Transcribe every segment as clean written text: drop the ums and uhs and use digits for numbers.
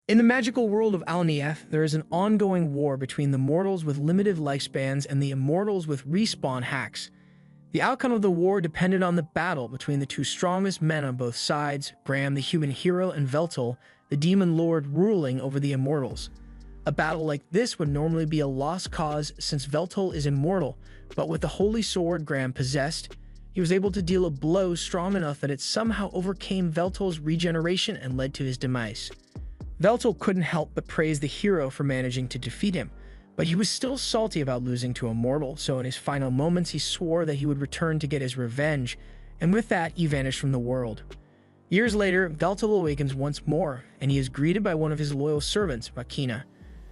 In the magical world of Alnieth, there is an ongoing war between the mortals with limited lifespans and the immortals with respawn hacks. The outcome of the war depended on the battle between the two strongest men on both sides, Graham the human hero and Veltal, the demon lord ruling over the immortals. A battle like this would normally be a lost cause since Veltal is immortal, but with the holy sword Graham possessed, he was able to deal a blow strong enough that it somehow overcame Veltal's regeneration and led to his demise. Veltal couldn't help but praise the hero for managing to defeat him, but he was still salty about losing to a mortal, so in his final moments he swore that he would return to get his revenge, and with that he vanished from the world. Years later, Veltal awakens once more, and he is greeted by one of his loyal servants, Makina.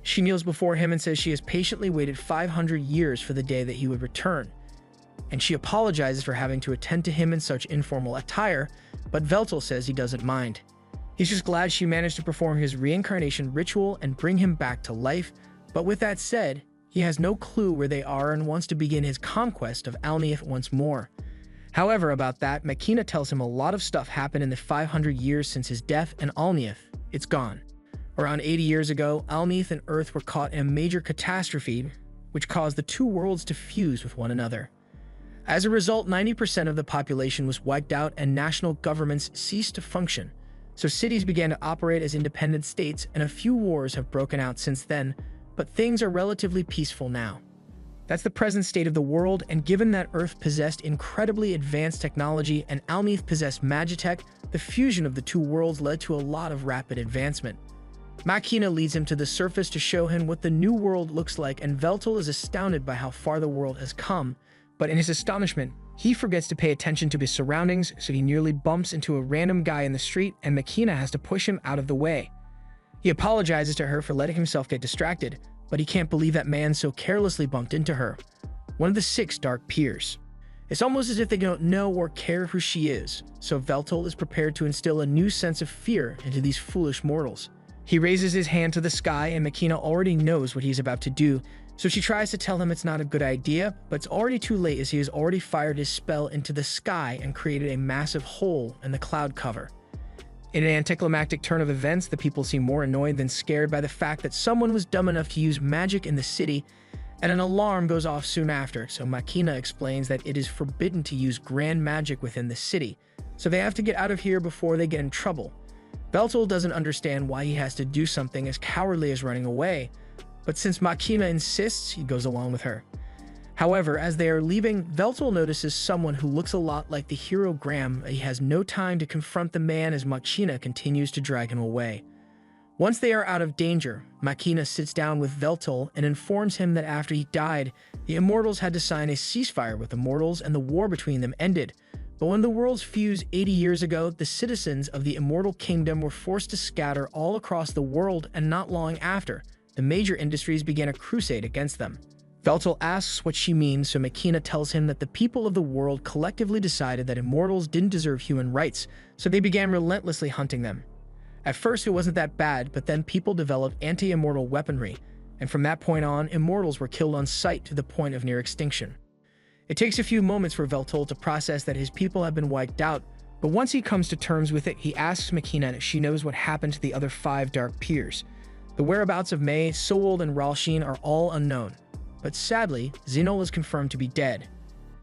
She kneels before him and says she has patiently waited 500 years for the day that he would return, and she apologizes for having to attend to him in such informal attire, but Veltal says he doesn't mind. He's just glad she managed to perform his reincarnation ritual and bring him back to life, but with that said, he has no clue where they are and wants to begin his conquest of Alnieth once more. However, about that, Makina tells him a lot of stuff happened in the 500 years since his death, and Alnieth, it's gone. Around 80 years ago, Alnieth and Earth were caught in a major catastrophe, which caused the two worlds to fuse with one another. As a result, 90% of the population was wiped out and national governments ceased to function. So cities began to operate as independent states, and a few wars have broken out since then, but things are relatively peaceful now. That's the present state of the world, and given that Earth possessed incredibly advanced technology and Alnieth possessed magitech, the fusion of the two worlds led to a lot of rapid advancement. Makina leads him to the surface to show him what the new world looks like, and Veltal is astounded by how far the world has come, but in his astonishment, he forgets to pay attention to his surroundings, so he nearly bumps into a random guy in the street, and Makina has to push him out of the way. He apologizes to her for letting himself get distracted, but he can't believe that man so carelessly bumped into her, one of the 6 dark peers. It's almost as if they don't know or care who she is, so Veltal is prepared to instill a new sense of fear into these foolish mortals. He raises his hand to the sky, and Makina already knows what he's about to do, so she tries to tell him it's not a good idea, but it's already too late as he has already fired his spell into the sky and created a massive hole in the cloud cover. In an anticlimactic turn of events, the people seem more annoyed than scared by the fact that someone was dumb enough to use magic in the city, and an alarm goes off soon after, so Makina explains that it is forbidden to use grand magic within the city, so they have to get out of here before they get in trouble. Veltal doesn't understand why he has to do something as cowardly as running away, but since Makina insists, he goes along with her. However, as they are leaving, Veltal notices someone who looks a lot like the hero Graham, but he has no time to confront the man as Makina continues to drag him away. Once they are out of danger, Makina sits down with Veltal and informs him that after he died, the Immortals had to sign a ceasefire with the Mortals and the war between them ended. But when the worlds fused 80 years ago, the citizens of the Immortal Kingdom were forced to scatter all across the world, and not long after, the major industries began a crusade against them. Veltal asks what she means, so Makina tells him that the people of the world collectively decided that immortals didn't deserve human rights, so they began relentlessly hunting them. At first it wasn't that bad, but then people developed anti-immortal weaponry, and from that point on, immortals were killed on sight to the point of near extinction. It takes a few moments for Veltal to process that his people have been wiped out, but once he comes to terms with it, he asks Makina if she knows what happened to the other 5 dark peers. The whereabouts of May, Sowold, and Ralshin are all unknown, but sadly, Zinol is confirmed to be dead.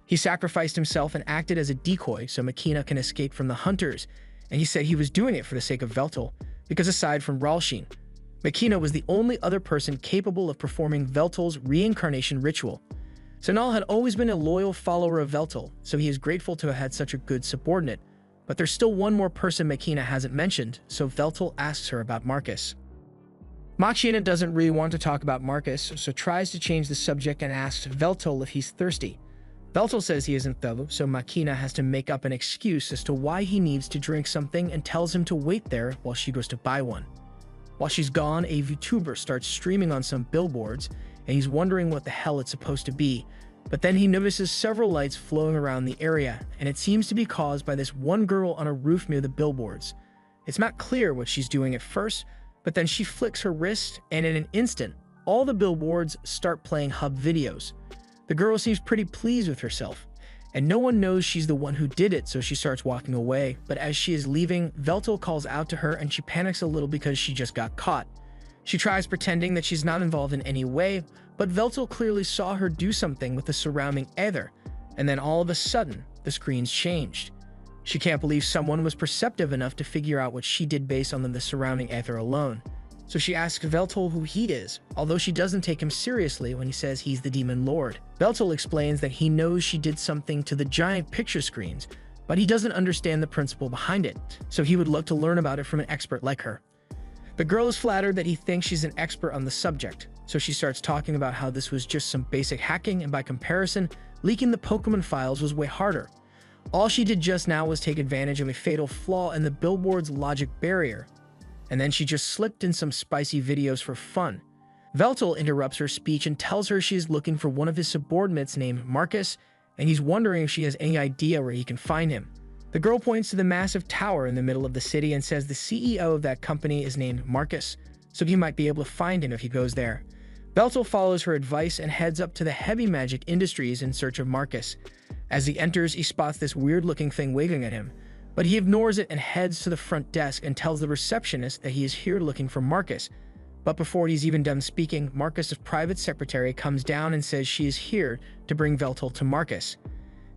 He sacrificed himself and acted as a decoy so Makina can escape from the hunters, and he said he was doing it for the sake of Veltal, because aside from Ralshin, Makina was the only other person capable of performing Veltal's reincarnation ritual. Zinol had always been a loyal follower of Veltal, so he is grateful to have had such a good subordinate, but there's still one more person Makina hasn't mentioned, so Veltal asks her about Marcus. Makina doesn't really want to talk about Marcus, so tries to change the subject and asks Veltal if he's thirsty. Veltal says he isn't though, so Makina has to make up an excuse as to why he needs to drink something and tells him to wait there while she goes to buy one. While she's gone, a VTuber starts streaming on some billboards, and he's wondering what the hell it's supposed to be, but then he notices several lights flowing around the area, and it seems to be caused by this one girl on a roof near the billboards. It's not clear what she's doing at first, but then she flicks her wrist, and in an instant, all the billboards start playing hub videos. The girl seems pretty pleased with herself, and no one knows she's the one who did it, so she starts walking away. But as she is leaving, Veltel calls out to her and she panics a little because she just got caught. She tries pretending that she's not involved in any way, but Veltel clearly saw her do something with the surrounding ether, and then all of a sudden, the screens changed. She can't believe someone was perceptive enough to figure out what she did based on the surrounding ether alone. So she asks Veltel who he is, although she doesn't take him seriously when he says he's the Demon Lord. Veltel explains that he knows she did something to the giant picture screens, but he doesn't understand the principle behind it, so he would love to learn about it from an expert like her. The girl is flattered that he thinks she's an expert on the subject, so she starts talking about how this was just some basic hacking, and by comparison, leaking the Pokemon files was way harder. All she did just now was take advantage of a fatal flaw in the billboard's logic barrier, and then she just slipped in some spicy videos for fun. Veltel interrupts her speech and tells her she is looking for one of his subordinates named Marcus, and he's wondering if she has any idea where he can find him. The girl points to the massive tower in the middle of the city and says the CEO of that company is named Marcus, so he might be able to find him if he goes there. Veltel follows her advice and heads up to the Heavy Magic Industries in search of Marcus. As he enters, he spots this weird-looking thing waving at him, but he ignores it and heads to the front desk and tells the receptionist that he is here looking for Marcus. But before he's even done speaking, Marcus's private secretary comes down and says she is here to bring Veltel to Marcus.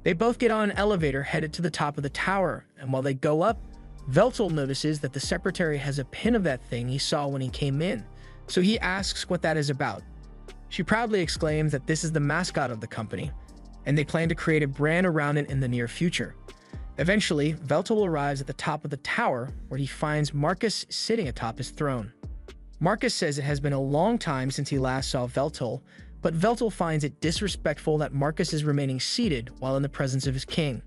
They both get on an elevator headed to the top of the tower, and while they go up, Veltel notices that the secretary has a pin of that thing he saw when he came in, so he asks what that is about. She proudly exclaims that this is the mascot of the company, and they plan to create a brand around it in the near future. Eventually, Veltel arrives at the top of the tower, where he finds Marcus sitting atop his throne. Marcus says it has been a long time since he last saw Veltel, but Veltel finds it disrespectful that Marcus is remaining seated while in the presence of his king.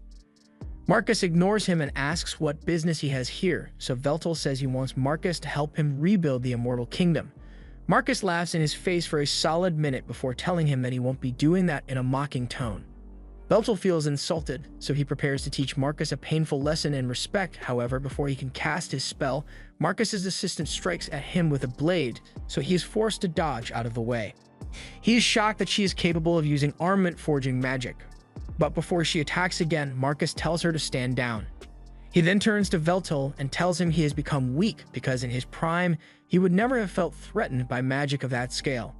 Marcus ignores him and asks what business he has here, so Veltel says he wants Marcus to help him rebuild the Immortal Kingdom. Marcus laughs in his face for a solid minute before telling him that he won't be doing that in a mocking tone. Veltel feels insulted, so he prepares to teach Marcus a painful lesson in respect. However, before he can cast his spell, Marcus's assistant strikes at him with a blade, so he is forced to dodge out of the way. He is shocked that she is capable of using armament forging magic, but before she attacks again, Marcus tells her to stand down. He then turns to Veltel and tells him he has become weak because in his prime, he would never have felt threatened by magic of that scale.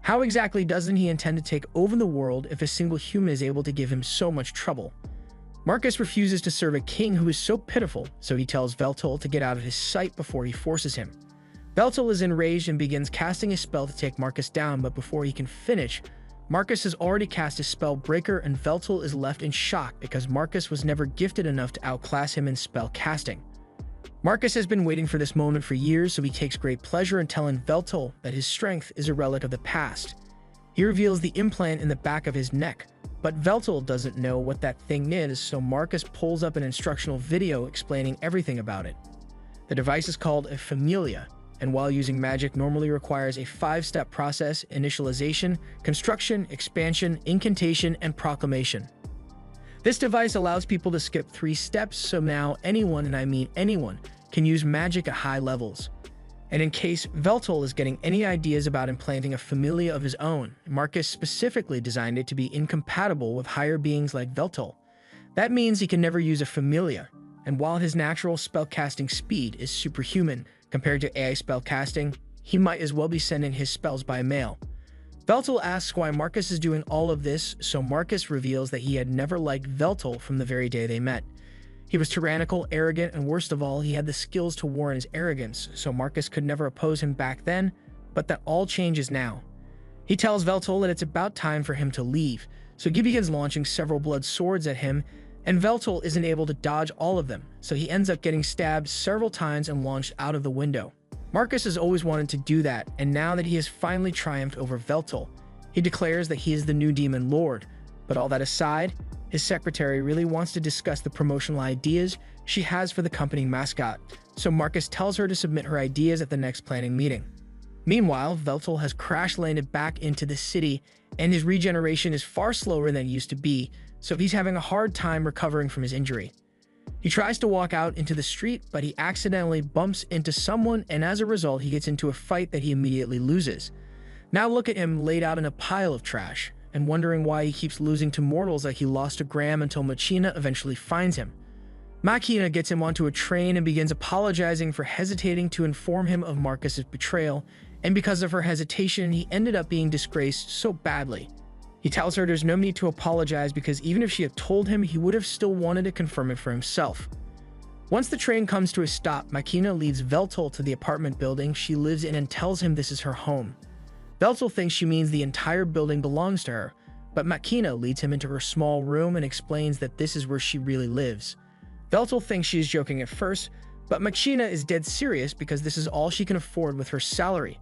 How exactly doesn't he intend to take over the world if a single human is able to give him so much trouble? Marcus refuses to serve a king who is so pitiful, so he tells Veltel to get out of his sight before he forces him. Veltel is enraged and begins casting a spell to take Marcus down, but before he can finish, Marcus has already cast his spell Breaker and Veltel is left in shock because Marcus was never gifted enough to outclass him in spell casting. Marcus has been waiting for this moment for years, so he takes great pleasure in telling Veltel that his strength is a relic of the past. He reveals the implant in the back of his neck, but Veltel doesn't know what that thing is, so Marcus pulls up an instructional video explaining everything about it. The device is called a Familia, and while using magic normally requires a 5-step process: initialization, construction, expansion, incantation, and proclamation. This device allows people to skip 3 steps, so now anyone, and I mean anyone, can use magic at high levels. And in case Veltel is getting any ideas about implanting a Familia of his own, Marcus specifically designed it to be incompatible with higher beings like Veltel. That means he can never use a Familia, and while his natural spellcasting speed is superhuman compared to AI spellcasting, he might as well be sending his spells by mail. Veltel asks why Marcus is doing all of this, so Marcus reveals that he had never liked Veltel from the very day they met. He was tyrannical, arrogant, and worst of all, he had the skills to warrant his arrogance, so Marcus could never oppose him back then, but that all changes now. He tells Veltel that it's about time for him to leave, so he begins launching several blood swords at him, and Veltel isn't able to dodge all of them, so he ends up getting stabbed several times and launched out of the window. Marcus has always wanted to do that, and now that he has finally triumphed over Veltel, he declares that he is the new Demon Lord. But all that aside, his secretary really wants to discuss the promotional ideas she has for the company mascot, so Marcus tells her to submit her ideas at the next planning meeting. Meanwhile, Veltel has crash-landed back into the city, and his regeneration is far slower than it used to be, so he's having a hard time recovering from his injury. He tries to walk out into the street, but he accidentally bumps into someone, and as a result, he gets into a fight that he immediately loses. Now look at him laid out in a pile of trash. and wondering why he keeps losing to mortals like he lost to Graham until Machina eventually finds him. Machina gets him onto a train and begins apologizing for hesitating to inform him of Marcus's betrayal, and because of her hesitation, he ended up being disgraced so badly. He tells her there's no need to apologize because even if she had told him, he would have still wanted to confirm it for himself. Once the train comes to a stop, Machina leads Veltol to the apartment building she lives in and tells him this is her home. Veltol thinks she means the entire building belongs to her, but Machina leads him into her small room and explains that this is where she really lives. Veltol thinks she is joking at first, but Machina is dead serious because this is all she can afford with her salary.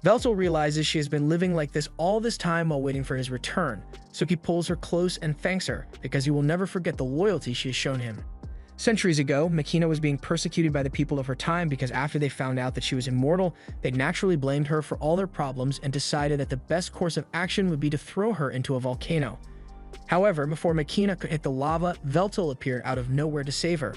Veltol realizes she has been living like this all this time while waiting for his return, so he pulls her close and thanks her because he will never forget the loyalty she has shown him. Centuries ago, Machina was being persecuted by the people of her time because after they found out that she was immortal, they naturally blamed her for all their problems and decided that the best course of action would be to throw her into a volcano. However, before Machina could hit the lava, Veltol appeared out of nowhere to save her.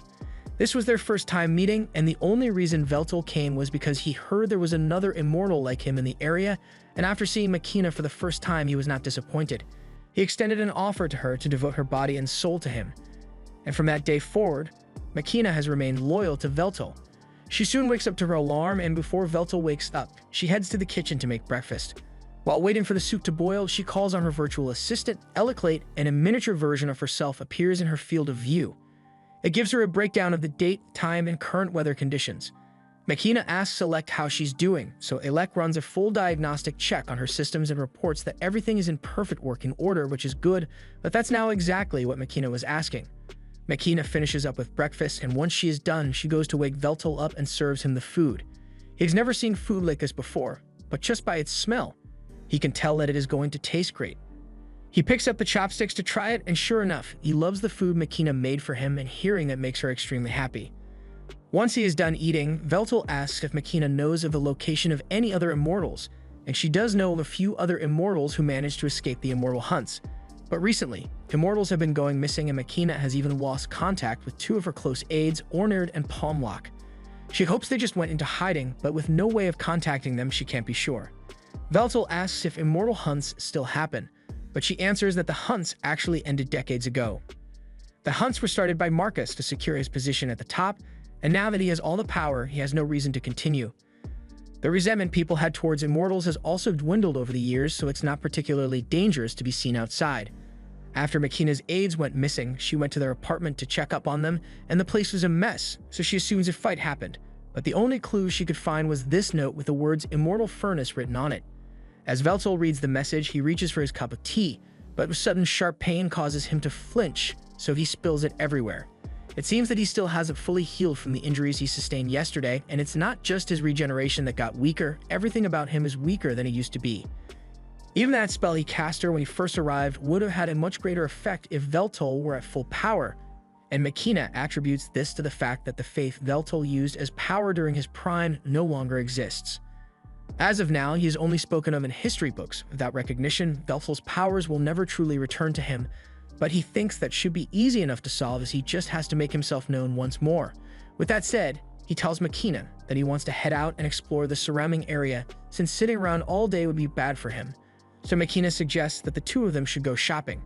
This was their first time meeting, and the only reason Veltol came was because he heard there was another immortal like him in the area, and after seeing Machina for the first time, he was not disappointed. He extended an offer to her to devote her body and soul to him. And from that day forward, Machina has remained loyal to Veltol. She soon wakes up to her alarm, and before Veltol wakes up, she heads to the kitchen to make breakfast. While waiting for the soup to boil, she calls on her virtual assistant, Eliclate, and a miniature version of herself appears in her field of view. It gives her a breakdown of the date, time, and current weather conditions. Machina asks Elec how she's doing, so Elec runs a full diagnostic check on her systems and reports that everything is in perfect working order, which is good, but that's now exactly what Machina was asking. Machina finishes up with breakfast, and once she is done, she goes to wake Veltol up and serves him the food. He's never seen food like this before, but just by its smell, he can tell that it is going to taste great. He picks up the chopsticks to try it, and sure enough, he loves the food Machina made for him, and hearing it makes her extremely happy. Once he is done eating, Veltol asks if Machina knows of the location of any other immortals, and she does know of a few other immortals who managed to escape the immortal hunts. But recently, immortals have been going missing, and Machina has even lost contact with two of her close aides, Ornard and Palmlock. She hopes they just went into hiding, but with no way of contacting them, she can't be sure. Veltol asks if immortal hunts still happen, but she answers that the hunts actually ended decades ago. The hunts were started by Marcus to secure his position at the top, and now that he has all the power, he has no reason to continue. The resentment people had towards immortals has also dwindled over the years, so it's not particularly dangerous to be seen outside. After Machina's aides went missing, she went to their apartment to check up on them, and the place was a mess, so she assumes a fight happened. But the only clue she could find was this note with the words Immortal Furnace written on it. As Veltol reads the message, he reaches for his cup of tea, but a sudden sharp pain causes him to flinch, so he spills it everywhere. It seems that he still hasn't fully healed from the injuries he sustained yesterday, and it's not just his regeneration that got weaker, everything about him is weaker than it used to be. Even that spell he cast her when he first arrived would have had a much greater effect if Veltol were at full power, and Machina attributes this to the fact that the faith Veltol used as power during his prime no longer exists. As of now, he is only spoken of in history books. Without recognition, Veltol's powers will never truly return to him, but he thinks that should be easy enough to solve as he just has to make himself known once more. With that said, he tells Machina that he wants to head out and explore the surrounding area since sitting around all day would be bad for him. So Machina suggests that the two of them should go shopping.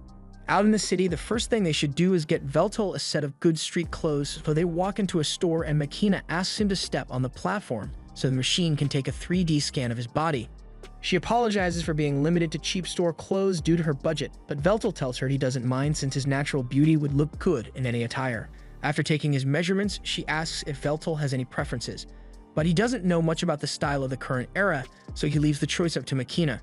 Out in the city, the first thing they should do is get Veltol a set of good street clothes, so they walk into a store and Machina asks him to step on the platform so the machine can take a 3D scan of his body. She apologizes for being limited to cheap store clothes due to her budget, but Veltol tells her he doesn't mind since his natural beauty would look good in any attire. After taking his measurements, she asks if Veltol has any preferences, but he doesn't know much about the style of the current era, so he leaves the choice up to Machina.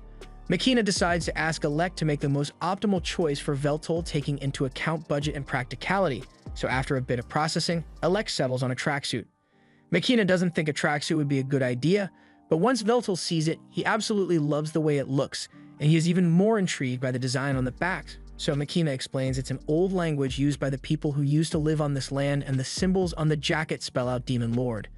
Machina decides to ask Elec to make the most optimal choice for Veltol, taking into account budget and practicality, so after a bit of processing, Elec settles on a tracksuit. Machina doesn't think a tracksuit would be a good idea, but once Veltol sees it, he absolutely loves the way it looks, and he is even more intrigued by the design on the back. So Machina explains it's an old language used by the people who used to live on this land, and the symbols on the jacket spell out Demon Lord.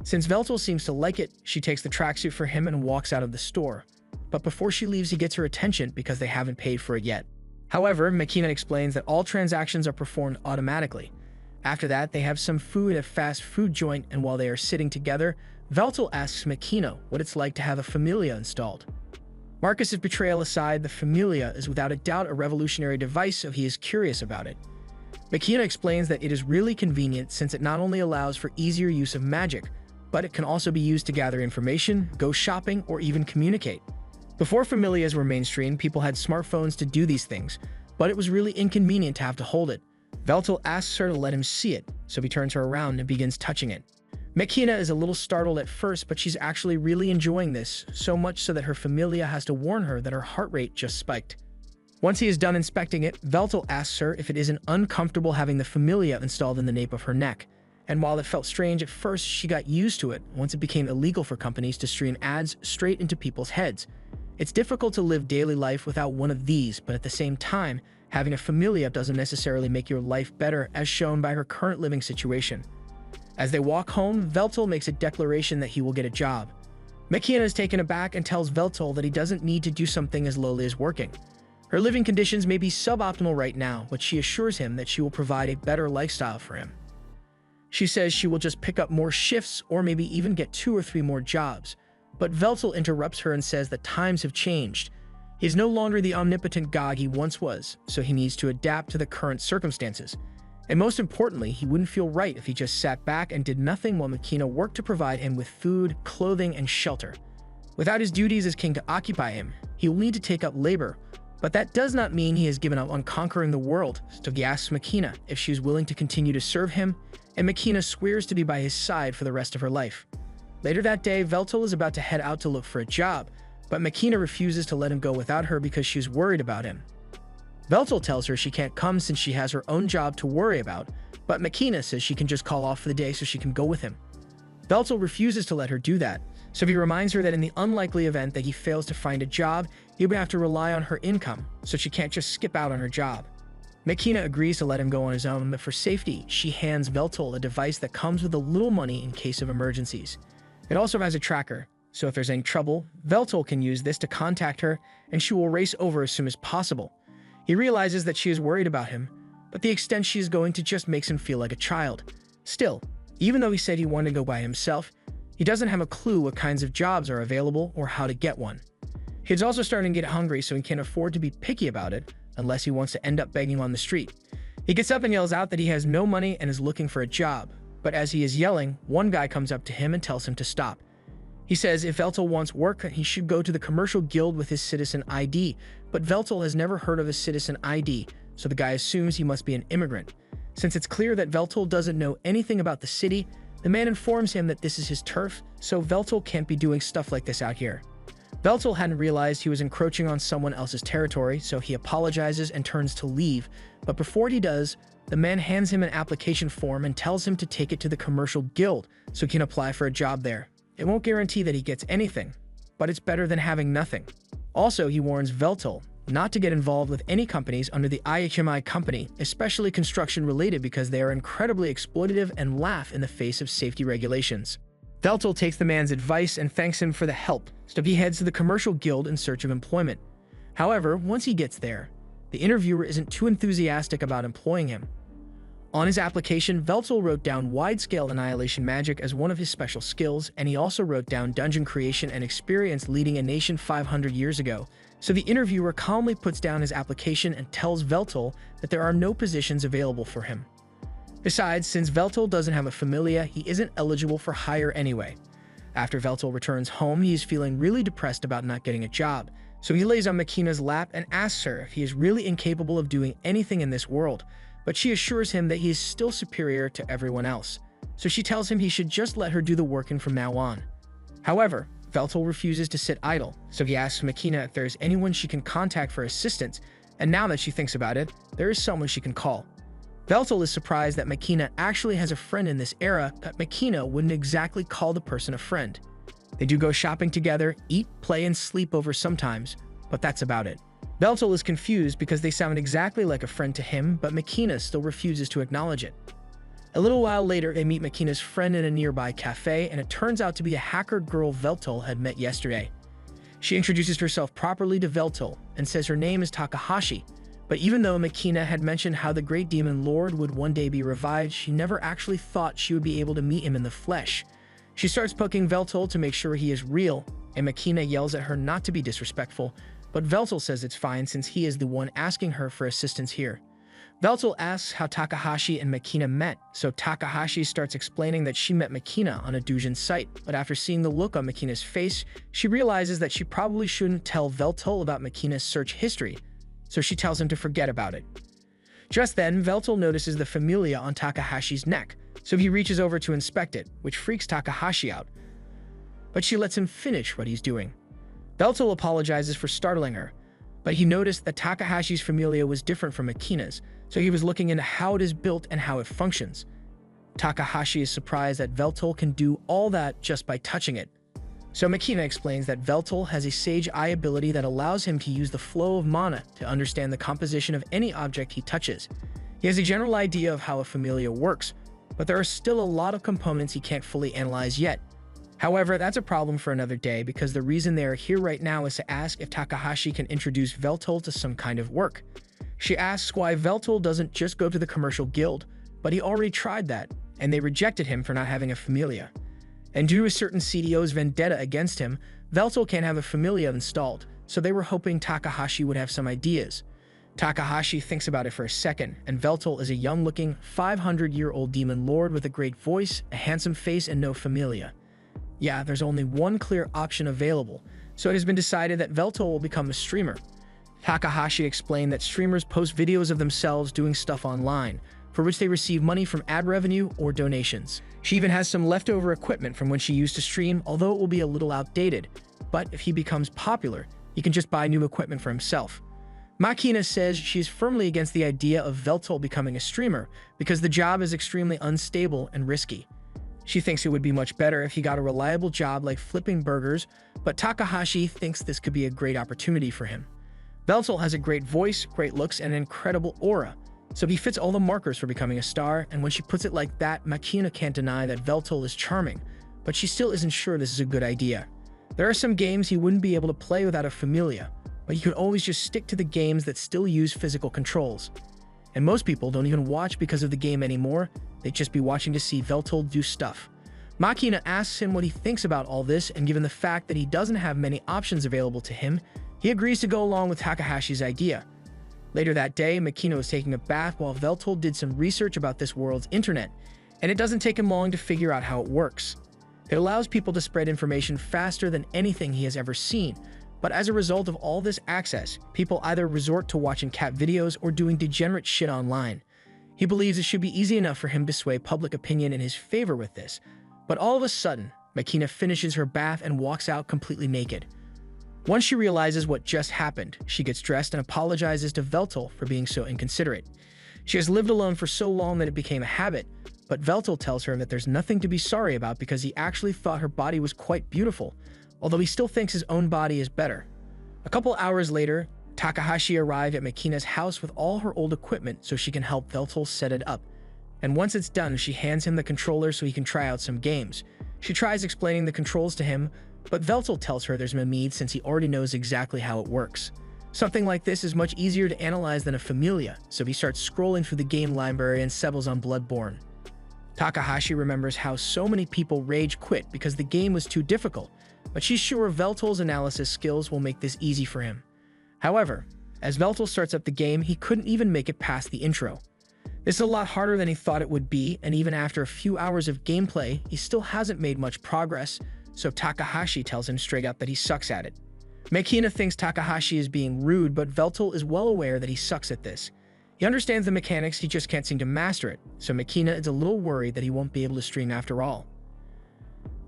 Since Veltol seems to like it, she takes the tracksuit for him and walks out of the store. But before she leaves, he gets her attention because they haven't paid for it yet. However, Machina explains that all transactions are performed automatically. After that, they have some food at a fast food joint, and while they are sitting together, Veltol asks Machina what it's like to have a Familia installed. Marcus's betrayal aside, the Familia is without a doubt a revolutionary device, so he is curious about it. Makina explains that it is really convenient since it not only allows for easier use of magic, but it can also be used to gather information, go shopping, or even communicate. Before Familias were mainstream, people had smartphones to do these things, but it was really inconvenient to have to hold it. Veltal asks her to let him see it, so he turns her around and begins touching it. Makina is a little startled at first, but she's actually really enjoying this, so much so that her Familia has to warn her that her heart rate just spiked. Once he is done inspecting it, Veltal asks her if it isn't uncomfortable having the Familia installed in the nape of her neck. And while it felt strange at first, she got used to it once it became illegal for companies to stream ads straight into people's heads. It's difficult to live daily life without one of these, but at the same time, having a Familia doesn't necessarily make your life better, as shown by her current living situation. As they walk home, Veltal makes a declaration that he will get a job. Makina is taken aback and tells Veltal that he doesn't need to do something as lowly as working. Her living conditions may be suboptimal right now, but she assures him that she will provide a better lifestyle for him. She says she will just pick up more shifts or maybe even get 2 or 3 more jobs. But Veltal interrupts her and says that times have changed. He is no longer the omnipotent god he once was, so he needs to adapt to the current circumstances. And most importantly, he wouldn't feel right if he just sat back and did nothing while Makina worked to provide him with food, clothing, and shelter. Without his duties as king to occupy him, he will need to take up labor. But that does not mean he has given up on conquering the world, so he asks Makina if she is willing to continue to serve him, and Makina swears to be by his side for the rest of her life. Later that day, Veltal is about to head out to look for a job, but Makina refuses to let him go without her because she's worried about him. Veltal tells her she can't come since she has her own job to worry about, but Makina says she can just call off for the day so she can go with him. Veltal refuses to let her do that, so he reminds her that in the unlikely event that he fails to find a job, he would have to rely on her income, so she can't just skip out on her job. Makina agrees to let him go on his own, but for safety, she hands Veltal a device that comes with a little money in case of emergencies. It also has a tracker, so if there's any trouble, Veltal can use this to contact her, and she will race over as soon as possible. He realizes that she is worried about him, but the extent she is going to just makes him feel like a child. Still, even though he said he wanted to go by himself, he doesn't have a clue what kinds of jobs are available or how to get one. He's also starting to get hungry, so he can't afford to be picky about it unless he wants to end up begging on the street. He gets up and yells out that he has no money and is looking for a job, but as he is yelling, one guy comes up to him and tells him to stop. He says if Veltal wants work, he should go to the commercial guild with his citizen ID, but Veltal has never heard of a citizen ID, so the guy assumes he must be an immigrant. Since it's clear that Veltal doesn't know anything about the city, the man informs him that this is his turf, so Veltal can't be doing stuff like this out here. Veltal hadn't realized he was encroaching on someone else's territory, so he apologizes and turns to leave, but before he does, the man hands him an application form and tells him to take it to the commercial guild so he can apply for a job there. It won't guarantee that he gets anything, but it's better than having nothing. Also, he warns Veltal not to get involved with any companies under the IHMI company, especially construction-related, because they are incredibly exploitative and laugh in the face of safety regulations. Veltal takes the man's advice and thanks him for the help, so he heads to the commercial guild in search of employment. However, once he gets there, the interviewer isn't too enthusiastic about employing him. On his application, Veltal wrote down wide-scale annihilation magic as one of his special skills, and he also wrote down dungeon creation and experience leading a nation 500 years ago. So the interviewer calmly puts down his application and tells Veltal that there are no positions available for him. Besides, since Veltal doesn't have a familia, he isn't eligible for hire anyway. After Veltal returns home, he is feeling really depressed about not getting a job, so he lays on Makina's lap and asks her if he is really incapable of doing anything in this world, but she assures him that he is still superior to everyone else, so she tells him he should just let her do the working from now on. However, Veltal refuses to sit idle, so he asks Makina if there is anyone she can contact for assistance, and now that she thinks about it, there is someone she can call. Veltal is surprised that Makina actually has a friend in this era, but Makina wouldn't exactly call the person a friend. They do go shopping together, eat, play, and sleep over sometimes, but that's about it. Veltal is confused because they sound exactly like a friend to him, but Makina still refuses to acknowledge it. A little while later, they meet Makina's friend in a nearby cafe, and it turns out to be a hacker girl Veltal had met yesterday. She introduces herself properly to Veltal and says her name is Takahashi, but even though Makina had mentioned how the Great Demon Lord would one day be revived, she never actually thought she would be able to meet him in the flesh. She starts poking Veltal to make sure he is real, and Makina yells at her not to be disrespectful, but Veltel says it's fine since he is the one asking her for assistance here. Veltel asks how Takahashi and Makina met, so Takahashi starts explaining that she met Makina on a doujin site, but after seeing the look on Makina's face, she realizes that she probably shouldn't tell Veltel about Makina's search history, so she tells him to forget about it. Just then, Veltel notices the familia on Takahashi's neck, so he reaches over to inspect it, which freaks Takahashi out, but she lets him finish what he's doing. Veltel apologizes for startling her, but he noticed that Takahashi's familia was different from Makina's, so he was looking into how it is built and how it functions. Takahashi is surprised that Veltel can do all that just by touching it. So Makina explains that Veltel has a Sage Eye ability that allows him to use the flow of mana to understand the composition of any object he touches. He has a general idea of how a familia works, but there are still a lot of components he can't fully analyze yet. However, that's a problem for another day because the reason they are here right now is to ask if Takahashi can introduce Veltel to some kind of work. She asks why Veltel doesn't just go to the commercial guild, but he already tried that, and they rejected him for not having a familia. And due to a certain CDO's vendetta against him, Veltel can't have a familia installed, so they were hoping Takahashi would have some ideas. Takahashi thinks about it for a second, and Veltel is a young-looking, 500-year-old demon lord with a great voice, a handsome face, and no familia. Yeah, there's only one clear option available, so it has been decided that Veltel will become a streamer. Takahashi explained that streamers post videos of themselves doing stuff online, for which they receive money from ad revenue or donations. She even has some leftover equipment from when she used to stream, although it will be a little outdated. But if he becomes popular, he can just buy new equipment for himself. Makina says she is firmly against the idea of Veltel becoming a streamer because the job is extremely unstable and risky. She thinks it would be much better if he got a reliable job like flipping burgers, but Takahashi thinks this could be a great opportunity for him. Veltel has a great voice, great looks, and an incredible aura, so he fits all the markers for becoming a star, and when she puts it like that, Makina can't deny that Veltel is charming, but she still isn't sure this is a good idea. There are some games he wouldn't be able to play without a familia, but he could always just stick to the games that still use physical controls. And most people don't even watch because of the game anymore, they'd just be watching to see Veltel do stuff. Makina asks him what he thinks about all this, and given the fact that he doesn't have many options available to him, he agrees to go along with Takahashi's idea. Later that day, Makina was taking a bath while Veltel did some research about this world's internet, and it doesn't take him long to figure out how it works. It allows people to spread information faster than anything he has ever seen, but as a result of all this access, people either resort to watching cat videos or doing degenerate shit online. He believes it should be easy enough for him to sway public opinion in his favor with this, but all of a sudden, Makina finishes her bath and walks out completely naked. Once she realizes what just happened, she gets dressed and apologizes to Veltel for being so inconsiderate. She has lived alone for so long that it became a habit, but Veltel tells her that there's nothing to be sorry about because he actually thought her body was quite beautiful, although he still thinks his own body is better. A couple hours later, Takahashi arrived at Makina's house with all her old equipment so she can help Veltel set it up. And once it's done, she hands him the controller so he can try out some games. She tries explaining the controls to him, but Veltel tells her there's no need since he already knows exactly how it works. Something like this is much easier to analyze than a familia, so he starts scrolling through the game library and settles on Bloodborne. Takahashi remembers how so many people rage quit because the game was too difficult, but she's sure Veltel's analysis skills will make this easy for him. However, as Veltel starts up the game, he couldn't even make it past the intro. This is a lot harder than he thought it would be, and even after a few hours of gameplay, he still hasn't made much progress, so Takahashi tells him straight up that he sucks at it. Makina thinks Takahashi is being rude, but Veltel is well aware that he sucks at this. He understands the mechanics, he just can't seem to master it, so Makina is a little worried that he won't be able to stream after all.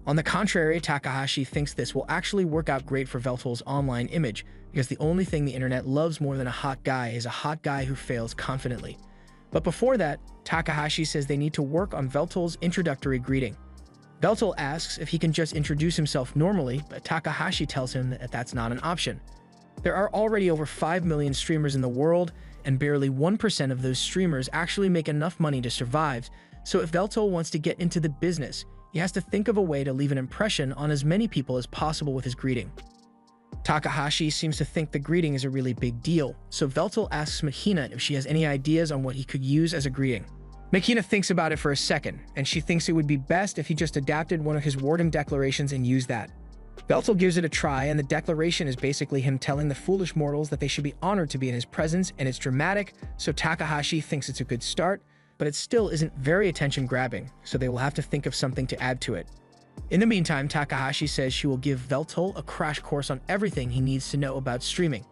On the contrary, Takahashi thinks this will actually work out great for Veltel's online image, because the only thing the internet loves more than a hot guy is a hot guy who fails confidently. But before that, Takahashi says they need to work on Veltel's introductory greeting. Veltel asks if he can just introduce himself normally, but Takahashi tells him that that's not an option. There are already over 5 million streamers in the world, and barely 1% of those streamers actually make enough money to survive, so if Veltel wants to get into the business, he has to think of a way to leave an impression on as many people as possible with his greeting. Takahashi seems to think the greeting is a really big deal, so Veltel asks Makina if she has any ideas on what he could use as a greeting. Makina thinks about it for a second, and she thinks it would be best if he just adapted one of his warden declarations and used that. Veltal gives it a try, and the declaration is basically him telling the foolish mortals that they should be honored to be in his presence, and it's dramatic, so Takahashi thinks it's a good start, but it still isn't very attention-grabbing, so they will have to think of something to add to it. In the meantime, Takahashi says she will give Veltal a crash course on everything he needs to know about streaming.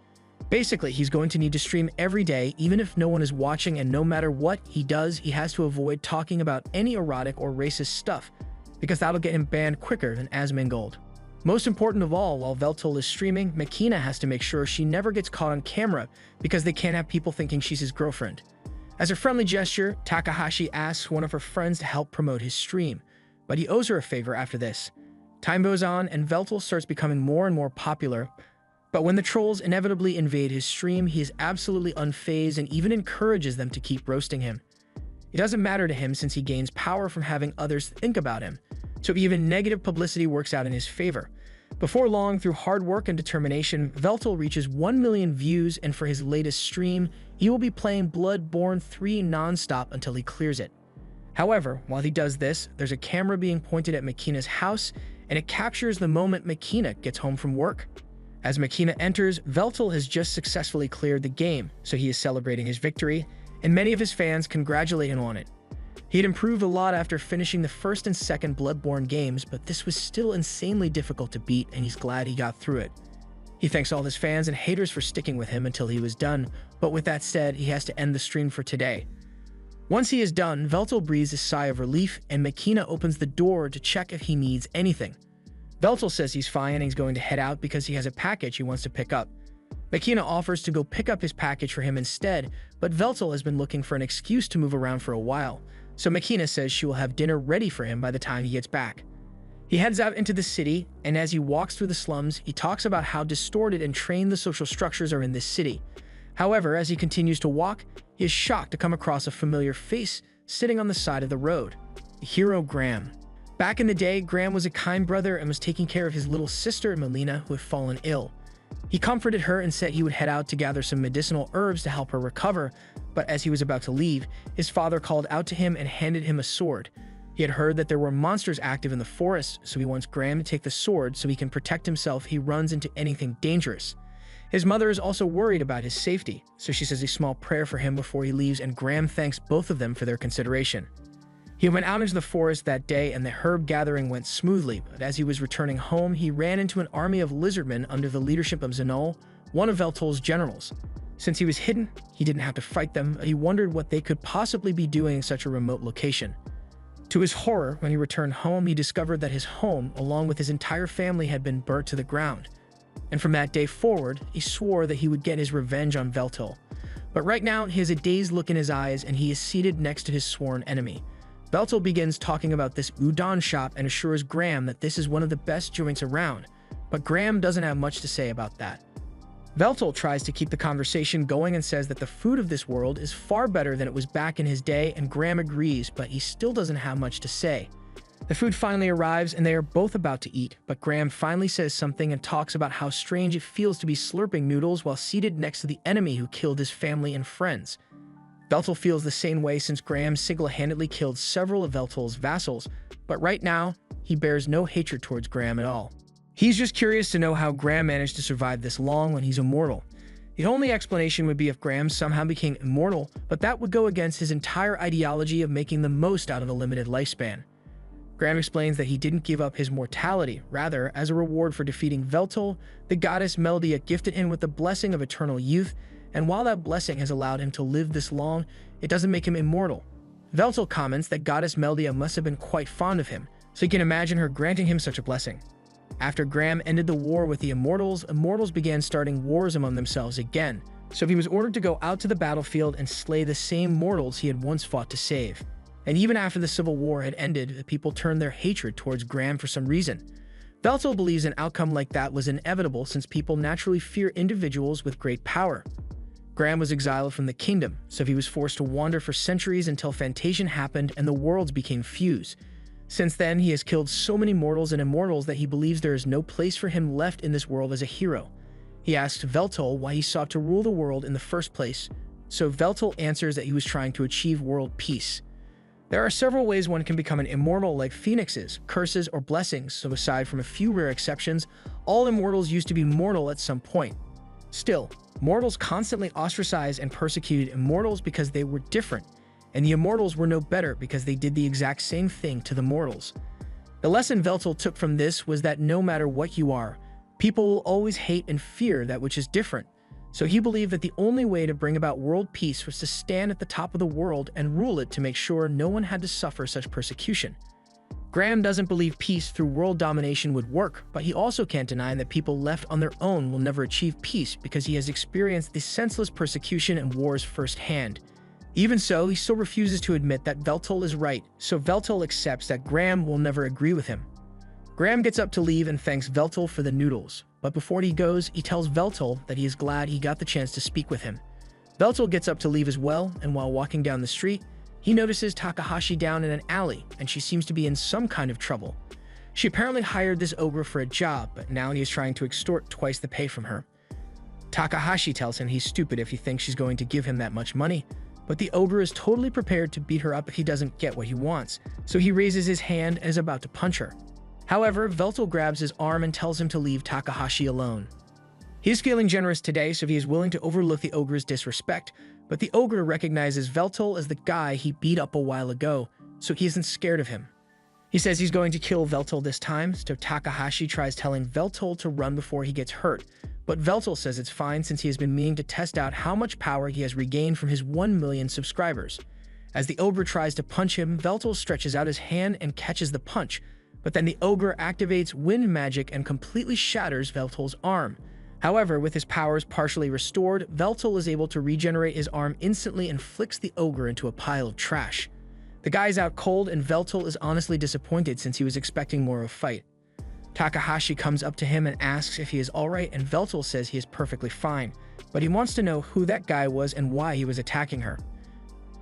Basically, he's going to need to stream every day, even if no one is watching, and no matter what he does, he has to avoid talking about any erotic or racist stuff, because that'll get him banned quicker than Asmongold. Most important of all, while Veltal is streaming, Makina has to make sure she never gets caught on camera, because they can't have people thinking she's his girlfriend. As a friendly gesture, Takahashi asks one of her friends to help promote his stream, but he owes her a favor after this. Time goes on, and Veltal starts becoming more and more popular, but when the trolls inevitably invade his stream, he is absolutely unfazed and even encourages them to keep roasting him. It doesn't matter to him since he gains power from having others think about him, so even negative publicity works out in his favor. Before long, through hard work and determination, Veltal reaches 1 million views, and for his latest stream, he will be playing Bloodborne 3 non-stop until he clears it. However, while he does this, there's a camera being pointed at Makina's house, and it captures the moment Makina gets home from work. As Makina enters, Veltal has just successfully cleared the game, so he is celebrating his victory, and many of his fans congratulate him on it. He had improved a lot after finishing the first and second Bloodborne games, but this was still insanely difficult to beat, and he's glad he got through it. He thanks all his fans and haters for sticking with him until he was done, but with that said, he has to end the stream for today. Once he is done, Veltal breathes a sigh of relief, and Makina opens the door to check if he needs anything. Veltal says he's fine and he's going to head out because he has a package he wants to pick up. Makina offers to go pick up his package for him instead, but Veltal has been looking for an excuse to move around for a while, so Makina says she will have dinner ready for him by the time he gets back. He heads out into the city, and as he walks through the slums, he talks about how distorted and trained the social structures are in this city. However, as he continues to walk, he is shocked to come across a familiar face sitting on the side of the road. The hero Graham. Back in the day, Graham was a kind brother and was taking care of his little sister, Melina, who had fallen ill. He comforted her and said he would head out to gather some medicinal herbs to help her recover, but as he was about to leave, his father called out to him and handed him a sword. He had heard that there were monsters active in the forest, so he wants Graham to take the sword so he can protect himself if he runs into anything dangerous. His mother is also worried about his safety, so she says a small prayer for him before he leaves, and Graham thanks both of them for their consideration. He went out into the forest that day, and the herb gathering went smoothly, but as he was returning home, he ran into an army of lizardmen under the leadership of Zanol, one of Veltal's generals. Since he was hidden, he didn't have to fight them, but he wondered what they could possibly be doing in such a remote location. To his horror, when he returned home, he discovered that his home, along with his entire family, had been burnt to the ground. And from that day forward, he swore that he would get his revenge on Veltal. But right now, he has a dazed look in his eyes, and he is seated next to his sworn enemy. Veltal begins talking about this udon shop and assures Graham that this is one of the best joints around, but Graham doesn't have much to say about that. Veltal tries to keep the conversation going and says that the food of this world is far better than it was back in his day, and Graham agrees, but he still doesn't have much to say. The food finally arrives and they are both about to eat, but Graham finally says something and talks about how strange it feels to be slurping noodles while seated next to the enemy who killed his family and friends. Veltal feels the same way since Graham single-handedly killed several of Veltal's vassals, but right now, he bears no hatred towards Graham at all. He's just curious to know how Graham managed to survive this long when he's immortal. The only explanation would be if Graham somehow became immortal, but that would go against his entire ideology of making the most out of a limited lifespan. Graham explains that he didn't give up his mortality. Rather, as a reward for defeating Veltal, the goddess Meldia gifted him with the blessing of eternal youth, and while that blessing has allowed him to live this long, it doesn't make him immortal. Veltal comments that goddess Meldia must have been quite fond of him, so he can imagine her granting him such a blessing. After Graham ended the war with the Immortals, Immortals began starting wars among themselves again, so he was ordered to go out to the battlefield and slay the same mortals he had once fought to save. And even after the Civil War had ended, the people turned their hatred towards Graham for some reason. Veltal believes an outcome like that was inevitable since people naturally fear individuals with great power. Graham was exiled from the kingdom, so he was forced to wander for centuries until Fantation happened and the worlds became fused. Since then, he has killed so many mortals and immortals that he believes there is no place for him left in this world as a hero. He asks Veltal why he sought to rule the world in the first place, so Veltal answers that he was trying to achieve world peace. There are several ways one can become an immortal, like phoenixes, curses, or blessings, so aside from a few rare exceptions, all immortals used to be mortal at some point. Still, mortals constantly ostracized and persecuted immortals because they were different, and the immortals were no better because they did the exact same thing to the mortals. The lesson Veltal took from this was that no matter what you are, people will always hate and fear that which is different. So he believed that the only way to bring about world peace was to stand at the top of the world and rule it to make sure no one had to suffer such persecution. Graham doesn't believe peace through world domination would work, but he also can't deny that people left on their own will never achieve peace because he has experienced the senseless persecution and wars firsthand. Even so, he still refuses to admit that Veltal is right, so Veltal accepts that Graham will never agree with him. Graham gets up to leave and thanks Veltal for the noodles, but before he goes, he tells Veltal that he is glad he got the chance to speak with him. Veltal gets up to leave as well, and while walking down the street, he notices Takahashi down in an alley, and she seems to be in some kind of trouble. She apparently hired this ogre for a job, but now he is trying to extort twice the pay from her. Takahashi tells him he's stupid if he thinks she's going to give him that much money, but the ogre is totally prepared to beat her up if he doesn't get what he wants, so he raises his hand and is about to punch her. However, Veltal grabs his arm and tells him to leave Takahashi alone. He is feeling generous today, so he is willing to overlook the ogre's disrespect, but the ogre recognizes Veltal as the guy he beat up a while ago, so he isn't scared of him. He says he's going to kill Veltal this time, so Takahashi tries telling Veltal to run before he gets hurt, but Veltal says it's fine since he has been meaning to test out how much power he has regained from his 1 million subscribers. As the ogre tries to punch him, Veltal stretches out his hand and catches the punch, but then the ogre activates wind magic and completely shatters Veltal's arm. However, with his powers partially restored, Veltal is able to regenerate his arm instantly and flicks the ogre into a pile of trash. The guy's out cold and Veltal is honestly disappointed since he was expecting more of a fight. Takahashi comes up to him and asks if he is alright, and Veltal says he is perfectly fine, but he wants to know who that guy was and why he was attacking her.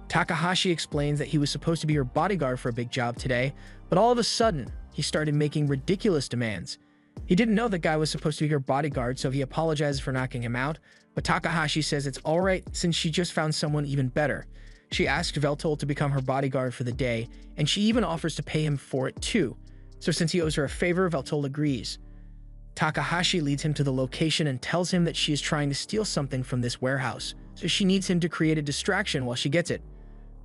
Takahashi explains that he was supposed to be her bodyguard for a big job today, but all of a sudden, he started making ridiculous demands. He didn't know the guy was supposed to be her bodyguard, so he apologizes for knocking him out, but Takahashi says it's alright since she just found someone even better. She asked Veltal to become her bodyguard for the day, and she even offers to pay him for it too. So since he owes her a favor, Veltal agrees. Takahashi leads him to the location and tells him that she is trying to steal something from this warehouse, so she needs him to create a distraction while she gets it.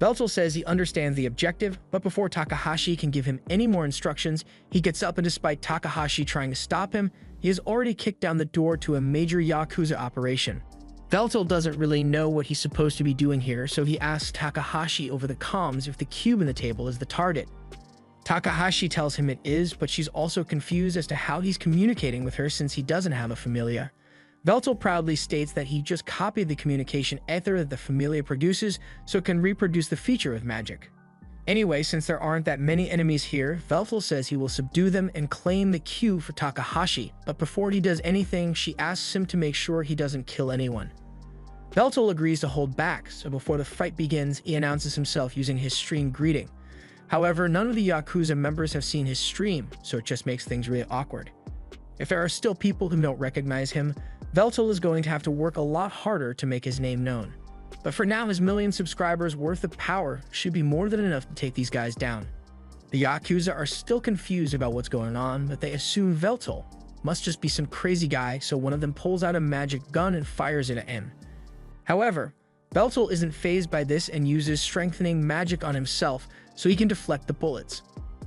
Veltal says he understands the objective, but before Takahashi can give him any more instructions, he gets up and despite Takahashi trying to stop him, he has already kicked down the door to a major Yakuza operation. Veltal doesn't really know what he's supposed to be doing here, so he asks Takahashi over the comms if the cube in the table is the target. Takahashi tells him it is, but she's also confused as to how he's communicating with her since he doesn't have a familia. Veltal proudly states that he just copied the communication ether that the familia produces so it can reproduce the feature of magic. Anyway, since there aren't that many enemies here, Veltal says he will subdue them and claim the cube for Takahashi, but before he does anything, she asks him to make sure he doesn't kill anyone. Veltal agrees to hold back, so before the fight begins, he announces himself using his stream greeting. However, none of the Yakuza members have seen his stream, so it just makes things really awkward. If there are still people who don't recognize him, Veltal is going to have to work a lot harder to make his name known. But for now, his million subscribers worth of power should be more than enough to take these guys down. The Yakuza are still confused about what's going on, but they assume Veltal must just be some crazy guy, so one of them pulls out a magic gun and fires it at him. However, Veltal isn't fazed by this and uses strengthening magic on himself so he can deflect the bullets.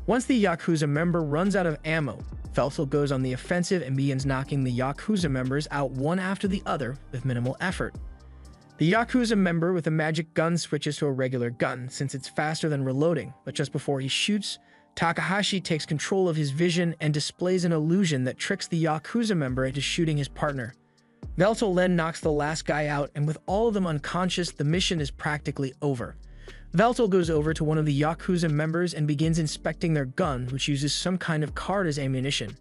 Once the Yakuza member runs out of ammo, Veltal goes on the offensive and begins knocking the Yakuza members out one after the other with minimal effort. The Yakuza member with a magic gun switches to a regular gun since it's faster than reloading, but just before he shoots, Takahashi takes control of his vision and displays an illusion that tricks the Yakuza member into shooting his partner. Veltal then knocks the last guy out, and with all of them unconscious, the mission is practically over. Veltal goes over to one of the Yakuza members and begins inspecting their gun, which uses some kind of card as ammunition.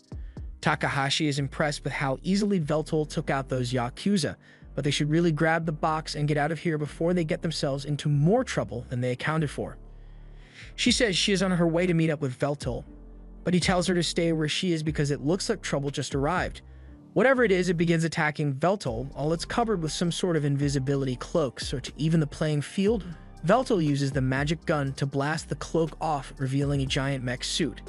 Takahashi is impressed with how easily Veltal took out those Yakuza, but they should really grab the box and get out of here before they get themselves into more trouble than they accounted for. She says she is on her way to meet up with Veltal, but he tells her to stay where she is because it looks like trouble just arrived. Whatever it is, it begins attacking Veltal, all it's covered with some sort of invisibility cloak, so to even the playing field, Veltal uses the magic gun to blast the cloak off, revealing a giant mech suit.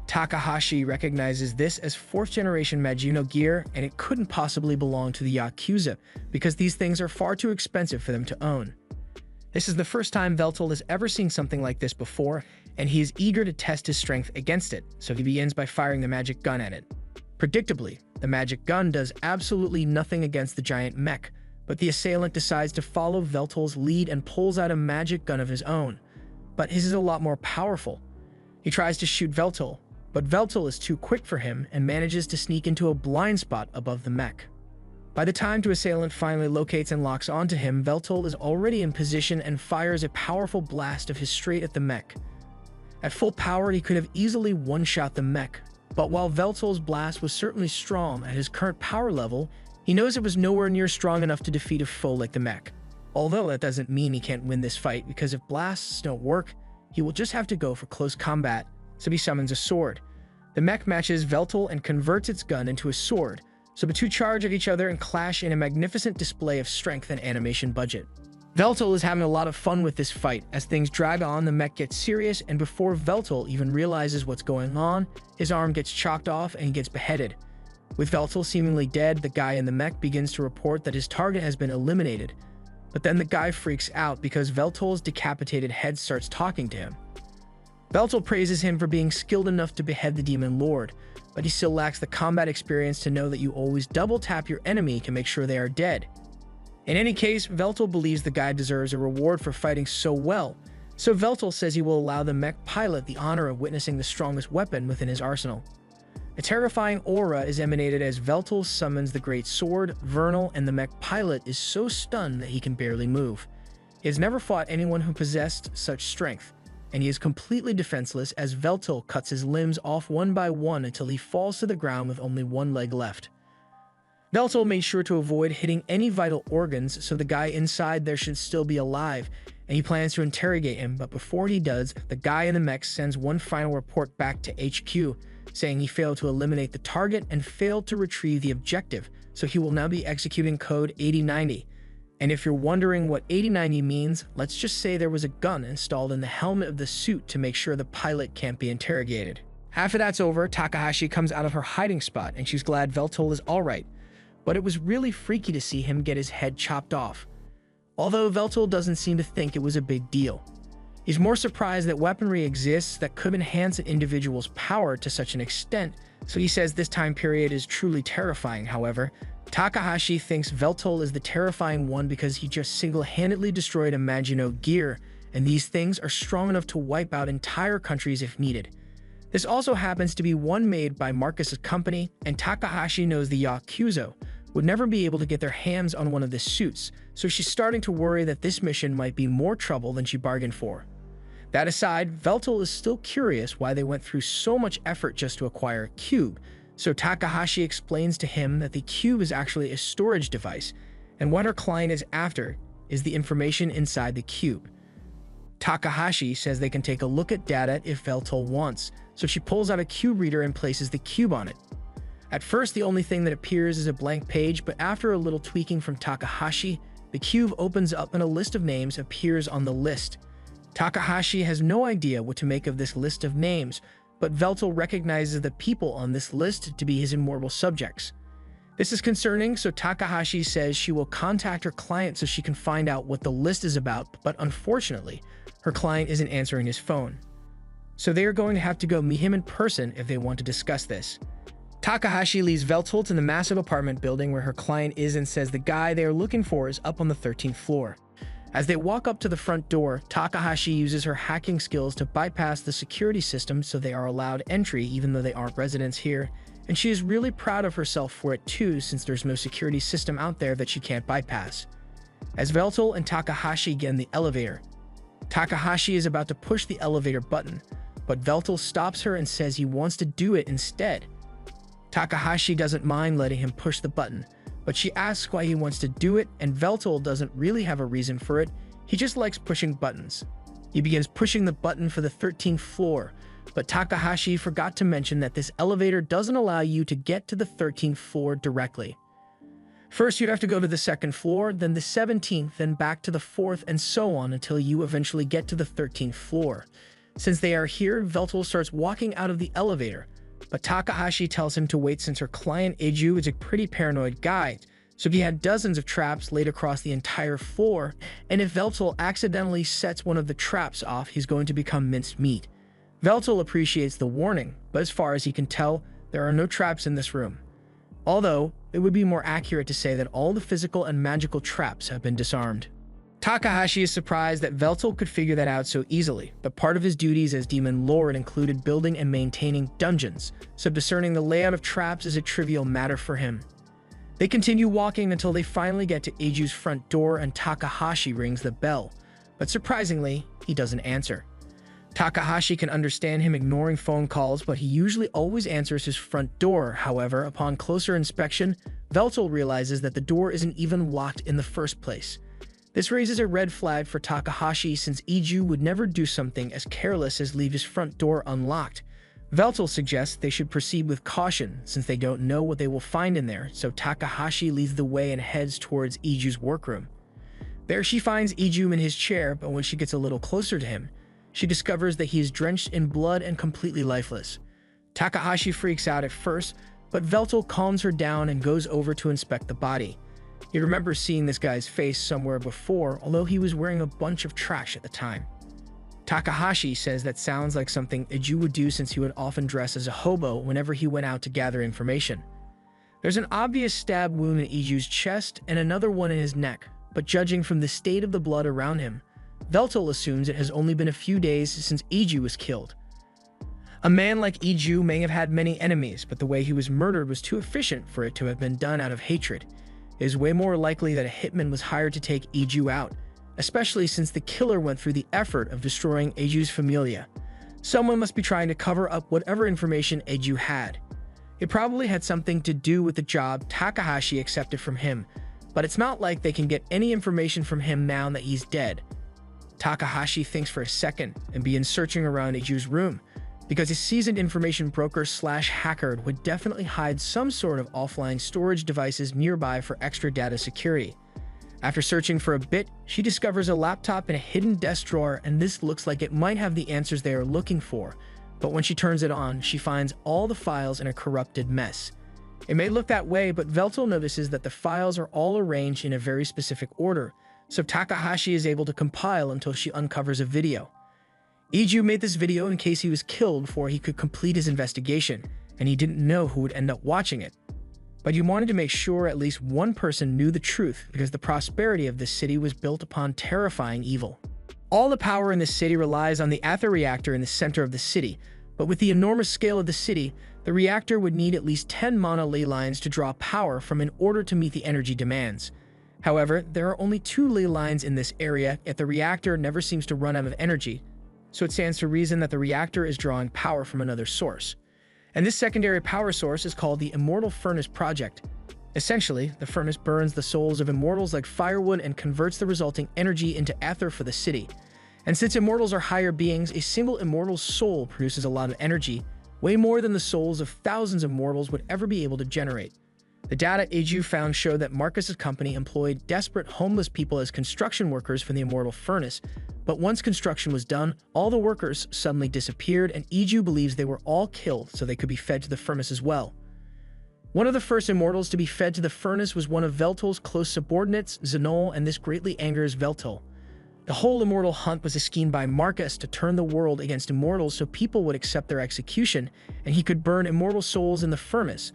Takahashi recognizes this as 4th generation Magino gear, and it couldn't possibly belong to the Yakuza because these things are far too expensive for them to own. This is the first time Veltal has ever seen something like this before, and he is eager to test his strength against it, so he begins by firing the magic gun at it. Predictably, the magic gun does absolutely nothing against the giant mech, but the assailant decides to follow Veltal's lead and pulls out a magic gun of his own. But his is a lot more powerful. He tries to shoot Veltal, but Veltal is too quick for him and manages to sneak into a blind spot above the mech. By the time the assailant finally locates and locks onto him, Veltal is already in position and fires a powerful blast of his straight at the mech. At full power, he could have easily one-shot the mech, but while Veltal's blast was certainly strong at his current power level, he knows it was nowhere near strong enough to defeat a foe like the mech. Although that doesn't mean he can't win this fight, because if blasts don't work, he will just have to go for close combat, so he summons a sword. The mech matches Veltal and converts its gun into a sword, so the two charge at each other and clash in a magnificent display of strength and animation budget. Veltal is having a lot of fun with this fight. As things drag on, the mech gets serious, and before Veltal even realizes what's going on, his arm gets chopped off and he gets beheaded. With Veltal seemingly dead, the guy in the mech begins to report that his target has been eliminated. But then the guy freaks out because Veltal's decapitated head starts talking to him. Veltal praises him for being skilled enough to behead the Demon Lord, but he still lacks the combat experience to know that you always double tap your enemy to make sure they are dead. In any case, Veltal believes the guy deserves a reward for fighting so well, so Veltal says he will allow the mech pilot the honor of witnessing the strongest weapon within his arsenal. A terrifying aura is emanated as Veltal summons the great sword, Vernal, and the mech pilot is so stunned that he can barely move. He has never fought anyone who possessed such strength, and he is completely defenseless as Veltal cuts his limbs off one by one until he falls to the ground with only one leg left. Veltal made sure to avoid hitting any vital organs, so the guy inside there should still be alive, and he plans to interrogate him, but before he does, the guy in the mech sends one final report back to HQ, saying he failed to eliminate the target and failed to retrieve the objective, so he will now be executing code 8090. And if you're wondering what 8090 means, let's just say there was a gun installed in the helmet of the suit to make sure the pilot can't be interrogated. After that's over, Takahashi comes out of her hiding spot and she's glad Veltal is alright, but it was really freaky to see him get his head chopped off. Although Veltal doesn't seem to think it was a big deal. He's more surprised that weaponry exists that could enhance an individual's power to such an extent, so he says this time period is truly terrifying. However, Takahashi thinks Veltal is the terrifying one because he just single-handedly destroyed a Magino gear, and these things are strong enough to wipe out entire countries if needed. This also happens to be one made by Marcus's company, and Takahashi knows the Yakuza would never be able to get their hands on one of the suits, so she's starting to worry that this mission might be more trouble than she bargained for. That aside, Veltal is still curious why they went through so much effort just to acquire a cube, so Takahashi explains to him that the cube is actually a storage device, and what her client is after is the information inside the cube. Takahashi says they can take a look at data if Veltal wants, so she pulls out a cube reader and places the cube on it. At first, the only thing that appears is a blank page, but after a little tweaking from Takahashi, the cube opens up and a list of names appears on the list. Takahashi has no idea what to make of this list of names, but Veltal recognizes the people on this list to be his immortal subjects. This is concerning, so Takahashi says she will contact her client so she can find out what the list is about, but unfortunately, her client isn't answering his phone. So they are going to have to go meet him in person if they want to discuss this. Takahashi leads Veltal to the massive apartment building where her client is and says the guy they are looking for is up on the 13th floor. As they walk up to the front door, Takahashi uses her hacking skills to bypass the security system so they are allowed entry even though they aren't residents here, and she is really proud of herself for it too since there's no security system out there that she can't bypass. As Veltal and Takahashi get in the elevator, Takahashi is about to push the elevator button, but Veltal stops her and says he wants to do it instead. Takahashi doesn't mind letting him push the button, but she asks why he wants to do it, and Veltal doesn't really have a reason for it, he just likes pushing buttons. He begins pushing the button for the 13th floor, but Takahashi forgot to mention that this elevator doesn't allow you to get to the 13th floor directly. First, you'd have to go to the second floor, then the 17th, then back to the 4th, and so on until you eventually get to the 13th floor. Since they are here, Veltal starts walking out of the elevator, but Takahashi tells him to wait since her client Eiju is a pretty paranoid guy, so he had dozens of traps laid across the entire floor, and if Veltal accidentally sets one of the traps off, he's going to become minced meat. Veltal appreciates the warning, but as far as he can tell, there are no traps in this room. Although, it would be more accurate to say that all the physical and magical traps have been disarmed. Takahashi is surprised that Veltal could figure that out so easily, but part of his duties as Demon Lord included building and maintaining dungeons, so discerning the layout of traps is a trivial matter for him. They continue walking until they finally get to Eiju's front door and Takahashi rings the bell, but surprisingly, he doesn't answer. Takahashi can understand him ignoring phone calls, but he usually always answers his front door. However, upon closer inspection, Veltal realizes that the door isn't even locked in the first place. This raises a red flag for Takahashi since Eiju would never do something as careless as leave his front door unlocked. Veltal suggests they should proceed with caution since they don't know what they will find in there, so Takahashi leads the way and heads towards Eiju's workroom. There she finds Eiju in his chair, but when she gets a little closer to him, she discovers that he is drenched in blood and completely lifeless. Takahashi freaks out at first, but Veltal calms her down and goes over to inspect the body. He remembers seeing this guy's face somewhere before, although he was wearing a bunch of trash at the time. Takahashi says that sounds like something Eiju would do since he would often dress as a hobo whenever he went out to gather information. There's an obvious stab wound in Eiju's chest and another one in his neck, but judging from the state of the blood around him, Veltal assumes it has only been a few days since Eiju was killed. A man like Eiju may have had many enemies, but the way he was murdered was too efficient for it to have been done out of hatred. It is way more likely that a hitman was hired to take Eiju out, especially since the killer went through the effort of destroying Eiju's familia. Someone must be trying to cover up whatever information Eiju had. It probably had something to do with the job Takahashi accepted from him, but it's not like they can get any information from him now that he's dead. Takahashi thinks for a second and begins searching around Eiju's room, because his seasoned information broker/hacker would definitely hide some sort of offline storage devices nearby for extra data security. After searching for a bit, she discovers a laptop in a hidden desk drawer, and this looks like it might have the answers they are looking for, but when she turns it on, she finds all the files in a corrupted mess. It may look that way, but Veltal notices that the files are all arranged in a very specific order, so Takahashi is able to compile until she uncovers a video. Eiju made this video in case he was killed before he could complete his investigation, and he didn't know who would end up watching it. But he wanted to make sure at least one person knew the truth because the prosperity of this city was built upon terrifying evil. All the power in this city relies on the Aether reactor in the center of the city, but with the enormous scale of the city, the reactor would need at least 10 mana ley lines to draw power from in order to meet the energy demands. However, there are only 2 ley lines in this area, yet the reactor never seems to run out of energy, so it stands to reason that the reactor is drawing power from another source. And this secondary power source is called the Immortal Furnace Project. Essentially, the furnace burns the souls of immortals like firewood and converts the resulting energy into ether for the city. And since immortals are higher beings, a single immortal's soul produces a lot of energy, way more than the souls of thousands of mortals would ever be able to generate. The data Eiju found showed that Marcus's company employed desperate homeless people as construction workers for the Immortal Furnace, but once construction was done, all the workers suddenly disappeared, and Eiju believes they were all killed so they could be fed to the furnace as well. One of the first immortals to be fed to the furnace was one of Veltal's close subordinates, Zenol, and this greatly angers Veltal. The whole immortal hunt was a scheme by Marcus to turn the world against immortals so people would accept their execution, and he could burn immortal souls in the furnace,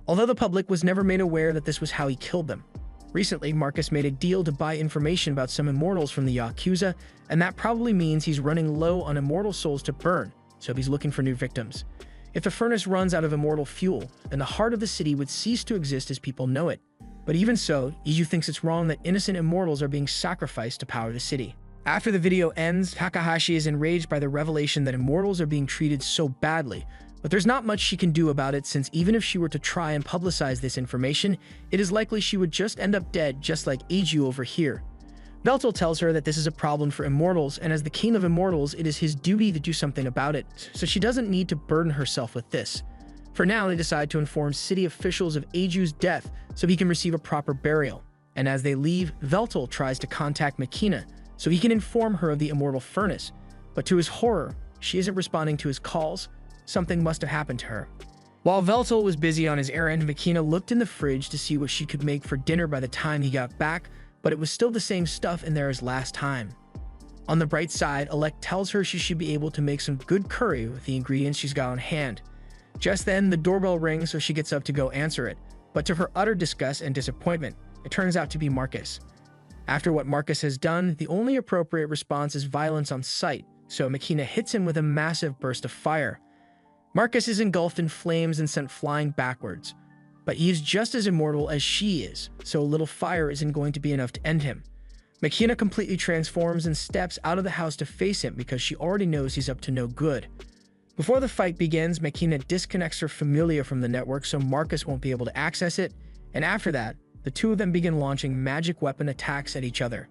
although the public was never made aware that this was how he killed them. Recently, Marcus made a deal to buy information about some immortals from the Yakuza, and that probably means he's running low on immortal souls to burn, so he's looking for new victims. If the furnace runs out of immortal fuel, then the heart of the city would cease to exist as people know it. But even so, Eiju thinks it's wrong that innocent immortals are being sacrificed to power the city. After the video ends, Takahashi is enraged by the revelation that immortals are being treated so badly, but there's not much she can do about it since even if she were to try and publicize this information, it is likely she would just end up dead just like Eiju over here. Veltal tells her that this is a problem for immortals, and as the king of immortals, it is his duty to do something about it, so she doesn't need to burden herself with this. For now, they decide to inform city officials of Aju's death so he can receive a proper burial. And as they leave, Veltal tries to contact Makina so he can inform her of the immortal furnace. But to his horror, she isn't responding to his calls. Something must have happened to her. While Veltal was busy on his errand, Makina looked in the fridge to see what she could make for dinner by the time he got back, but it was still the same stuff in there as last time. On the bright side, Alec tells her she should be able to make some good curry with the ingredients she's got on hand. Just then, the doorbell rings, so she gets up to go answer it. But to her utter disgust and disappointment, it turns out to be Marcus. After what Marcus has done, the only appropriate response is violence on sight, so Makina hits him with a massive burst of fire. Marcus is engulfed in flames and sent flying backwards. But he is just as immortal as she is, so a little fire isn't going to be enough to end him. Makina completely transforms and steps out of the house to face him because she already knows he's up to no good. Before the fight begins, Makina disconnects her familia from the network so Marcus won't be able to access it, and after that, the two of them begin launching magic weapon attacks at each other.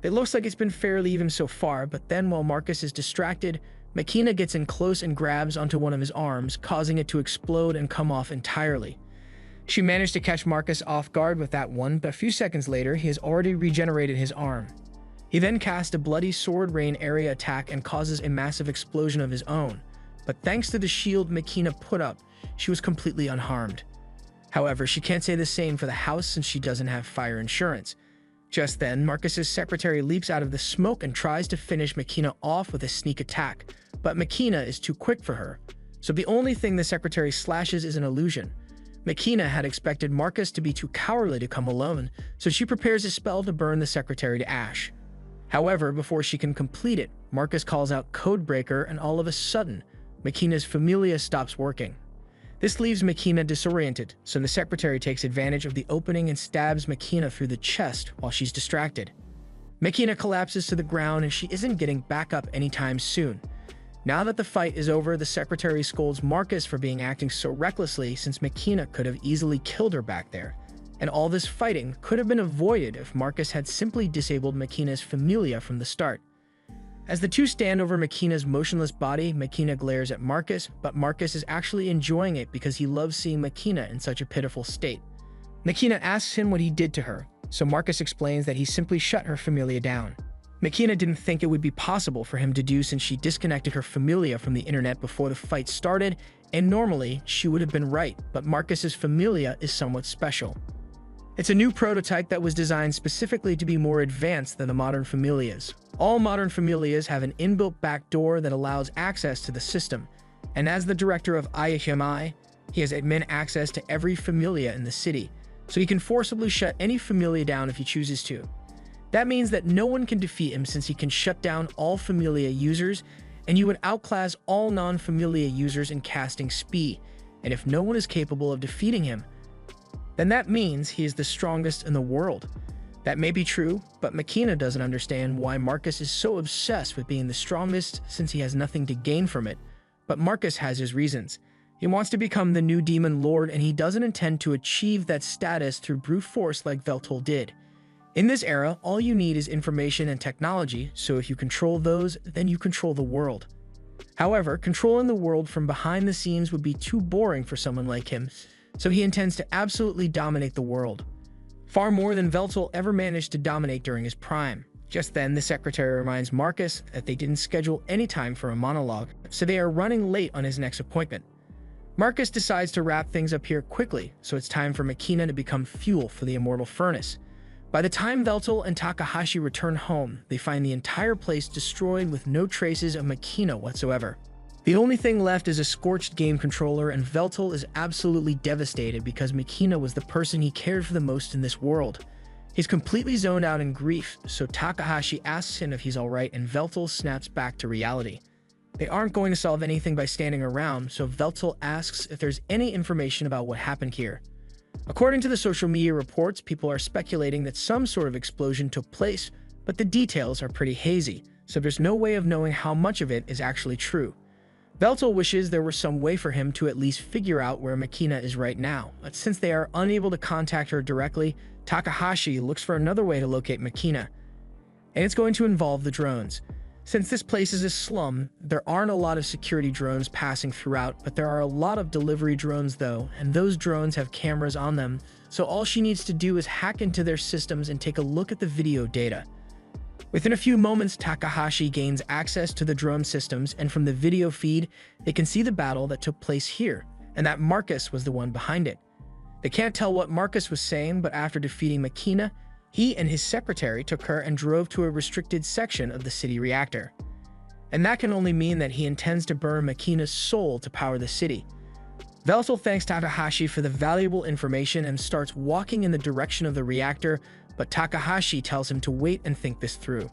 It looks like it's been fairly even so far, but then while Marcus is distracted, Makina gets in close and grabs onto one of his arms, causing it to explode and come off entirely. She managed to catch Marcus off guard with that one, but a few seconds later, he has already regenerated his arm. He then casts a bloody sword rain area attack and causes a massive explosion of his own, but thanks to the shield Makina put up, she was completely unharmed. However, she can't say the same for the house since she doesn't have fire insurance. Just then, Marcus's secretary leaps out of the smoke and tries to finish Makina off with a sneak attack, but Makina is too quick for her, so the only thing the secretary slashes is an illusion. Makina had expected Marcus to be too cowardly to come alone, so she prepares a spell to burn the secretary to ash. However, before she can complete it, Marcus calls out Codebreaker, and all of a sudden, Makina's familia stops working. This leaves Makina disoriented, so the secretary takes advantage of the opening and stabs Makina through the chest while she's distracted. Makina collapses to the ground and she isn't getting back up anytime soon. Now that the fight is over, the secretary scolds Marcus for being acting so recklessly since Makina could have easily killed her back there. And all this fighting could have been avoided if Marcus had simply disabled Makina's familia from the start. As the two stand over Makina's motionless body, Makina glares at Marcus, but Marcus is actually enjoying it because he loves seeing Makina in such a pitiful state. Makina asks him what he did to her, so Marcus explains that he simply shut her familia down. Makina didn't think it would be possible for him to do since she disconnected her familia from the internet before the fight started, and normally she would have been right, but Marcus's familia is somewhat special. It's a new prototype that was designed specifically to be more advanced than the modern familias. All modern familias have an inbuilt backdoor that allows access to the system, and as the director of IHMI, he has admin access to every familia in the city, so he can forcibly shut any familia down if he chooses to. That means that no one can defeat him since he can shut down all familia users, and you would outclass all non-familia users in casting speed, and if no one is capable of defeating him, then that means he is the strongest in the world. That may be true, but Makina doesn't understand why Marcus is so obsessed with being the strongest since he has nothing to gain from it. But Marcus has his reasons. He wants to become the new demon lord, and he doesn't intend to achieve that status through brute force like Veltal did. In this era, all you need is information and technology, so if you control those, then you control the world. However, controlling the world from behind the scenes would be too boring for someone like him, so he intends to absolutely dominate the world. Far more than Veltal ever managed to dominate during his prime. Just then, the secretary reminds Marcus that they didn't schedule any time for a monologue, so they are running late on his next appointment. Marcus decides to wrap things up here quickly, so it's time for Makina to become fuel for the immortal furnace. By the time Veltal and Takahashi return home, they find the entire place destroyed with no traces of Makina whatsoever. The only thing left is a scorched game controller, and Veltal is absolutely devastated because Makina was the person he cared for the most in this world. He's completely zoned out in grief, so Takahashi asks him if he's alright and Veltal snaps back to reality. They aren't going to solve anything by standing around, so Veltal asks if there's any information about what happened here. According to the social media reports, people are speculating that some sort of explosion took place, but the details are pretty hazy, so there's no way of knowing how much of it is actually true. Veltal wishes there were some way for him to at least figure out where Makina is right now, but since they are unable to contact her directly, Takahashi looks for another way to locate Makina, and it's going to involve the drones. Since this place is a slum, there aren't a lot of security drones passing throughout, but there are a lot of delivery drones though, and those drones have cameras on them, so all she needs to do is hack into their systems and take a look at the video data. Within a few moments, Takahashi gains access to the drone systems, and from the video feed, they can see the battle that took place here, and that Marcus was the one behind it. They can't tell what Marcus was saying, but after defeating Makina, he and his secretary took her and drove to a restricted section of the city reactor. And that can only mean that he intends to burn Makina's soul to power the city. Veltal thanks Takahashi for the valuable information and starts walking in the direction of the reactor, but Takahashi tells him to wait and think this through.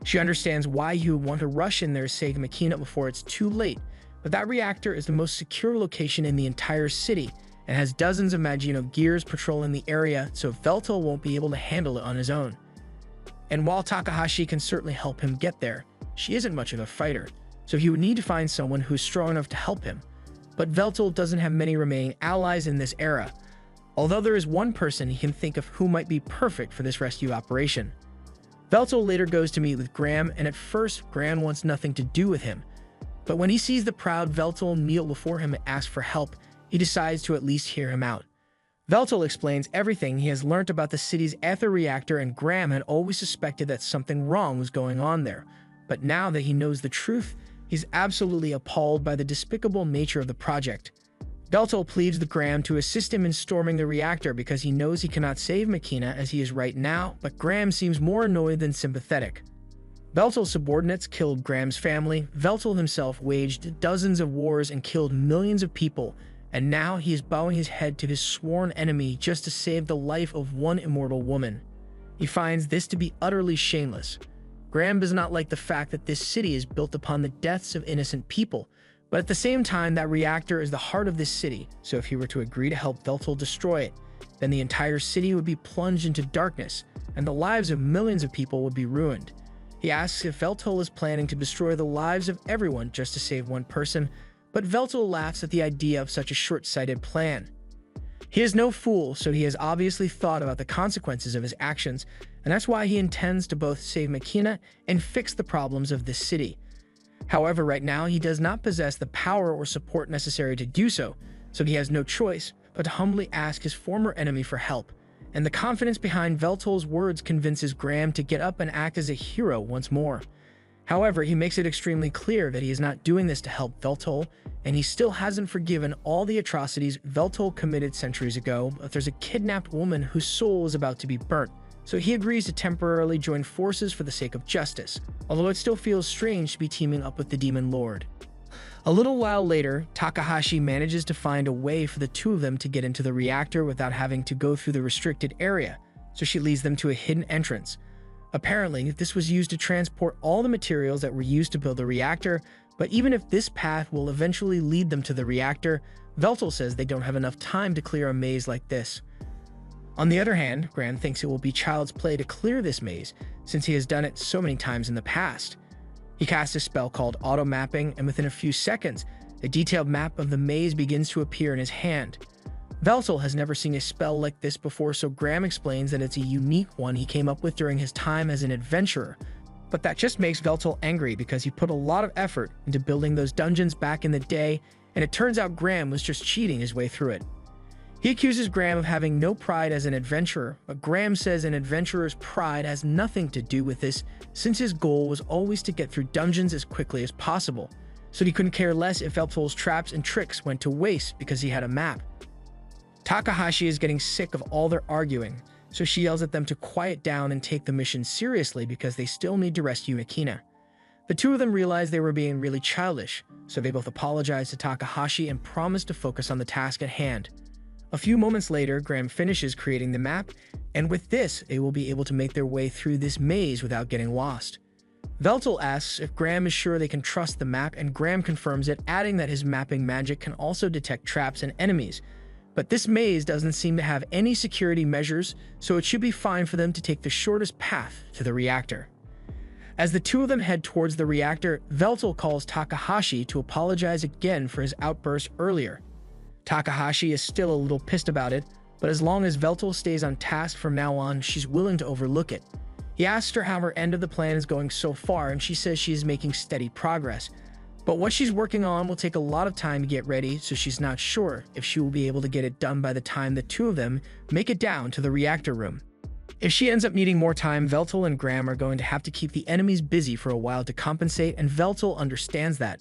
She understands why he would want to rush in there to save Makina before it's too late, but that reactor is the most secure location in the entire city, and has dozens of Magino gears patrolling the area, so Veltal won't be able to handle it on his own. And while Takahashi can certainly help him get there, she isn't much of a fighter, so he would need to find someone who's strong enough to help him. But Veltal doesn't have many remaining allies in this era, although there is one person he can think of who might be perfect for this rescue operation. Veltal later goes to meet with Graham, and at first, Graham wants nothing to do with him. But when he sees the proud Veltal kneel before him and ask for help, he decides to at least hear him out. Veltal explains everything he has learnt about the city's ether reactor, and Graham had always suspected that something wrong was going on there. But now that he knows the truth, he's absolutely appalled by the despicable nature of the project. Veltal pleads with Graham to assist him in storming the reactor because he knows he cannot save Makina as he is right now, but Graham seems more annoyed than sympathetic. Veltal's subordinates killed Graham's family, Veltal himself waged dozens of wars and killed millions of people, and now he is bowing his head to his sworn enemy just to save the life of one immortal woman. He finds this to be utterly shameless. Graham does not like the fact that this city is built upon the deaths of innocent people, but at the same time, that reactor is the heart of this city, so if he were to agree to help Veltal destroy it, then the entire city would be plunged into darkness, and the lives of millions of people would be ruined. He asks if Veltal is planning to destroy the lives of everyone just to save one person, but Veltal laughs at the idea of such a short-sighted plan. He is no fool, so he has obviously thought about the consequences of his actions, and that's why he intends to both save Makina and fix the problems of this city. However, right now he does not possess the power or support necessary to do so, so he has no choice but to humbly ask his former enemy for help, and the confidence behind Veltal's words convinces Graham to get up and act as a hero once more. However, he makes it extremely clear that he is not doing this to help Veltal, and he still hasn't forgiven all the atrocities Veltal committed centuries ago, but there's a kidnapped woman whose soul is about to be burnt, so he agrees to temporarily join forces for the sake of justice, although it still feels strange to be teaming up with the Demon Lord. A little while later, Takahashi manages to find a way for the two of them to get into the reactor without having to go through the restricted area, so she leads them to a hidden entrance. Apparently, this was used to transport all the materials that were used to build the reactor, but even if this path will eventually lead them to the reactor, Veltal says they don't have enough time to clear a maze like this. On the other hand, Graham thinks it will be child's play to clear this maze, since he has done it so many times in the past. He casts a spell called Auto Mapping, and within a few seconds, a detailed map of the maze begins to appear in his hand. Veltal has never seen a spell like this before, so Graham explains that it's a unique one he came up with during his time as an adventurer. But that just makes Veltal angry because he put a lot of effort into building those dungeons back in the day, and it turns out Graham was just cheating his way through it. He accuses Graham of having no pride as an adventurer, but Graham says an adventurer's pride has nothing to do with this, since his goal was always to get through dungeons as quickly as possible, so he couldn't care less if Veltal's traps and tricks went to waste because he had a map. Takahashi is getting sick of all their arguing, so she yells at them to quiet down and take the mission seriously because they still need to rescue Makina. The two of them realize they were being really childish, so they both apologize to Takahashi and promise to focus on the task at hand. A few moments later, Graham finishes creating the map, and with this, they will be able to make their way through this maze without getting lost. Veltal asks if Graham is sure they can trust the map, and Graham confirms it, adding that his mapping magic can also detect traps and enemies. But this maze doesn't seem to have any security measures, so it should be fine for them to take the shortest path to the reactor. As the two of them head towards the reactor, Veltal calls Takahashi to apologize again for his outburst earlier. Takahashi is still a little pissed about it, but as long as Veltal stays on task from now on, she's willing to overlook it. He asks her how her end of the plan is going so far, and she says she is making steady progress. But what she's working on will take a lot of time to get ready, so she's not sure if she will be able to get it done by the time the two of them make it down to the reactor room. If she ends up needing more time, Veltal and Graham are going to have to keep the enemies busy for a while to compensate, and Veltal understands that.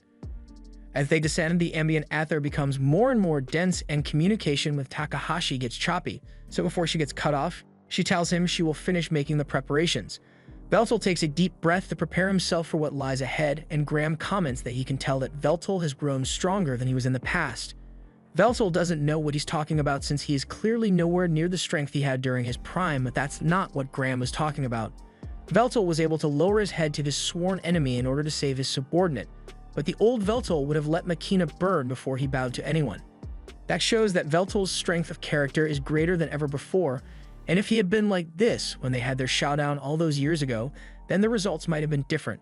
As they descend, the ambient ether becomes more and more dense and communication with Takahashi gets choppy, so before she gets cut off, she tells him she will finish making the preparations. Veltal takes a deep breath to prepare himself for what lies ahead, and Graham comments that he can tell that Veltal has grown stronger than he was in the past. Veltal doesn't know what he's talking about since he is clearly nowhere near the strength he had during his prime, but that's not what Graham was talking about. Veltal was able to lower his head to this sworn enemy in order to save his subordinate, but the old Veltal would have let Makina burn before he bowed to anyone. That shows that Veltal's strength of character is greater than ever before, and if he had been like this when they had their showdown all those years ago, then the results might have been different.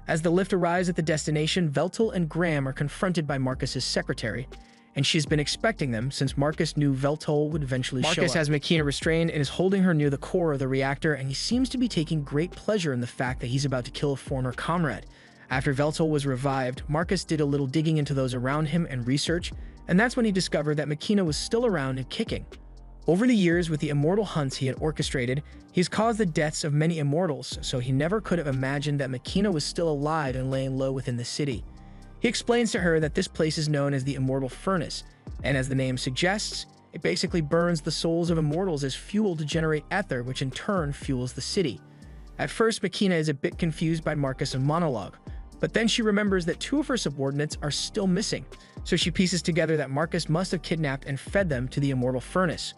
As the lift arrives at the destination, Veltal and Graham are confronted by Marcus's secretary, and she's been expecting them since Marcus knew Veltal would eventually show up. Marcus has Makina restrained and is holding her near the core of the reactor, and he seems to be taking great pleasure in the fact that he's about to kill a former comrade. After Veltal was revived, Marcus did a little digging into those around him and research, and that's when he discovered that Makina was still around and kicking. Over the years, with the immortal hunts he had orchestrated, he's caused the deaths of many immortals, so he never could have imagined that Makina was still alive and laying low within the city. He explains to her that this place is known as the Immortal Furnace, and as the name suggests, it basically burns the souls of immortals as fuel to generate ether, which in turn fuels the city. At first, Makina is a bit confused by Marcus' monologue, but then she remembers that two of her subordinates are still missing, so she pieces together that Marcus must have kidnapped and fed them to the Immortal Furnace.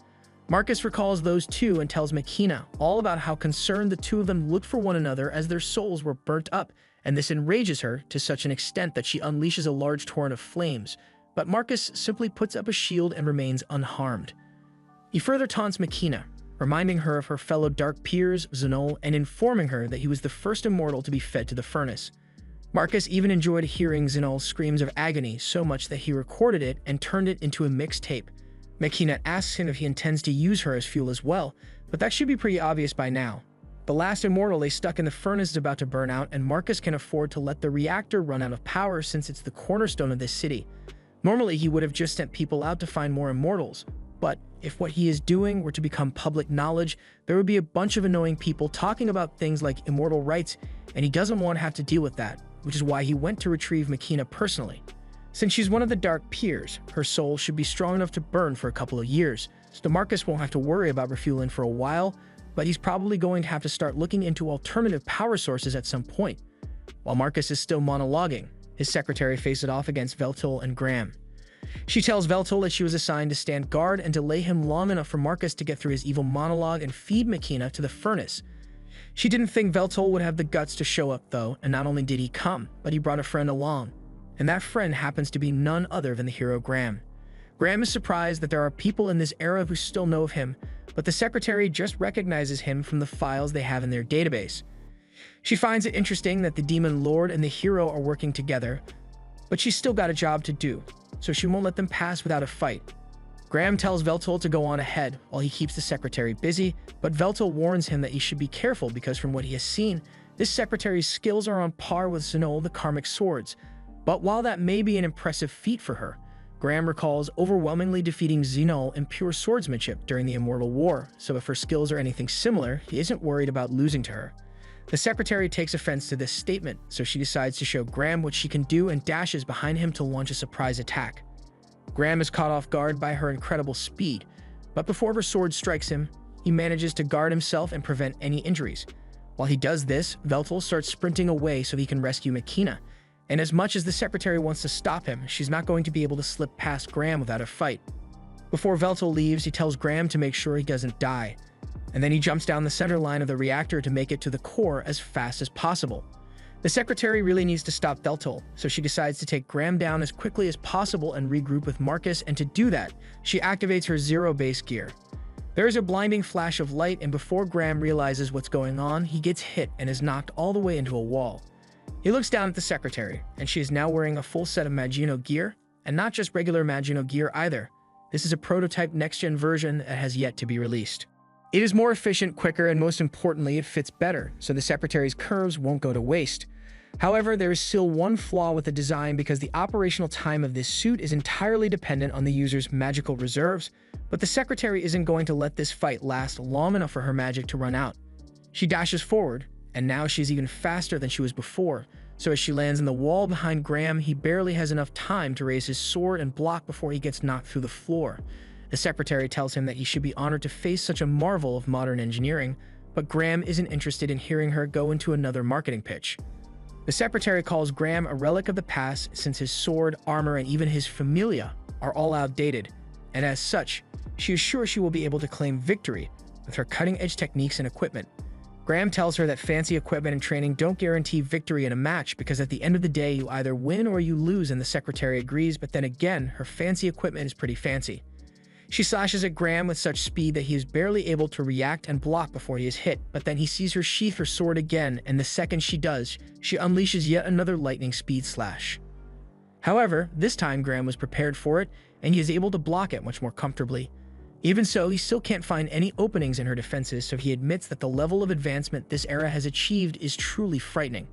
Marcus recalls those two and tells Makina all about how concerned the two of them looked for one another as their souls were burnt up, and this enrages her to such an extent that she unleashes a large torrent of flames, but Marcus simply puts up a shield and remains unharmed. He further taunts Makina, reminding her of her fellow dark peers, Xenol, and informing her that he was the first immortal to be fed to the furnace. Marcus even enjoyed hearing Xenol's screams of agony so much that he recorded it and turned it into a mixtape. Makina asks him if he intends to use her as fuel as well, but that should be pretty obvious by now. The last immortal lay stuck in the furnace is about to burn out, and Marcus can afford to let the reactor run out of power since it's the cornerstone of this city. Normally, he would have just sent people out to find more immortals, but if what he is doing were to become public knowledge, there would be a bunch of annoying people talking about things like immortal rights, and he doesn't want to have to deal with that, which is why he went to retrieve Makina personally. Since she's one of the Dark Peers, her soul should be strong enough to burn for a couple of years, so Marcus won't have to worry about refueling for a while, but he's probably going to have to start looking into alternative power sources at some point. While Marcus is still monologuing, his secretary faces off against Veltal and Graham. She tells Veltal that she was assigned to stand guard and delay him long enough for Marcus to get through his evil monologue and feed Makina to the furnace. She didn't think Veltal would have the guts to show up though, and not only did he come, but he brought a friend along. And that friend happens to be none other than the hero Graham. Graham is surprised that there are people in this era who still know of him, but the secretary just recognizes him from the files they have in their database. She finds it interesting that the Demon Lord and the hero are working together, but she's still got a job to do, so she won't let them pass without a fight. Graham tells Veltal to go on ahead while he keeps the secretary busy, but Veltal warns him that he should be careful because from what he has seen, this secretary's skills are on par with Xenol the Karmic Swords. But while that may be an impressive feat for her, Graham recalls overwhelmingly defeating Xenol in pure swordsmanship during the Immortal War, so if her skills are anything similar, he isn't worried about losing to her. The secretary takes offense to this statement, so she decides to show Graham what she can do and dashes behind him to launch a surprise attack. Graham is caught off guard by her incredible speed, but before her sword strikes him, he manages to guard himself and prevent any injuries. While he does this, Veltal starts sprinting away so he can rescue Makina, and as much as the secretary wants to stop him, she's not going to be able to slip past Graham without a fight. Before Veltal leaves, he tells Graham to make sure he doesn't die, and then he jumps down the center line of the reactor to make it to the core as fast as possible. The secretary really needs to stop Veltal, so she decides to take Graham down as quickly as possible and regroup with Marcus, and to do that, she activates her zero base gear. There is a blinding flash of light, and before Graham realizes what's going on, he gets hit and is knocked all the way into a wall. He looks down at the secretary, and she is now wearing a full set of Magino gear, and not just regular Magino gear either. This is a prototype next-gen version that has yet to be released. It is more efficient, quicker, and most importantly, it fits better, so the secretary's curves won't go to waste. However, there is still one flaw with the design because the operational time of this suit is entirely dependent on the user's magical reserves, but the secretary isn't going to let this fight last long enough for her magic to run out. She dashes forward, and now she's even faster than she was before, so as she lands in the wall behind Graham, he barely has enough time to raise his sword and block before he gets knocked through the floor. The secretary tells him that he should be honored to face such a marvel of modern engineering, but Graham isn't interested in hearing her go into another marketing pitch. The secretary calls Graham a relic of the past since his sword, armor, and even his familia are all outdated, and as such, she is sure she will be able to claim victory with her cutting-edge techniques and equipment. Graham tells her that fancy equipment and training don't guarantee victory in a match because at the end of the day you either win or you lose, and the secretary agrees, but then again, her fancy equipment is pretty fancy. She slashes at Graham with such speed that he is barely able to react and block before he is hit, but then he sees her sheath her sword again, and the second she does, she unleashes yet another lightning speed slash. However, this time Graham was prepared for it, and he is able to block it much more comfortably. Even so, he still can't find any openings in her defenses, so he admits that the level of advancement this era has achieved is truly frightening.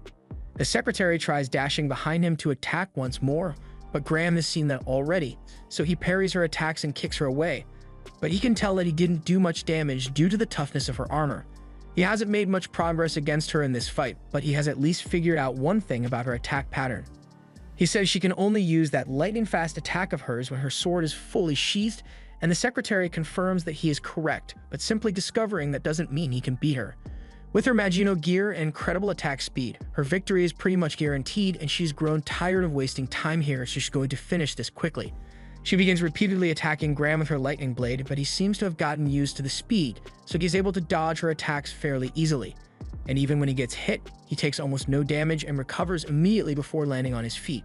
The secretary tries dashing behind him to attack once more, but Graham has seen that already, so he parries her attacks and kicks her away. But he can tell that he didn't do much damage due to the toughness of her armor. He hasn't made much progress against her in this fight, but he has at least figured out one thing about her attack pattern. He says she can only use that lightning-fast attack of hers when her sword is fully sheathed, and the secretary confirms that he is correct, but simply discovering that doesn't mean he can beat her. With her Magino gear and incredible attack speed, her victory is pretty much guaranteed, and she's grown tired of wasting time here, so she's going to finish this quickly. She begins repeatedly attacking Graham with her lightning blade, but he seems to have gotten used to the speed, so he's able to dodge her attacks fairly easily. And even when he gets hit, he takes almost no damage and recovers immediately before landing on his feet.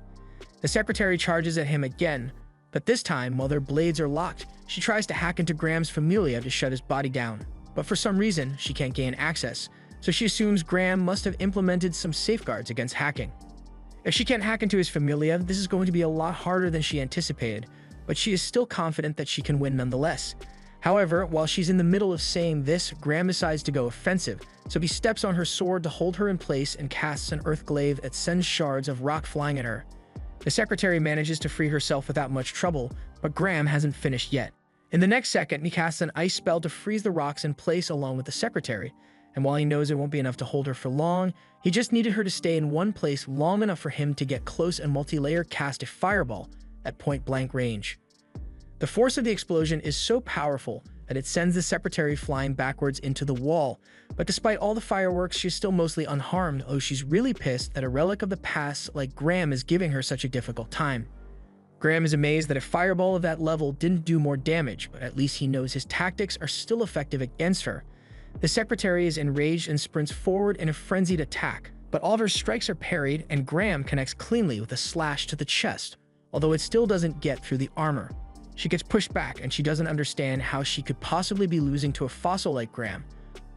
The secretary charges at him again, but this time, while their blades are locked, she tries to hack into Graham's familia to shut his body down. But for some reason, she can't gain access, so she assumes Graham must have implemented some safeguards against hacking. If she can't hack into his familia, this is going to be a lot harder than she anticipated, but she is still confident that she can win nonetheless. However, while she's in the middle of saying this, Graham decides to go offensive, so he steps on her sword to hold her in place and casts an earth glaive that sends shards of rock flying at her. The secretary manages to free herself without much trouble, but Graham hasn't finished yet. In the next second, he casts an ice spell to freeze the rocks in place along with the secretary, and while he knows it won't be enough to hold her for long, he just needed her to stay in one place long enough for him to get close and multi-layer cast a fireball at point-blank range. The force of the explosion is so powerful that it sends the secretary flying backwards into the wall, but despite all the fireworks, she's still mostly unharmed, although she's really pissed that a relic of the past like Graham is giving her such a difficult time. Graham is amazed that a fireball of that level didn't do more damage, but at least he knows his tactics are still effective against her. The secretary is enraged and sprints forward in a frenzied attack, but all of her strikes are parried, and Graham connects cleanly with a slash to the chest, although it still doesn't get through the armor. She gets pushed back, and she doesn't understand how she could possibly be losing to a fossil like Graham.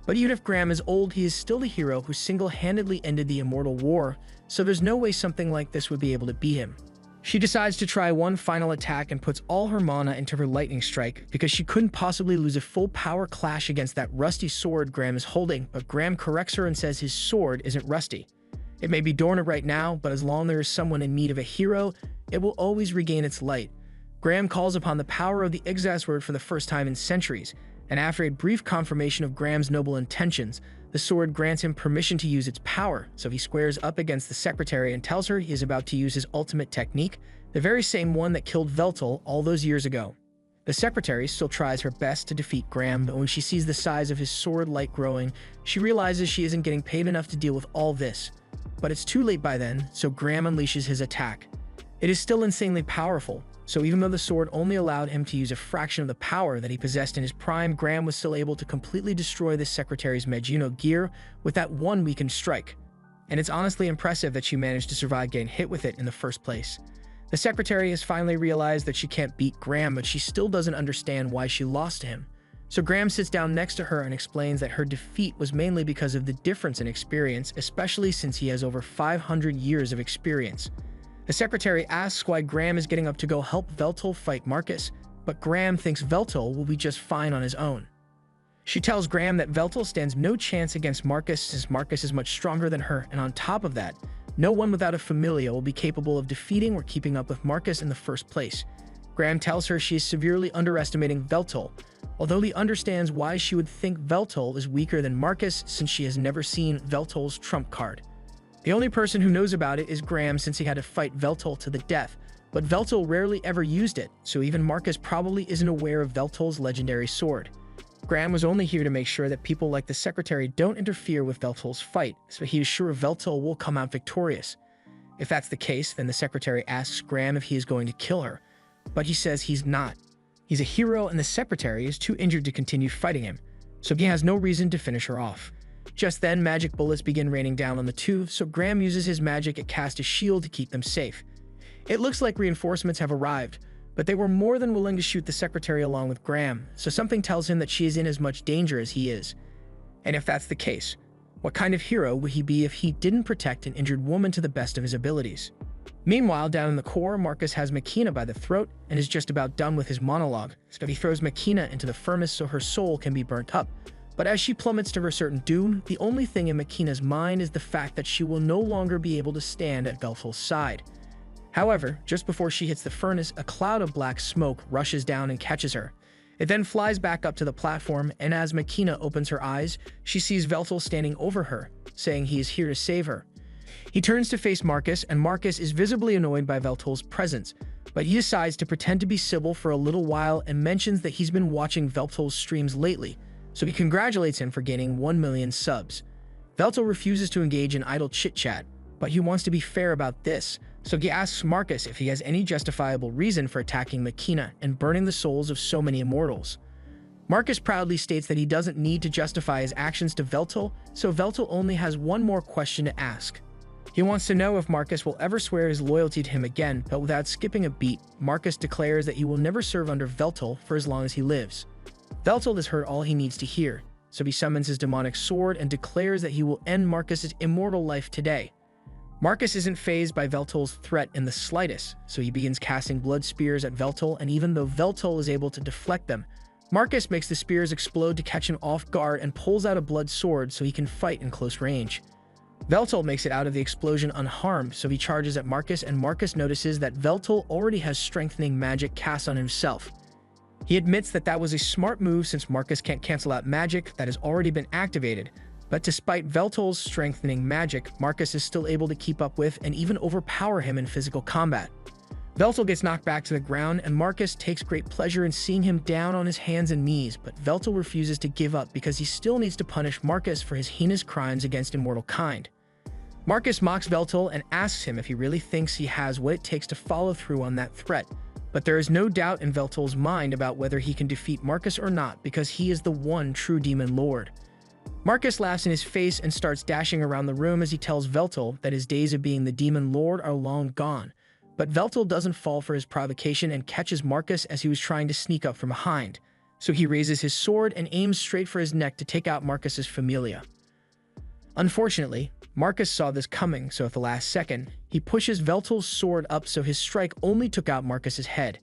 But even if Graham is old, he is still the hero who single-handedly ended the Immortal War, so there's no way something like this would be able to beat him. She decides to try one final attack and puts all her mana into her lightning strike because she couldn't possibly lose a full power clash against that rusty sword Graham is holding, but Graham corrects her and says his sword isn't rusty. It may be dormant right now, but as long as there is someone in need of a hero, it will always regain its light. Graham calls upon the power of the Exasword for the first time in centuries, and after a brief confirmation of Graham's noble intentions, the sword grants him permission to use its power, so he squares up against the secretary and tells her he is about to use his ultimate technique, the very same one that killed Veltal all those years ago. The secretary still tries her best to defeat Graham, but when she sees the size of his sword light growing, she realizes she isn't getting paid enough to deal with all this. But it's too late by then, so Graham unleashes his attack. It is still insanely powerful, so even though the sword only allowed him to use a fraction of the power that he possessed in his prime, Graham was still able to completely destroy the secretary's Magino gear with that one weakened strike. And it's honestly impressive that she managed to survive getting hit with it in the first place. The secretary has finally realized that she can't beat Graham, but she still doesn't understand why she lost to him. So Graham sits down next to her and explains that her defeat was mainly because of the difference in experience, especially since he has over 500 years of experience. The secretary asks why Graham is getting up to go help Veltal fight Marcus, but Graham thinks Veltal will be just fine on his own. She tells Graham that Veltal stands no chance against Marcus since Marcus is much stronger than her, and on top of that, no one without a familia will be capable of defeating or keeping up with Marcus in the first place. Graham tells her she is severely underestimating Veltal, although he understands why she would think Veltal is weaker than Marcus since she has never seen Veltal's trump card. The only person who knows about it is Graham since he had to fight Veltal to the death, but Veltal rarely ever used it, so even Marcus probably isn't aware of Veltal's legendary sword. Graham was only here to make sure that people like the Secretary don't interfere with Veltal's fight, so he is sure Veltal will come out victorious. If that's the case, then the Secretary asks Graham if he is going to kill her, but he says he's not. He's a hero and the Secretary is too injured to continue fighting him, so he has no reason to finish her off. Just then, magic bullets begin raining down on the two, so Graham uses his magic to cast a shield to keep them safe. It looks like reinforcements have arrived, but they were more than willing to shoot the Secretary along with Graham, so something tells him that she is in as much danger as he is. And if that's the case, what kind of hero would he be if he didn't protect an injured woman to the best of his abilities? Meanwhile, down in the core, Marcus has Makina by the throat and is just about done with his monologue, so he throws Makina into the furnace so her soul can be burnt up. But as she plummets to her certain doom, the only thing in Makina's mind is the fact that she will no longer be able to stand at Veltal's side. However, just before she hits the furnace, a cloud of black smoke rushes down and catches her. It then flies back up to the platform, and as Makina opens her eyes, she sees Veltal standing over her, saying he is here to save her. He turns to face Marcus, and Marcus is visibly annoyed by Veltal's presence, but he decides to pretend to be civil for a little while and mentions that he's been watching Veltal's streams lately, so he congratulates him for gaining 1 million subs. Veltal refuses to engage in idle chit-chat, but he wants to be fair about this, so he asks Marcus if he has any justifiable reason for attacking Makina and burning the souls of so many immortals. Marcus proudly states that he doesn't need to justify his actions to Veltal, so Veltal only has one more question to ask. He wants to know if Marcus will ever swear his loyalty to him again, but without skipping a beat, Marcus declares that he will never serve under Veltal for as long as he lives. Veltal has heard all he needs to hear, so he summons his demonic sword and declares that he will end Marcus's immortal life today. Marcus isn't fazed by Veltal's threat in the slightest, so he begins casting blood spears at Veltal, and even though Veltal is able to deflect them, Marcus makes the spears explode to catch him off guard and pulls out a blood sword so he can fight in close range. Veltal makes it out of the explosion unharmed, so he charges at Marcus, and Marcus notices that Veltal already has strengthening magic cast on himself. He admits that that was a smart move since Marcus can't cancel out magic that has already been activated, but despite Veltal's strengthening magic, Marcus is still able to keep up with and even overpower him in physical combat. Veltal gets knocked back to the ground, and Marcus takes great pleasure in seeing him down on his hands and knees, but Veltal refuses to give up because he still needs to punish Marcus for his heinous crimes against immortal kind. Marcus mocks Veltal and asks him if he really thinks he has what it takes to follow through on that threat, but there is no doubt in Veltal's mind about whether he can defeat Marcus or not because he is the one true demon lord. Marcus laughs in his face and starts dashing around the room as he tells Veltal that his days of being the demon lord are long gone. But Veltal doesn't fall for his provocation and catches Marcus as he was trying to sneak up from behind, so he raises his sword and aims straight for his neck to take out Marcus's familia. Unfortunately, Marcus saw this coming, so at the last second, he pushes Veltal's sword up so his strike only took out Marcus's head.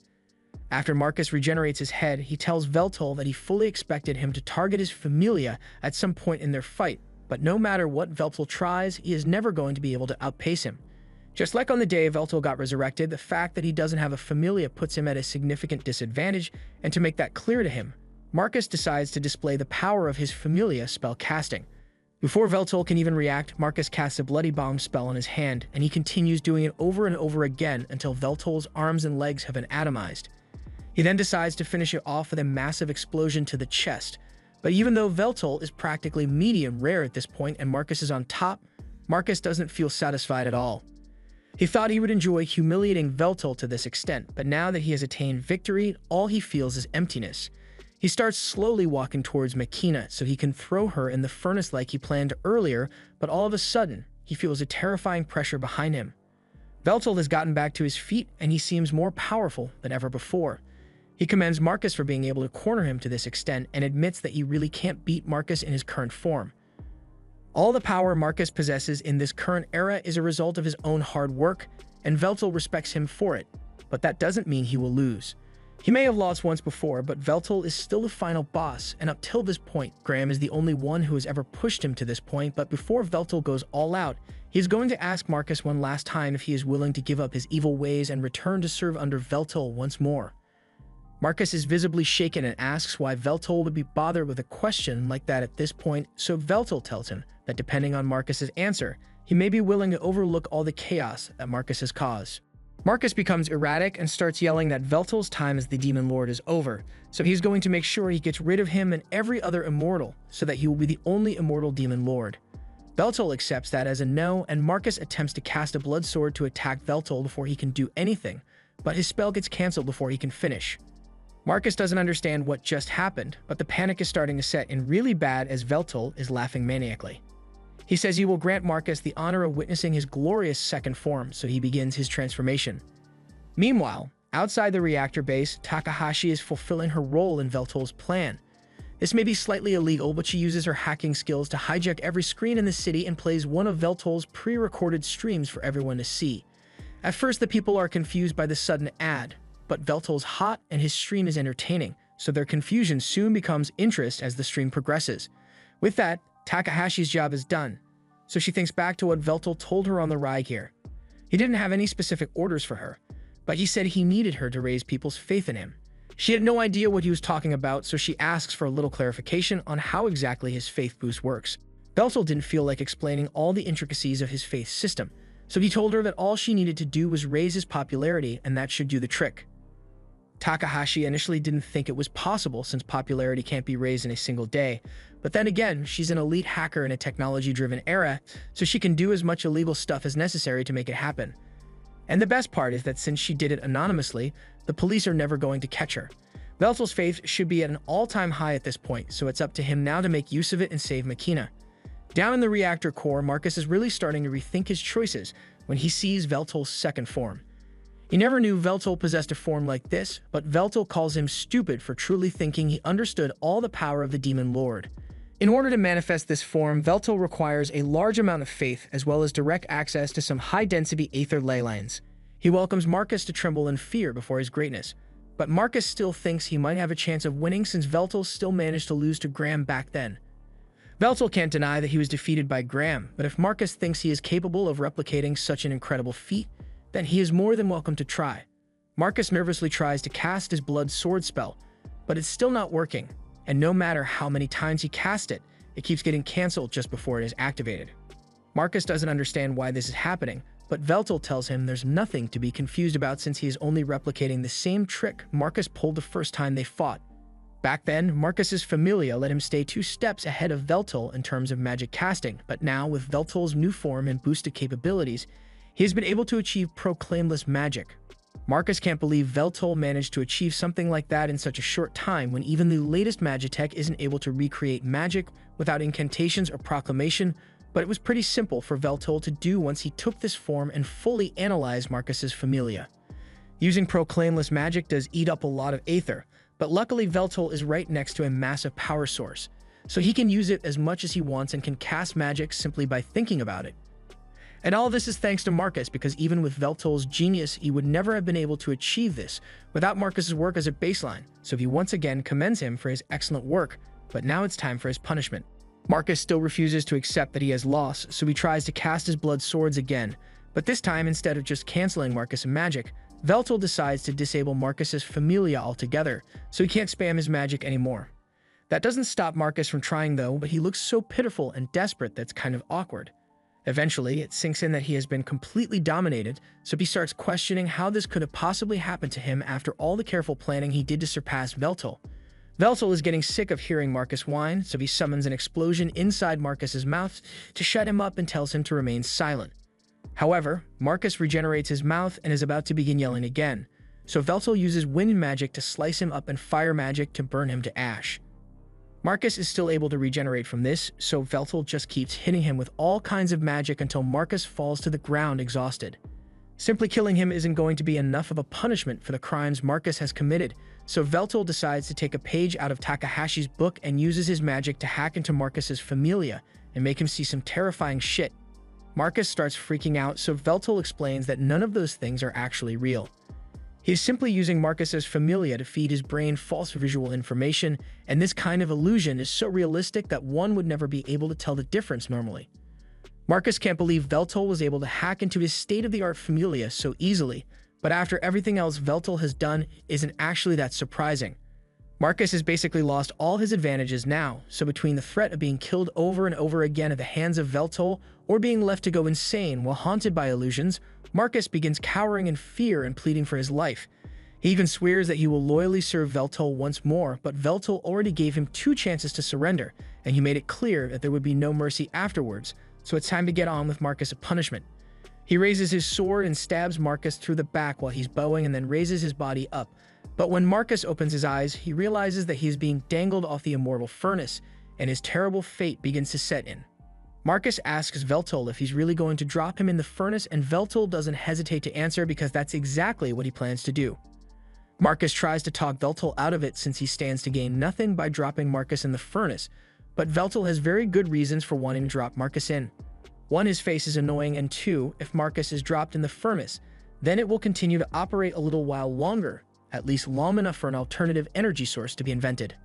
After Marcus regenerates his head, he tells Veltal that he fully expected him to target his familia at some point in their fight, but no matter what Veltal tries, he is never going to be able to outpace him. Just like on the day Veltal got resurrected, the fact that he doesn't have a familia puts him at a significant disadvantage, and to make that clear to him, Marcus decides to display the power of his familia spell casting. Before Veltal can even react, Marcus casts a Bloody Bomb spell on his hand, and he continues doing it over and over again until Veltal's arms and legs have been atomized. He then decides to finish it off with a massive explosion to the chest, but even though Veltal is practically medium rare at this point and Marcus is on top, Marcus doesn't feel satisfied at all. He thought he would enjoy humiliating Veltal to this extent, but now that he has attained victory, all he feels is emptiness. He starts slowly walking towards Makina so he can throw her in the furnace like he planned earlier, but all of a sudden, he feels a terrifying pressure behind him. Veltal has gotten back to his feet and he seems more powerful than ever before. He commends Marcus for being able to corner him to this extent and admits that he really can't beat Marcus in his current form. All the power Marcus possesses in this current era is a result of his own hard work, and Veltal respects him for it, but that doesn't mean he will lose. He may have lost once before, but Veltal is still the final boss, and up till this point, Graham is the only one who has ever pushed him to this point. But before Veltal goes all out, he is going to ask Marcus one last time if he is willing to give up his evil ways and return to serve under Veltal once more. Marcus is visibly shaken and asks why Veltal would be bothered with a question like that at this point, so Veltal tells him that depending on Marcus's answer, he may be willing to overlook all the chaos that Marcus has caused. Marcus becomes erratic and starts yelling that Veltal's time as the Demon Lord is over, so he's going to make sure he gets rid of him and every other immortal so that he will be the only immortal Demon Lord. Veltal accepts that as a no, and Marcus attempts to cast a blood sword to attack Veltal before he can do anything, but his spell gets cancelled before he can finish. Marcus doesn't understand what just happened, but the panic is starting to set in really bad as Veltal is laughing maniacally. He says he will grant Marcus the honor of witnessing his glorious second form, so he begins his transformation. Meanwhile, outside the reactor base, Takahashi is fulfilling her role in Veltal's plan. This may be slightly illegal, but she uses her hacking skills to hijack every screen in the city and plays one of Veltal's pre-recorded streams for everyone to see. At first, the people are confused by the sudden ad, but Veltal's hot and his stream is entertaining, so their confusion soon becomes interest as the stream progresses. With that, Takahashi's job is done, so she thinks back to what Veltal told her on the ride here. He didn't have any specific orders for her, but he said he needed her to raise people's faith in him. She had no idea what he was talking about, so she asks for a little clarification on how exactly his faith boost works. Veltal didn't feel like explaining all the intricacies of his faith system, so he told her that all she needed to do was raise his popularity and that should do the trick. Takahashi initially didn't think it was possible since popularity can't be raised in a single day, but then again, she's an elite hacker in a technology-driven era, so she can do as much illegal stuff as necessary to make it happen. And the best part is that since she did it anonymously, the police are never going to catch her. Veltal's faith should be at an all-time high at this point, so it's up to him now to make use of it and save Makina. Down in the reactor core, Marcus is really starting to rethink his choices when he sees Veltal's second form. He never knew Veltal possessed a form like this, but Veltal calls him stupid for truly thinking he understood all the power of the Demon Lord. In order to manifest this form, Veltal requires a large amount of faith as well as direct access to some high-density aether ley lines. He welcomes Marcus to tremble in fear before his greatness, but Marcus still thinks he might have a chance of winning since Veltal still managed to lose to Graham back then. Veltal can't deny that he was defeated by Graham, but if Marcus thinks he is capable of replicating such an incredible feat, then he is more than welcome to try. Marcus nervously tries to cast his blood sword spell, but it's still not working, and no matter how many times he casts it, it keeps getting cancelled just before it is activated. Marcus doesn't understand why this is happening, but Veltal tells him there's nothing to be confused about since he is only replicating the same trick Marcus pulled the first time they fought. Back then, Marcus's Familia let him stay 2 steps ahead of Veltal in terms of magic casting, but now with Veltal's new form and boosted capabilities, he has been able to achieve proclaimless magic. Marcus can't believe Veltal managed to achieve something like that in such a short time when even the latest magitech isn't able to recreate magic without incantations or proclamation, but it was pretty simple for Veltal to do once he took this form and fully analyzed Marcus's Familia. Using proclaimless magic does eat up a lot of aether, but luckily Veltal is right next to a massive power source, so he can use it as much as he wants and can cast magic simply by thinking about it. And all this is thanks to Marcus, because even with Veltal's genius, he would never have been able to achieve this without Marcus's work as a baseline, so he once again commends him for his excellent work, but now it's time for his punishment. Marcus still refuses to accept that he has lost, so he tries to cast his blood swords again, but this time instead of just canceling Marcus's magic, Veltal decides to disable Marcus's Familia altogether, so he can't spam his magic anymore. That doesn't stop Marcus from trying though, but he looks so pitiful and desperate that's kind of awkward. Eventually, it sinks in that he has been completely dominated, so he starts questioning how this could have possibly happened to him after all the careful planning he did to surpass Veltal. Veltal is getting sick of hearing Marcus whine, so he summons an explosion inside Marcus's mouth to shut him up and tells him to remain silent. However, Marcus regenerates his mouth and is about to begin yelling again, so Veltal uses wind magic to slice him up and fire magic to burn him to ash. Marcus is still able to regenerate from this, so Veltal just keeps hitting him with all kinds of magic until Marcus falls to the ground exhausted. Simply killing him isn't going to be enough of a punishment for the crimes Marcus has committed, so Veltal decides to take a page out of Takahashi's book and uses his magic to hack into Marcus's Familia and make him see some terrifying shit. Marcus starts freaking out, so Veltal explains that none of those things are actually real. He is simply using Marcus's familia to feed his brain false visual information, and this kind of illusion is so realistic that one would never be able to tell the difference normally. Marcus can't believe Veltol was able to hack into his state-of-the-art familia so easily, but after everything else Veltol has done isn't actually that surprising. Marcus has basically lost all his advantages now, so between the threat of being killed over and over again at the hands of Veltol or being left to go insane while haunted by illusions, Marcus begins cowering in fear and pleading for his life. He even swears that he will loyally serve Veltol once more, but Veltol already gave him 2 chances to surrender, and he made it clear that there would be no mercy afterwards, so it's time to get on with Marcus' punishment. He raises his sword and stabs Marcus through the back while he's bowing and then raises his body up. But when Marcus opens his eyes, he realizes that he is being dangled off the immortal furnace, and his terrible fate begins to set in. Marcus asks Veltol if he's really going to drop him in the furnace, and Veltol doesn't hesitate to answer because that's exactly what he plans to do. Marcus tries to talk Veltol out of it since he stands to gain nothing by dropping Marcus in the furnace, but Veltol has very good reasons for wanting to drop Marcus in. 1, his face is annoying, and 2, if Marcus is dropped in the furnace, then it will continue to operate a little while longer, at least long enough for an alternative energy source to be invented.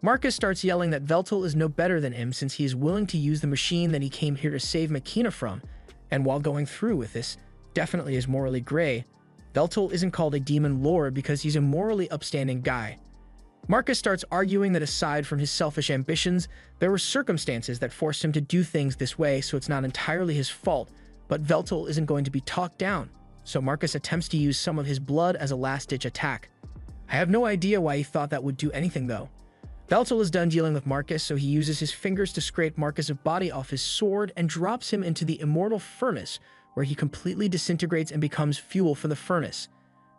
Marcus starts yelling that Veltol is no better than him since he is willing to use the machine that he came here to save Machina from, and while going through with this definitely is morally gray, Veltol isn't called a demon lord because he's a morally upstanding guy. Marcus starts arguing that aside from his selfish ambitions, there were circumstances that forced him to do things this way, so it's not entirely his fault, but Veltol isn't going to be talked down, so Marcus attempts to use some of his blood as a last-ditch attack. I have no idea why he thought that would do anything though. Veltol is done dealing with Marcus, so he uses his fingers to scrape Marcus' body off his sword and drops him into the immortal furnace, where he completely disintegrates and becomes fuel for the furnace.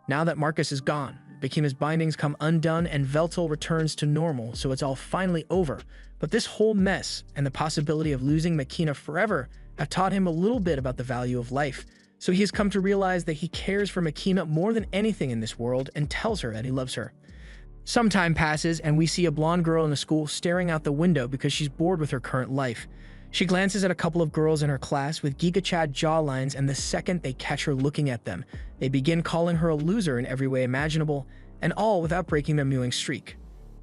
Now that Marcus is gone, Machina's bindings come undone and Veltol returns to normal, so it's all finally over. But this whole mess and the possibility of losing Machina forever have taught him a little bit about the value of life, so he has come to realize that he cares for Machina more than anything in this world and tells her that he loves her. Some time passes, and we see a blonde girl in the school staring out the window because she's bored with her current life. She glances at a couple of girls in her class with Giga Chad jawlines, and the second they catch her looking at them, they begin calling her a loser in every way imaginable, and all without breaking their mewing streak.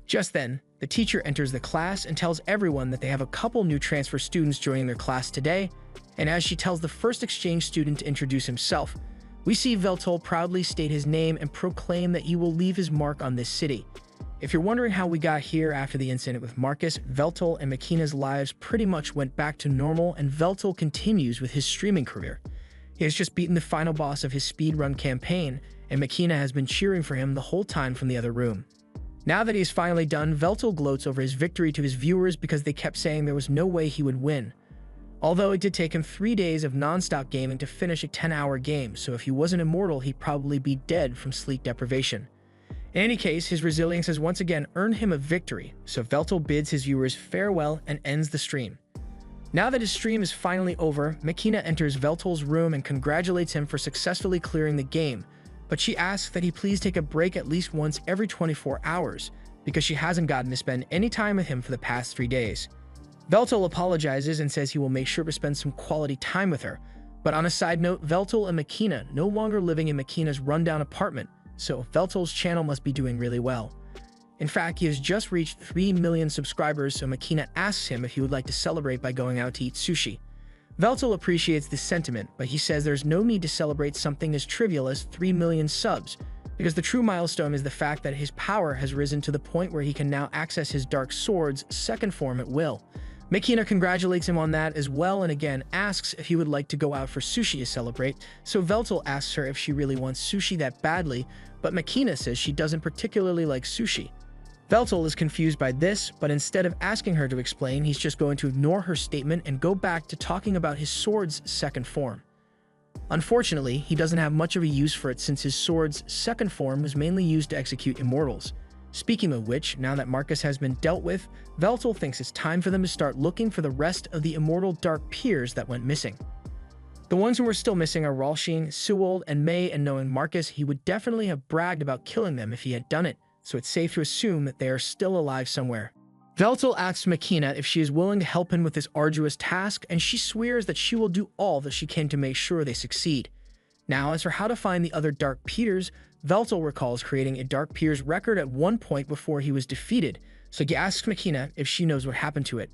Just then, the teacher enters the class and tells everyone that they have a couple new transfer students joining their class today, and as she tells the first exchange student to introduce himself, we see Veltol proudly state his name and proclaim that he will leave his mark on this city. If you're wondering how we got here after the incident with Marcus, Veltol and Machina's lives pretty much went back to normal, and Veltol continues with his streaming career. He has just beaten the final boss of his speedrun campaign, and Machina has been cheering for him the whole time from the other room. Now that he is finally done, Veltol gloats over his victory to his viewers because they kept saying there was no way he would win. Although it did take him 3 days of non-stop gaming to finish a 10-hour game, so if he wasn't immortal, he'd probably be dead from sleep deprivation. In any case, his resilience has once again earned him a victory, so Veltol bids his viewers farewell and ends the stream. Now that his stream is finally over, Machina enters Veltol's room and congratulates him for successfully clearing the game, but she asks that he please take a break at least once every 24 hours, because she hasn't gotten to spend any time with him for the past 3 days. Veltol apologizes and says he will make sure to spend some quality time with her, but on a side note, Veltol and Machina no longer living in Machina's rundown apartment, so Veltol's channel must be doing really well. In fact, he has just reached 3 million subscribers, so Machina asks him if he would like to celebrate by going out to eat sushi. Veltol appreciates this sentiment, but he says there's no need to celebrate something as trivial as 3 million subs, because the true milestone is the fact that his power has risen to the point where he can now access his Dark Sword's second form at will. Machina congratulates him on that as well and again asks if he would like to go out for sushi to celebrate, so Veltol asks her if she really wants sushi that badly, but Machina says she doesn't particularly like sushi. Veltol is confused by this, but instead of asking her to explain, he's just going to ignore her statement and go back to talking about his sword's second form. Unfortunately, he doesn't have much of a use for it since his sword's second form was mainly used to execute immortals. Speaking of which, now that Marcus has been dealt with, Veltol thinks it's time for them to start looking for the rest of the immortal dark peers that went missing. The ones who were still missing are Ralsheen, Sewell, and May, and knowing Marcus, he would definitely have bragged about killing them if he had done it, so it's safe to assume that they are still alive somewhere. Veltol asks Machina if she is willing to help him with this arduous task, and she swears that she will do all that she can to make sure they succeed. Now, as for how to find the other Dark Peters, Veltal recalls creating a Dark Peer's record at one point before he was defeated, so he asks Makina if she knows what happened to it.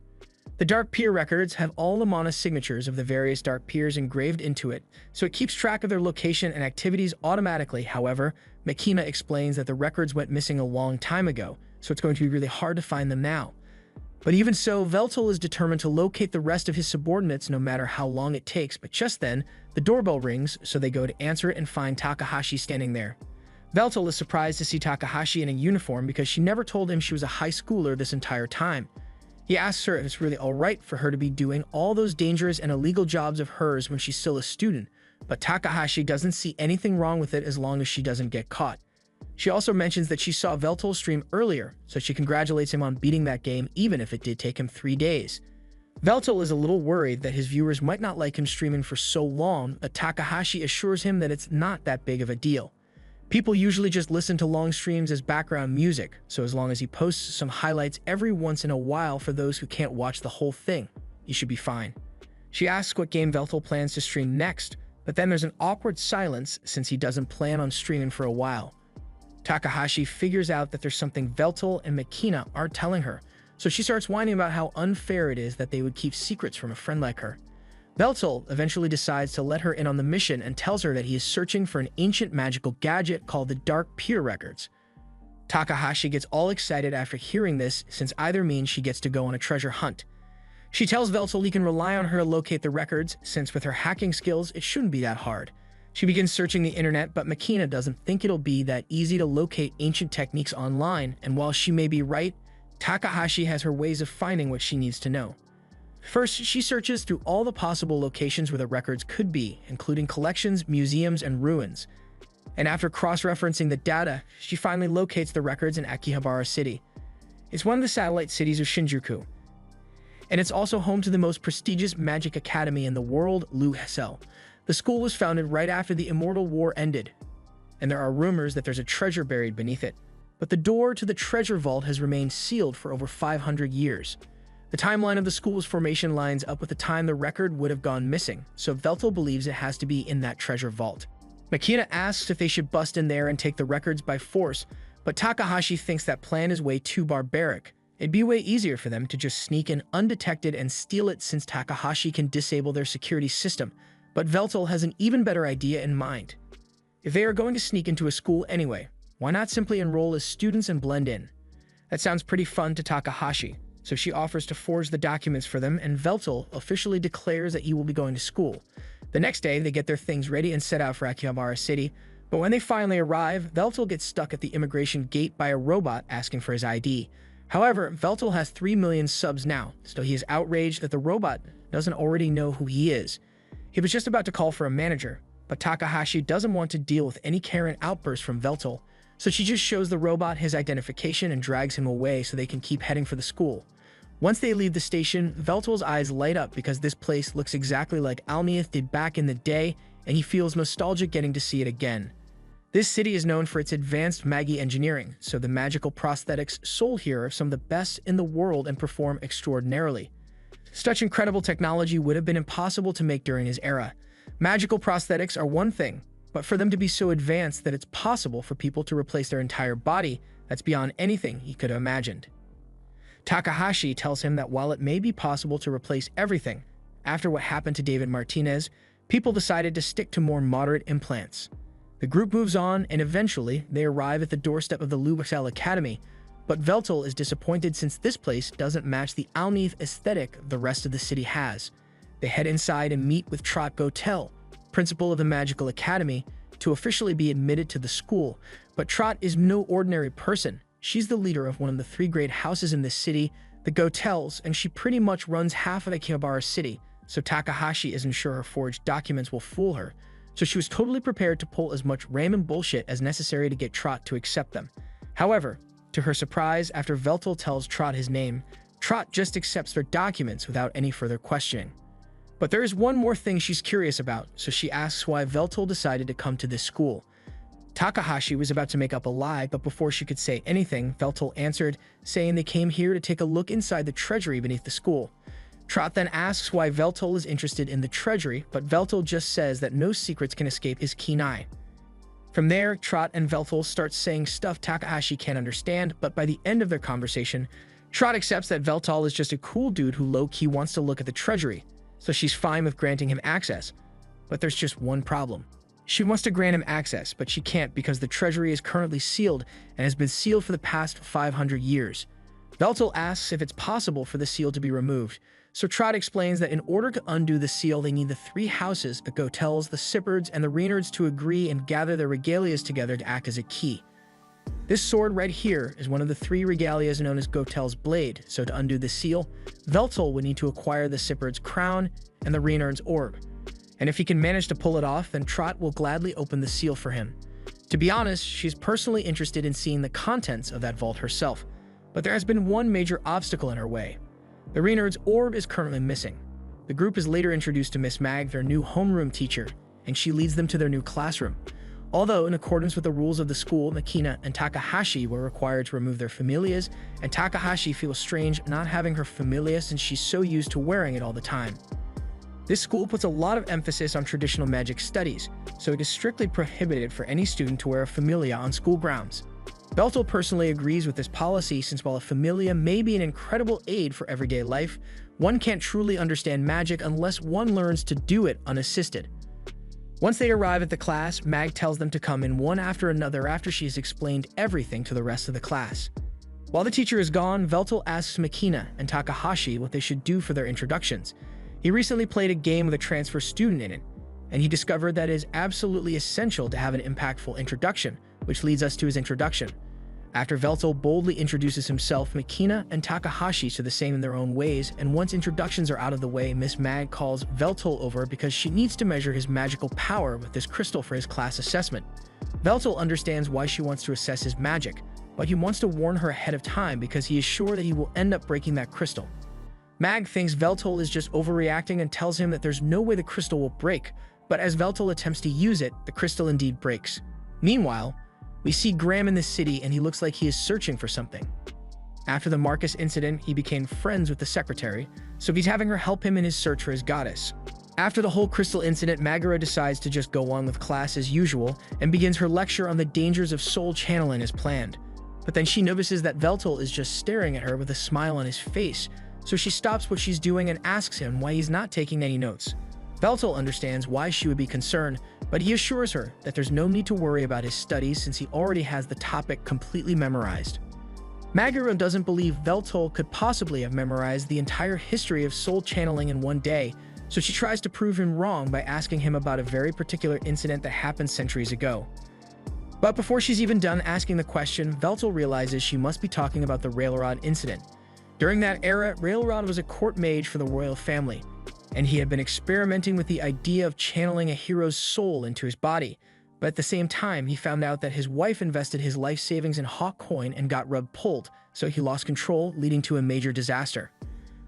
The Dark Peer records have all the mana signatures of the various Dark Peers engraved into it, so it keeps track of their location and activities automatically. However, Makina explains that the records went missing a long time ago, so it's going to be really hard to find them now. But even so, Veltal is determined to locate the rest of his subordinates no matter how long it takes. But just then, the doorbell rings, so they go to answer it and find Takahashi standing there. Veltal is surprised to see Takahashi in a uniform because she never told him she was a high schooler this entire time. He asks her if it's really alright for her to be doing all those dangerous and illegal jobs of hers when she's still a student, but Takahashi doesn't see anything wrong with it as long as she doesn't get caught. She also mentions that she saw Veltal's stream earlier, so she congratulates him on beating that game even if it did take him 3 days. Veltal is a little worried that his viewers might not like him streaming for so long, but Takahashi assures him that it's not that big of a deal. People usually just listen to long streams as background music, so as long as he posts some highlights every once in a while for those who can't watch the whole thing, he should be fine. She asks what game Veltal plans to stream next, but then there's an awkward silence since he doesn't plan on streaming for a while. Takahashi figures out that there's something Veltal and Makina aren't telling her, so she starts whining about how unfair it is that they would keep secrets from a friend like her. Veltal eventually decides to let her in on the mission and tells her that he is searching for an ancient magical gadget called the Dark Peer Records. Takahashi gets all excited after hearing this, since either means she gets to go on a treasure hunt. She tells Veltal he can rely on her to locate the records, since with her hacking skills, it shouldn't be that hard. She begins searching the internet, but Makina doesn't think it'll be that easy to locate ancient techniques online, and while she may be right, Takahashi has her ways of finding what she needs to know. First, she searches through all the possible locations where the records could be, including collections, museums, and ruins. And after cross-referencing the data, she finally locates the records in Akihabara City. It's one of the satellite cities of Shinjuku, and it's also home to the most prestigious magic academy in the world, Lu-Hesel. The school was founded right after the Immortal War ended, and there are rumors that there's a treasure buried beneath it. But the door to the treasure vault has remained sealed for over 500 years. The timeline of the school's formation lines up with the time the record would have gone missing, so Veltal believes it has to be in that treasure vault. Makina asks if they should bust in there and take the records by force, but Takahashi thinks that plan is way too barbaric. It'd be way easier for them to just sneak in undetected and steal it since Takahashi can disable their security system, but Veltal has an even better idea in mind. If they are going to sneak into a school anyway, why not simply enroll as students and blend in? That sounds pretty fun to Takahashi, so she offers to forge the documents for them, and Veltal officially declares that he will be going to school. The next day, they get their things ready and set out for Akihabara City, but when they finally arrive, Veltal gets stuck at the immigration gate by a robot asking for his ID. However, Veltal has 3 million subs now, so he is outraged that the robot doesn't already know who he is. He was just about to call for a manager, but Takahashi doesn't want to deal with any Karen outbursts from Veltal, so she just shows the robot his identification and drags him away so they can keep heading for the school. Once they leave the station, Veltal's eyes light up because this place looks exactly like Almeith did back in the day, and he feels nostalgic getting to see it again. This city is known for its advanced Magi engineering, so the magical prosthetics sold here are some of the best in the world and perform extraordinarily. Such incredible technology would have been impossible to make during his era. Magical prosthetics are one thing, but for them to be so advanced that it's possible for people to replace their entire body, that's beyond anything he could have imagined. Takahashi tells him that while it may be possible to replace everything, after what happened to David Martinez, people decided to stick to more moderate implants. The group moves on, and eventually, they arrive at the doorstep of the Lu-Hesel Academy, but Veltal is disappointed since this place doesn't match the Almeith aesthetic the rest of the city has. They head inside and meet with Trot Gotel, principal of the Magical Academy, to officially be admitted to the school, but Trot is no ordinary person. She's the leader of one of the 3 great houses in this city, the Gotels, and she pretty much runs half of Akihabara City, so Takahashi isn't sure her forged documents will fool her, so she was totally prepared to pull as much random bullshit as necessary to get Trot to accept them. However, to her surprise, after Veltal tells Trot his name, Trot just accepts their documents without any further questioning. But there is one more thing she's curious about, so she asks why Veltal decided to come to this school. Takahashi was about to make up a lie, but before she could say anything, Veltal answered, saying they came here to take a look inside the treasury beneath the school. Trot then asks why Veltal is interested in the treasury, but Veltal just says that no secrets can escape his keen eye. From there, Trot and Veltal start saying stuff Takahashi can't understand, but by the end of their conversation, Trot accepts that Veltal is just a cool dude who low-key wants to look at the treasury, so she's fine with granting him access. But there's just one problem. She wants to grant him access, but she can't because the treasury is currently sealed and has been sealed for the past 500 years. Veltal asks if it's possible for the seal to be removed, so Trot explains that in order to undo the seal, they need the three houses, the Gotels, the Sippards, and the Reynards to agree and gather their regalias together to act as a key. This sword right here is one of the three regalias known as Gotel's Blade, so to undo the seal, Veltal would need to acquire the Sippard's crown and the Reynard's orb. And if he can manage to pull it off, then Trot will gladly open the seal for him. To be honest, she's personally interested in seeing the contents of that vault herself, but there has been one major obstacle in her way. The Reynard's orb is currently missing. The group is later introduced to Miss Mag, their new homeroom teacher, and she leads them to their new classroom. Although, in accordance with the rules of the school, Makina and Takahashi were required to remove their familias, and Takahashi feels strange not having her familia since she's so used to wearing it all the time. This school puts a lot of emphasis on traditional magic studies, so it is strictly prohibited for any student to wear a familia on school grounds. Veltal personally agrees with this policy since while a familia may be an incredible aid for everyday life, one can't truly understand magic unless one learns to do it unassisted. Once they arrive at the class, Mag tells them to come in one after another after she has explained everything to the rest of the class. While the teacher is gone, Veltal asks Makina and Takahashi what they should do for their introductions. He recently played a game with a transfer student in it, and he discovered that it is absolutely essential to have an impactful introduction, which leads us to his introduction. After Veltal boldly introduces himself, Makina and Takahashi do the same in their own ways, and once introductions are out of the way, Miss Mag calls Veltal over because she needs to measure his magical power with this crystal for his class assessment. Veltal understands why she wants to assess his magic, but he wants to warn her ahead of time because he is sure that he will end up breaking that crystal. Mag thinks Veltal is just overreacting and tells him that there's no way the crystal will break, but as Veltal attempts to use it, the crystal indeed breaks. Meanwhile, we see Graham in the city and he looks like he is searching for something. After the Marcus incident, he became friends with the secretary, so he's having her help him in his search for his goddess. After the whole crystal incident, Magura decides to just go on with class as usual and begins her lecture on the dangers of soul channeling as planned. But then she notices that Veltal is just staring at her with a smile on his face, so she stops what she's doing and asks him why he's not taking any notes. Veltal understands why she would be concerned, but he assures her that there's no need to worry about his studies since he already has the topic completely memorized. Magura doesn't believe Veltal could possibly have memorized the entire history of soul channeling in one day, so she tries to prove him wrong by asking him about a very particular incident that happened centuries ago. But before she's even done asking the question, Veltal realizes she must be talking about the Railrod incident. During that era, Railrod was a court mage for the royal family, and he had been experimenting with the idea of channeling a hero's soul into his body. But at the same time, he found out that his wife invested his life savings in hawk coin and got pulled, so he lost control, leading to a major disaster.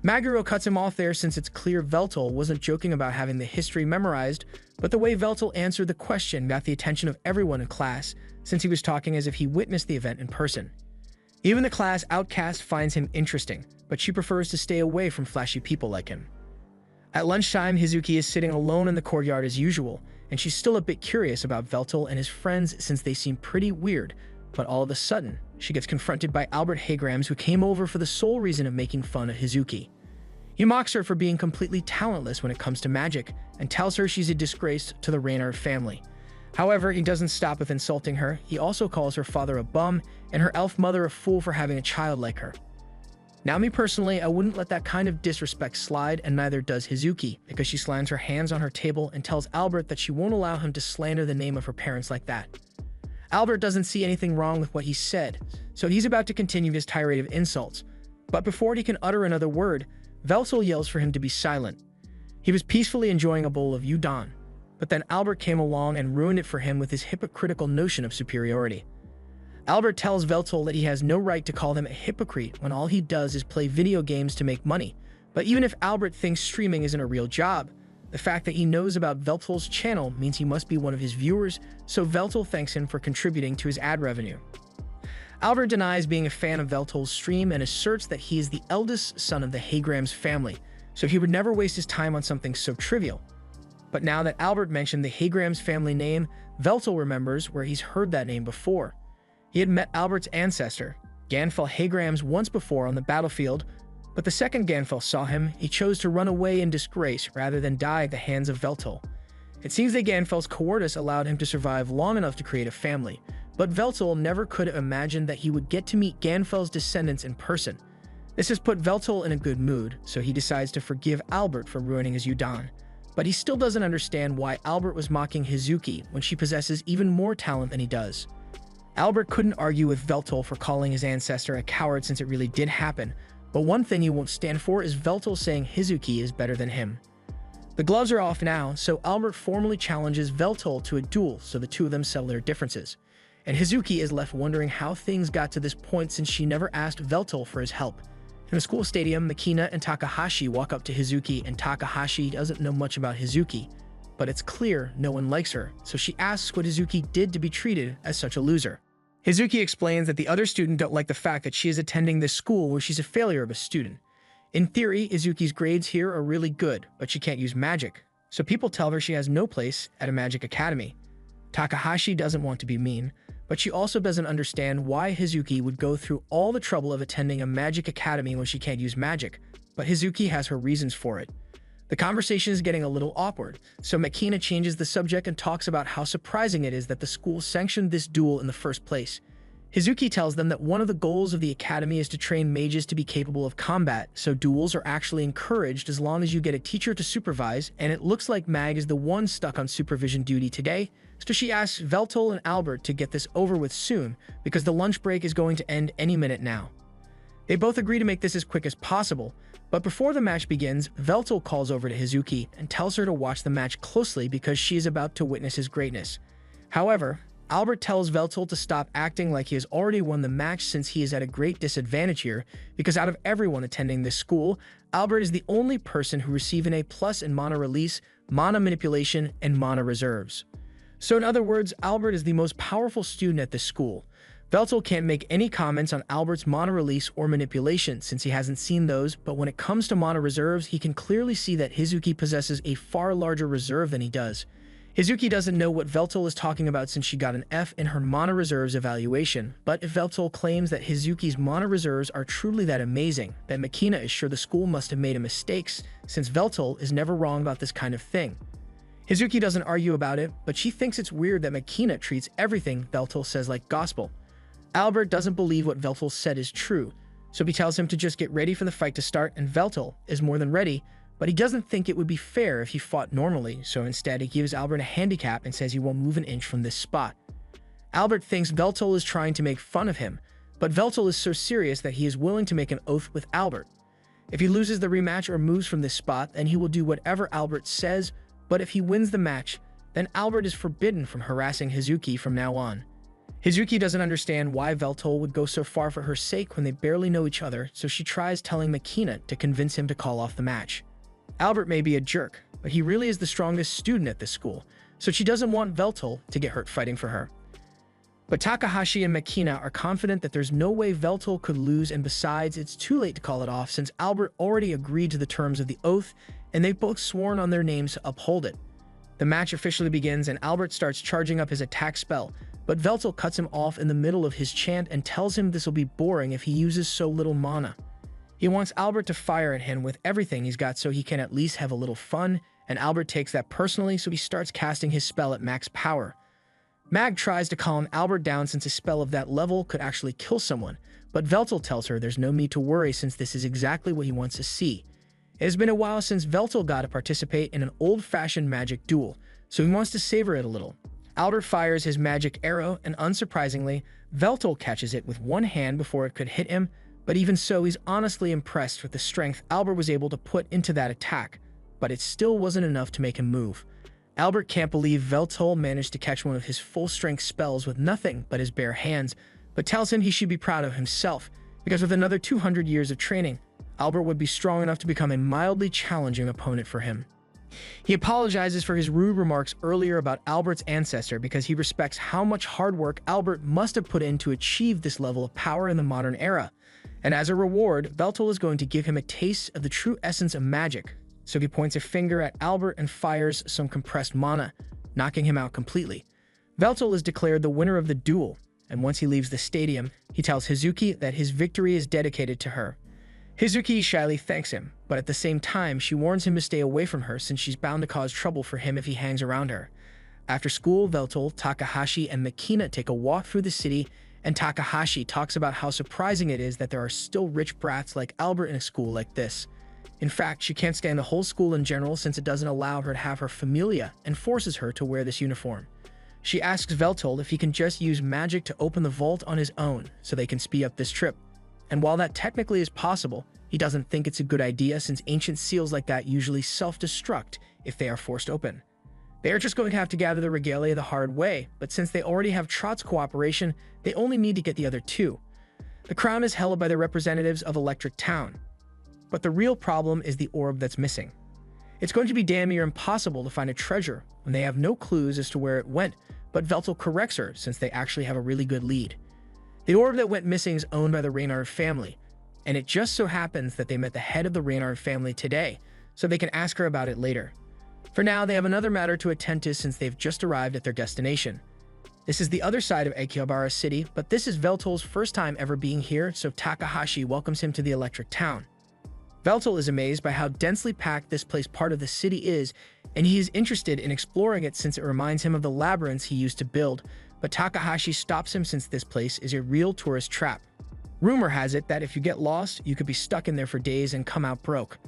Maguro cuts him off there since it's clear Veltal wasn't joking about having the history memorized, but the way Veltal answered the question got the attention of everyone in class, since he was talking as if he witnessed the event in person. Even the class outcast finds him interesting, but she prefers to stay away from flashy people like him. At lunchtime, Hizuki is sitting alone in the courtyard as usual, and she's still a bit curious about Veltal and his friends since they seem pretty weird, but all of a sudden, she gets confronted by Albert Haygrams, who came over for the sole reason of making fun of Hizuki. He mocks her for being completely talentless when it comes to magic, and tells her she's a disgrace to the Reynard family. However, he doesn't stop with insulting her. He also calls her father a bum, and her elf mother a fool for having a child like her. Now, me personally, I wouldn't let that kind of disrespect slide, and neither does Hizuki, because she slams her hands on her table and tells Albert that she won't allow him to slander the name of her parents like that. Albert doesn't see anything wrong with what he said, so he's about to continue his tirade of insults. But before he can utter another word, Veltal yells for him to be silent. He was peacefully enjoying a bowl of udon, but then Albert came along and ruined it for him with his hypocritical notion of superiority. Albert tells Veltal that he has no right to call him a hypocrite when all he does is play video games to make money. But even if Albert thinks streaming isn't a real job, the fact that he knows about Veltal's channel means he must be one of his viewers, so Veltal thanks him for contributing to his ad revenue. Albert denies being a fan of Veltal's stream and asserts that he is the eldest son of the Haygrams family, so he would never waste his time on something so trivial. But now that Albert mentioned the Hagrams family name, Veltel remembers where he's heard that name before. He had met Albert's ancestor, Ganfel Hagrams, once before on the battlefield, but the second Ganfel saw him, he chose to run away in disgrace rather than die at the hands of Veltel. It seems that Ganfel's cowardice allowed him to survive long enough to create a family, but Veltel never could have imagined that he would get to meet Ganfel's descendants in person. This has put Veltel in a good mood, so he decides to forgive Albert for ruining his Yudan. But he still doesn't understand why Albert was mocking Hizuki when she possesses even more talent than he does. Albert couldn't argue with Veltel for calling his ancestor a coward since it really did happen, but one thing he won't stand for is Veltel saying Hizuki is better than him. The gloves are off now, so Albert formally challenges Veltel to a duel so the two of them settle their differences. And Hizuki is left wondering how things got to this point since she never asked Veltel for his help. In the school stadium, Makina and Takahashi walk up to Hizuki, and Takahashi doesn't know much about Hizuki, but it's clear no one likes her, so she asks what Hizuki did to be treated as such a loser. Hizuki explains that the other students don't like the fact that she is attending this school where she's a failure of a student. In theory, Hizuki's grades here are really good, but she can't use magic, so people tell her she has no place at a magic academy. Takahashi doesn't want to be mean, but she also doesn't understand why Hizuki would go through all the trouble of attending a magic academy when she can't use magic, but Hizuki has her reasons for it. The conversation is getting a little awkward, so Makina changes the subject and talks about how surprising it is that the school sanctioned this duel in the first place. Hizuki tells them that one of the goals of the academy is to train mages to be capable of combat, so duels are actually encouraged as long as you get a teacher to supervise, and it looks like Mag is the one stuck on supervision duty today, so she asks Veltel and Albert to get this over with soon, because the lunch break is going to end any minute now. They both agree to make this as quick as possible, but before the match begins, Veltel calls over to Hizuki and tells her to watch the match closely because she is about to witness his greatness. However, Albert tells Veltel to stop acting like he has already won the match since he is at a great disadvantage here, because out of everyone attending this school, Albert is the only person who received an A+ in mana release, mana manipulation, and mana reserves. So in other words, Albert is the most powerful student at this school. Veltel can't make any comments on Albert's mana release or manipulation since he hasn't seen those, but when it comes to mana reserves, he can clearly see that Hizuki possesses a far larger reserve than he does. Hizuki doesn't know what Veltel is talking about since she got an F in her mana reserves evaluation, but if Veltel claims that Hizuki's mana reserves are truly that amazing, then Makina is sure the school must have made a mistake since Veltel is never wrong about this kind of thing. Hizuki doesn't argue about it, but she thinks it's weird that Makina treats everything Veltel says like gospel. Albert doesn't believe what Veltel said is true, so he tells him to just get ready for the fight to start, and Veltel is more than ready, but he doesn't think it would be fair if he fought normally, so instead he gives Albert a handicap and says he won't move an inch from this spot. Albert thinks Veltel is trying to make fun of him, but Veltel is so serious that he is willing to make an oath with Albert. If he loses the rematch or moves from this spot, then he will do whatever Albert says, but if he wins the match, then Albert is forbidden from harassing Hizuki from now on. Hizuki doesn't understand why Veltel would go so far for her sake when they barely know each other, so she tries telling Makina to convince him to call off the match. Albert may be a jerk, but he really is the strongest student at this school, so she doesn't want Veltel to get hurt fighting for her. But Takahashi and Makina are confident that there's no way Veltel could lose, and besides, it's too late to call it off since Albert already agreed to the terms of the oath, and they've both sworn on their names to uphold it. The match officially begins, and Albert starts charging up his attack spell, but Veltel cuts him off in the middle of his chant and tells him this will be boring if he uses so little mana. He wants Albert to fire at him with everything he's got so he can at least have a little fun, and Albert takes that personally, so he starts casting his spell at max power. Mag tries to calm Albert down since a spell of that level could actually kill someone, but Veltel tells her there's no need to worry since this is exactly what he wants to see. It has been a while since Veltel got to participate in an old-fashioned magic duel, so he wants to savor it a little. Albert fires his magic arrow, and unsurprisingly, Veltel catches it with one hand before it could hit him, but even so, he's honestly impressed with the strength Albert was able to put into that attack, but it still wasn't enough to make him move. Albert can't believe Veltel managed to catch one of his full-strength spells with nothing but his bare hands, but tells him he should be proud of himself, because with another 200 years of training, Albert would be strong enough to become a mildly challenging opponent for him. He apologizes for his rude remarks earlier about Albert's ancestor because he respects how much hard work Albert must have put in to achieve this level of power in the modern era. And as a reward, Veltel is going to give him a taste of the true essence of magic, So he points a finger at Albert and fires some compressed mana, knocking him out completely. Veltal is declared the winner of the duel, and once he leaves the stadium, he tells Hazuki that his victory is dedicated to her. Hazuki shyly thanks him, but at the same time, she warns him to stay away from her since she's bound to cause trouble for him if he hangs around her. After school, Veltal, Takahashi, and Makina take a walk through the city, and Takahashi talks about how surprising it is that there are still rich brats like Albert in a school like this. In fact, she can't stand the whole school in general since it doesn't allow her to have her familia and forces her to wear this uniform. She asks Veltal if he can just use magic to open the vault on his own so they can speed up this trip. And while that technically is possible, he doesn't think it's a good idea since ancient seals like that usually self-destruct if they are forced open. They are just going to have to gather the regalia the hard way, but since they already have Trott's cooperation, they only need to get the other two. The crown is held by the representatives of Electric Town. But the real problem is the orb that's missing. It's going to be damn near impossible to find a treasure when they have no clues as to where it went, but Veltal corrects her since they actually have a really good lead. The orb that went missing is owned by the Reynard family, and it just so happens that they met the head of the Reynard family today, so they can ask her about it later. For now, they have another matter to attend to since they've just arrived at their destination. This is the other side of Akihabara City, but this is Veltal's first time ever being here, so Takahashi welcomes him to the Electric Town. Veltal is amazed by how densely packed this place part of the city is, and he is interested in exploring it since it reminds him of the labyrinths he used to build, but Takahashi stops him since this place is a real tourist trap. Rumor has it that if you get lost, you could be stuck in there for days and come out broke.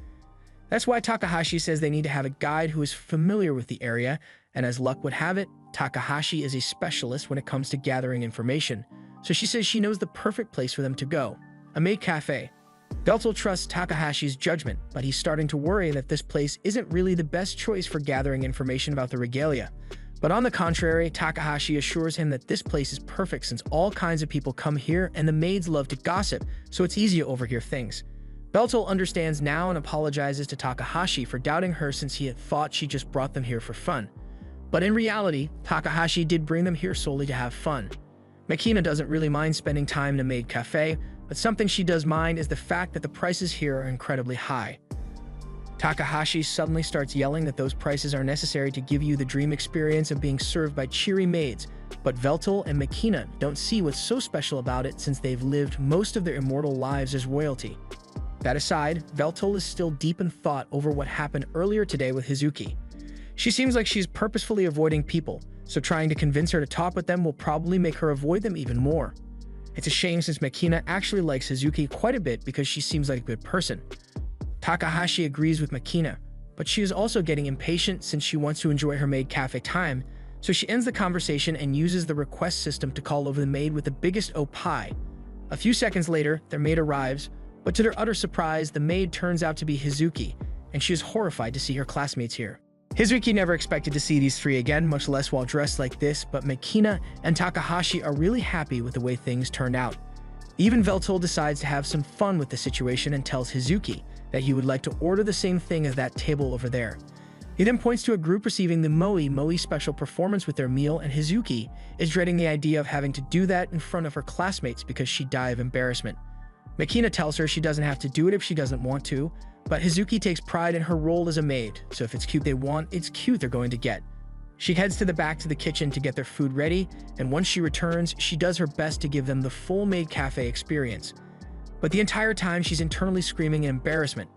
That's why Takahashi says they need to have a guide who is familiar with the area, and as luck would have it, Takahashi is a specialist when it comes to gathering information, so she says she knows the perfect place for them to go, a maid cafe. Veltal trusts Takahashi's judgment, but he's starting to worry that this place isn't really the best choice for gathering information about the regalia. But on the contrary, Takahashi assures him that this place is perfect since all kinds of people come here and the maids love to gossip, so it's easy to overhear things. Veltal understands now and apologizes to Takahashi for doubting her since he had thought she just brought them here for fun. But in reality, Takahashi did bring them here solely to have fun. Makina doesn't really mind spending time in a maid cafe, but something she does mind is the fact that the prices here are incredibly high. Takahashi suddenly starts yelling that those prices are necessary to give you the dream experience of being served by cheery maids, but Veltal and Makina don't see what's so special about it since they've lived most of their immortal lives as royalty. That aside, Veltal is still deep in thought over what happened earlier today with Hazuki. She seems like she's purposefully avoiding people, so trying to convince her to talk with them will probably make her avoid them even more. It's a shame since Makina actually likes Hazuki quite a bit because she seems like a good person. Takahashi agrees with Makina, but she is also getting impatient since she wants to enjoy her maid cafe time, so she ends the conversation and uses the request system to call over the maid with the biggest pie. A few seconds later, their maid arrives, but to their utter surprise, the maid turns out to be Hazuki, and she is horrified to see her classmates here. Hazuki never expected to see these three again, much less while dressed like this, but Makina and Takahashi are really happy with the way things turned out. Even Veltal decides to have some fun with the situation and tells Hazuki that he would like to order the same thing as that table over there. He then points to a group receiving the Moe special performance with their meal, and Hazuki is dreading the idea of having to do that in front of her classmates because she'd die of embarrassment. Makina tells her she doesn't have to do it if she doesn't want to, but Hazuki takes pride in her role as a maid, so if it's cute they want, it's cute they're going to get. She heads to the back to the kitchen to get their food ready, and once she returns, she does her best to give them the full maid cafe experience. But the entire time she's internally screaming in embarrassment.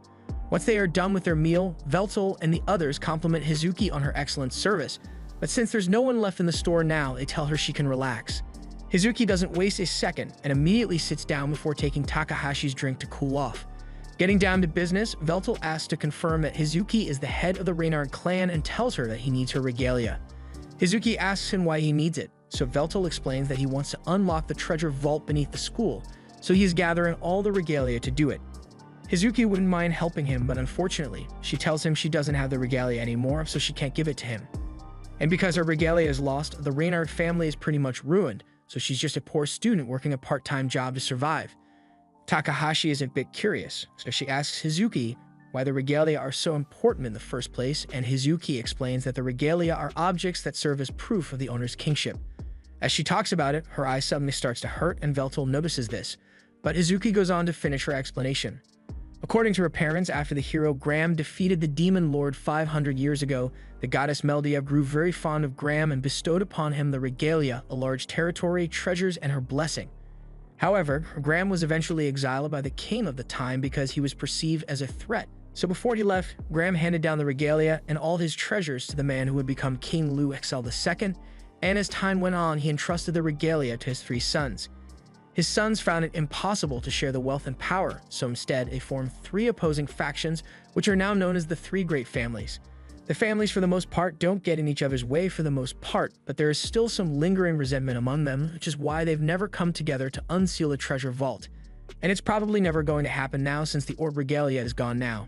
Once they are done with their meal, Veltal and the others compliment Hazuki on her excellent service, but since there's no one left in the store now, they tell her she can relax. Hazuki doesn't waste a second and immediately sits down before taking Takahashi's drink to cool off. Getting down to business, Veltal asks to confirm that Hazuki is the head of the Reynard clan and tells her that he needs her regalia. Hazuki asks him why he needs it, so Veltal explains that he wants to unlock the treasure vault beneath the school, so he is gathering all the regalia to do it. Hazuki wouldn't mind helping him, but unfortunately, she tells him she doesn't have the regalia anymore, so she can't give it to him. And because her regalia is lost, the Reynard family is pretty much ruined, so she's just a poor student working a part-time job to survive. Takahashi is a bit curious, so she asks Hazuki why the regalia are so important in the first place, and Hazuki explains that the regalia are objects that serve as proof of the owner's kingship. As she talks about it, her eye suddenly starts to hurt, and Veltal notices this, but Hazuki goes on to finish her explanation. According to her parents, after the hero Graham defeated the demon lord 500 years ago, the goddess Meldia grew very fond of Graham and bestowed upon him the regalia, a large territory, treasures, and her blessing. However, Graham was eventually exiled by the king of the time because he was perceived as a threat. So before he left, Graham handed down the regalia and all his treasures to the man who would become King Lu Xl II, and as time went on, he entrusted the regalia to his 3 sons. His sons found it impossible to share the wealth and power, so instead they formed 3 opposing factions, which are now known as the 3 Great Families. The families, for the most part, don't get in each other's way for the most part, but there is still some lingering resentment among them, which is why they've never come together to unseal the treasure vault. And it's probably never going to happen now since the orb regalia is gone now.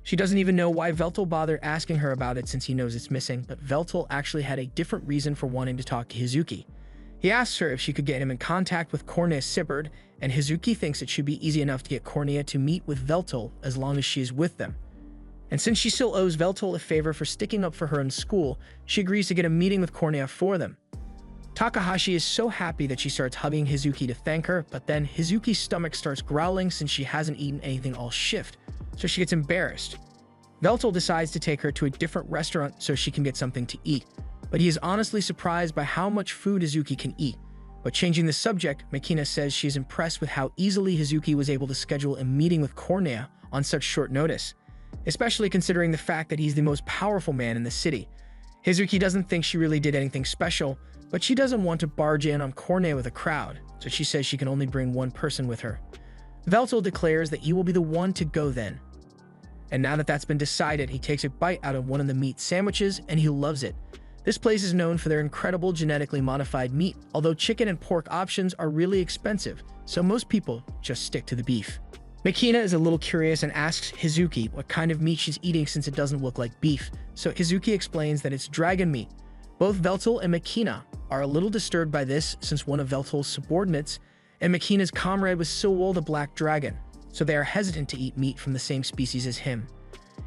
She doesn't even know why Veltal bothered asking her about it since he knows it's missing, but Veltal actually had a different reason for wanting to talk to Hizuki. He asks her if she could get him in contact with Cornea Sibbard, and Hizuki thinks it should be easy enough to get Cornea to meet with Veltal as long as she is with them. And since she still owes Veltal a favor for sticking up for her in school, she agrees to get a meeting with Cornea for them. Takahashi is so happy that she starts hugging Hizuki to thank her, but then Hizuki's stomach starts growling since she hasn't eaten anything all shift, so she gets embarrassed. Veltal decides to take her to a different restaurant so she can get something to eat, but he is honestly surprised by how much food Hizuki can eat. But changing the subject, Makina says she is impressed with how easily Hizuki was able to schedule a meeting with Cornea on such short notice, especially considering the fact that he's the most powerful man in the city. Hizuki doesn't think she really did anything special, but she doesn't want to barge in on Cornea with a crowd, so she says she can only bring 1 person with her. Veltal declares that he will be the one to go then. And now that that's been decided, he takes a bite out of one of the meat sandwiches and he loves it. This place is known for their incredible genetically modified meat, although chicken and pork options are really expensive, so most people just stick to the beef. Makina is a little curious and asks Hizuki what kind of meat she's eating since it doesn't look like beef, so Hizuki explains that it's dragon meat. Both Veltal and Makina are a little disturbed by this since one of Veltal's subordinates and Makina's comrade was Silwol the Black Dragon, so they are hesitant to eat meat from the same species as him.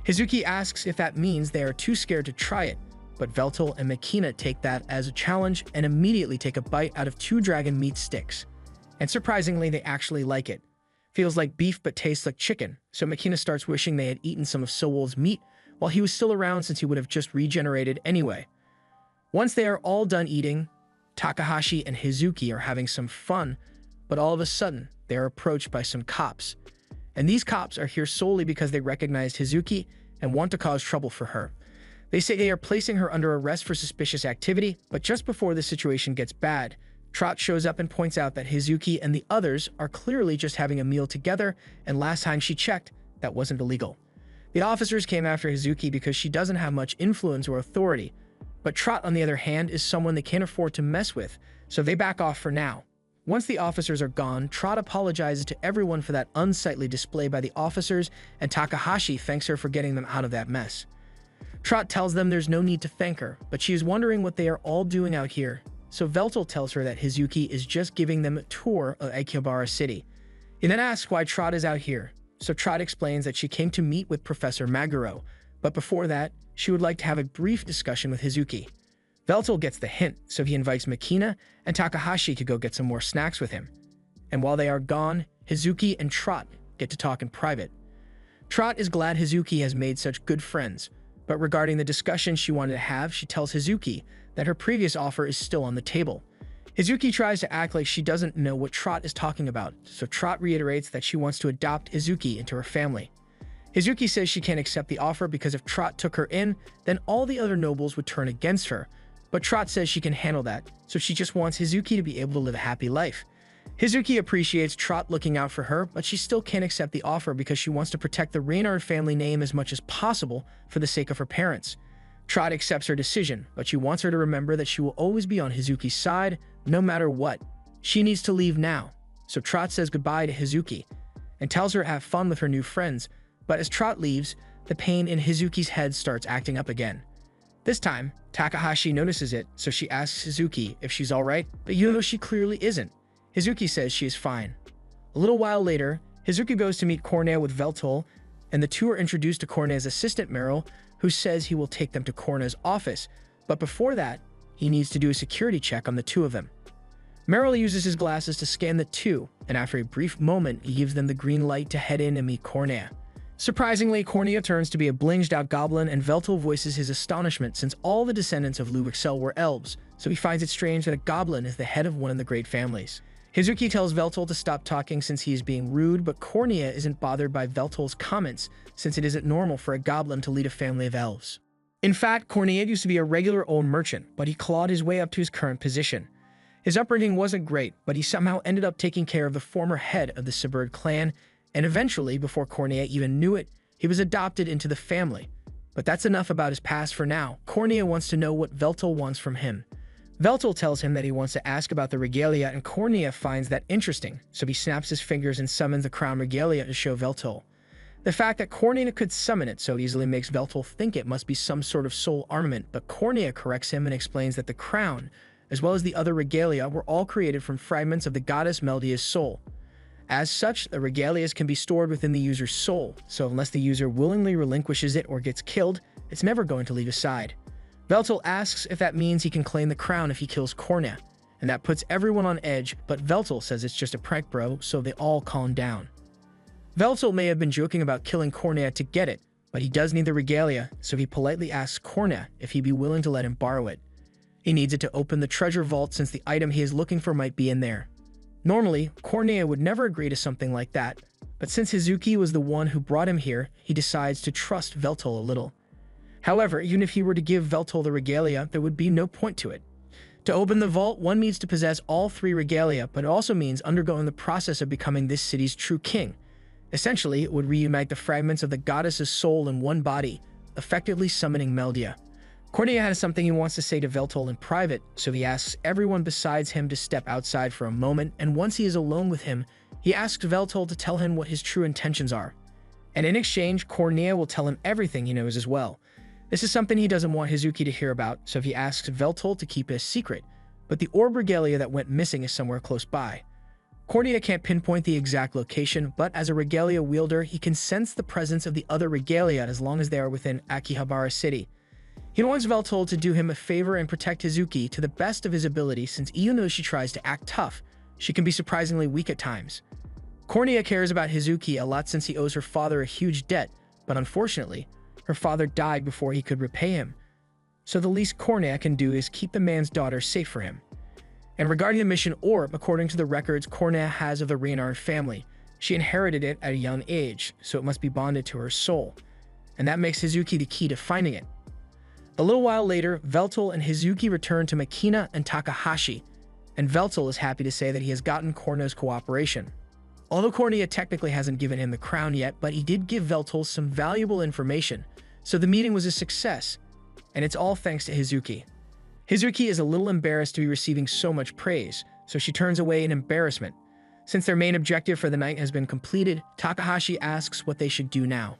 Hizuki asks if that means they are too scared to try it, but Veltal and Makina take that as a challenge and immediately take a bite out of 2 dragon meat sticks. And surprisingly, they actually like it. Feels like beef but tastes like chicken, so Makina starts wishing they had eaten some of Silwol's meat while he was still around since he would have just regenerated anyway. Once they are all done eating, Takahashi and Hizuki are having some fun, but all of a sudden, they are approached by some cops. And these cops are here solely because they recognized Hizuki and want to cause trouble for her. They say they are placing her under arrest for suspicious activity, but just before the situation gets bad, Trot shows up and points out that Hizuki and the others are clearly just having a meal together, and last time she checked, that wasn't illegal. The officers came after Hizuki because she doesn't have much influence or authority, but Trot, on the other hand, is someone they can't afford to mess with, so they back off for now. Once the officers are gone, Trot apologizes to everyone for that unsightly display by the officers, and Takahashi thanks her for getting them out of that mess. Trot tells them there's no need to thank her, but she is wondering what they are all doing out here, so Veltal tells her that Hizuki is just giving them a tour of Akihabara City. He then asks why Trot is out here, so Trot explains that she came to meet with Professor Maguro, but before that, she would like to have a brief discussion with Hizuki. Veltal gets the hint, so he invites Makina and Takahashi to go get some more snacks with him. And while they are gone, Hizuki and Trot get to talk in private. Trot is glad Hizuki has made such good friends, but regarding the discussion she wanted to have, she tells Hizuki that her previous offer is still on the table. Hizuki tries to act like she doesn't know what Trot is talking about, so Trot reiterates that she wants to adopt Hizuki into her family. Hizuki says she can't accept the offer because if Trot took her in, then all the other nobles would turn against her, but Trot says she can handle that, so she just wants Hizuki to be able to live a happy life. Hizuki appreciates Trot looking out for her, but she still can't accept the offer because she wants to protect the Reynard family name as much as possible for the sake of her parents. Trot accepts her decision, but she wants her to remember that she will always be on Hizuki's side, no matter what. She needs to leave now, so Trot says goodbye to Hizuki and tells her to have fun with her new friends, but as Trot leaves, the pain in Hizuki's head starts acting up again. This time, Takahashi notices it, so she asks Hizuki if she's alright, but even though she clearly isn't, Hizuki says she is fine. A little while later, Hizuki goes to meet Cornea with Veltal, and the two are introduced to Cornea's assistant Meryl, who says he will take them to Cornea's office, but before that, he needs to do a security check on the two of them. Meryl uses his glasses to scan the two, and after a brief moment, he gives them the green light to head in and meet Cornea. Surprisingly, Cornea turns to be a blinged-out goblin, and Veltal voices his astonishment since all the descendants of Lubrixel were elves, so he finds it strange that a goblin is the head of one of the great families. Hizuki tells Veltal to stop talking since he is being rude, but Cornea isn't bothered by Veltal's comments since it isn't normal for a goblin to lead a family of elves. In fact, Cornea used to be a regular old merchant, but he clawed his way up to his current position. His upbringing wasn't great, but he somehow ended up taking care of the former head of the Severed clan, and eventually, before Cornea even knew it, he was adopted into the family. But that's enough about his past for now. Cornea wants to know what Veltal wants from him. Veltal tells him that he wants to ask about the regalia, and Cornea finds that interesting, so he snaps his fingers and summons the crown regalia to show Veltal. The fact that Cornea could summon it so easily makes Veltal think it must be some sort of soul armament, but Cornea corrects him and explains that the crown, as well as the other regalia, were all created from fragments of the goddess Meldia's soul. As such, the regalias can be stored within the user's soul, so unless the user willingly relinquishes it or gets killed, it's never going to leave his side. Veltal asks if that means he can claim the crown if he kills Cornea, and that puts everyone on edge, but Veltal says it's just a prank, bro, so they all calm down. Veltal may have been joking about killing Cornea to get it, but he does need the regalia, so he politely asks Cornea if he'd be willing to let him borrow it. He needs it to open the treasure vault since the item he is looking for might be in there. Normally, Cornea would never agree to something like that, but since Hizuki was the one who brought him here, he decides to trust Veltal a little. However, even if he were to give Veltal the regalia, there would be no point to it. To open the vault, one needs to possess all three regalia, but it also means undergoing the process of becoming this city's true king. Essentially, it would reunite the fragments of the goddess's soul in one body, effectively summoning Meldia. Cornea has something he wants to say to Veltal in private, so he asks everyone besides him to step outside for a moment, and once he is alone with him, he asks Veltal to tell him what his true intentions are. And in exchange, Cornea will tell him everything he knows as well. This is something he doesn't want Hizuki to hear about, so he asks Veltal to keep it a secret, but the orb regalia that went missing is somewhere close by. Cornea can't pinpoint the exact location, but as a regalia wielder, he can sense the presence of the other regalia as long as they are within Akihabara City. He wants Veltal to do him a favor and protect Hizuki to the best of his ability since even though she tries to act tough, she can be surprisingly weak at times. Cornea cares about Hizuki a lot since he owes her father a huge debt, but unfortunately, her father died before he could repay him. So the least Cornea can do is keep the man's daughter safe for him. And regarding the mission orb, according to the records Cornea has of the Reynard family, she inherited it at a young age, so it must be bonded to her soul. And that makes Hizuki the key to finding it. A little while later, Veltal and Hizuki return to Makina and Takahashi, and Veltal is happy to say that he has gotten Cornea's cooperation. Although Cornea technically hasn't given him the crown yet, but he did give Veltal some valuable information, so the meeting was a success, and it's all thanks to Hizuki. Hizuki is a little embarrassed to be receiving so much praise, so she turns away in embarrassment. Since their main objective for the night has been completed, Takahashi asks what they should do now.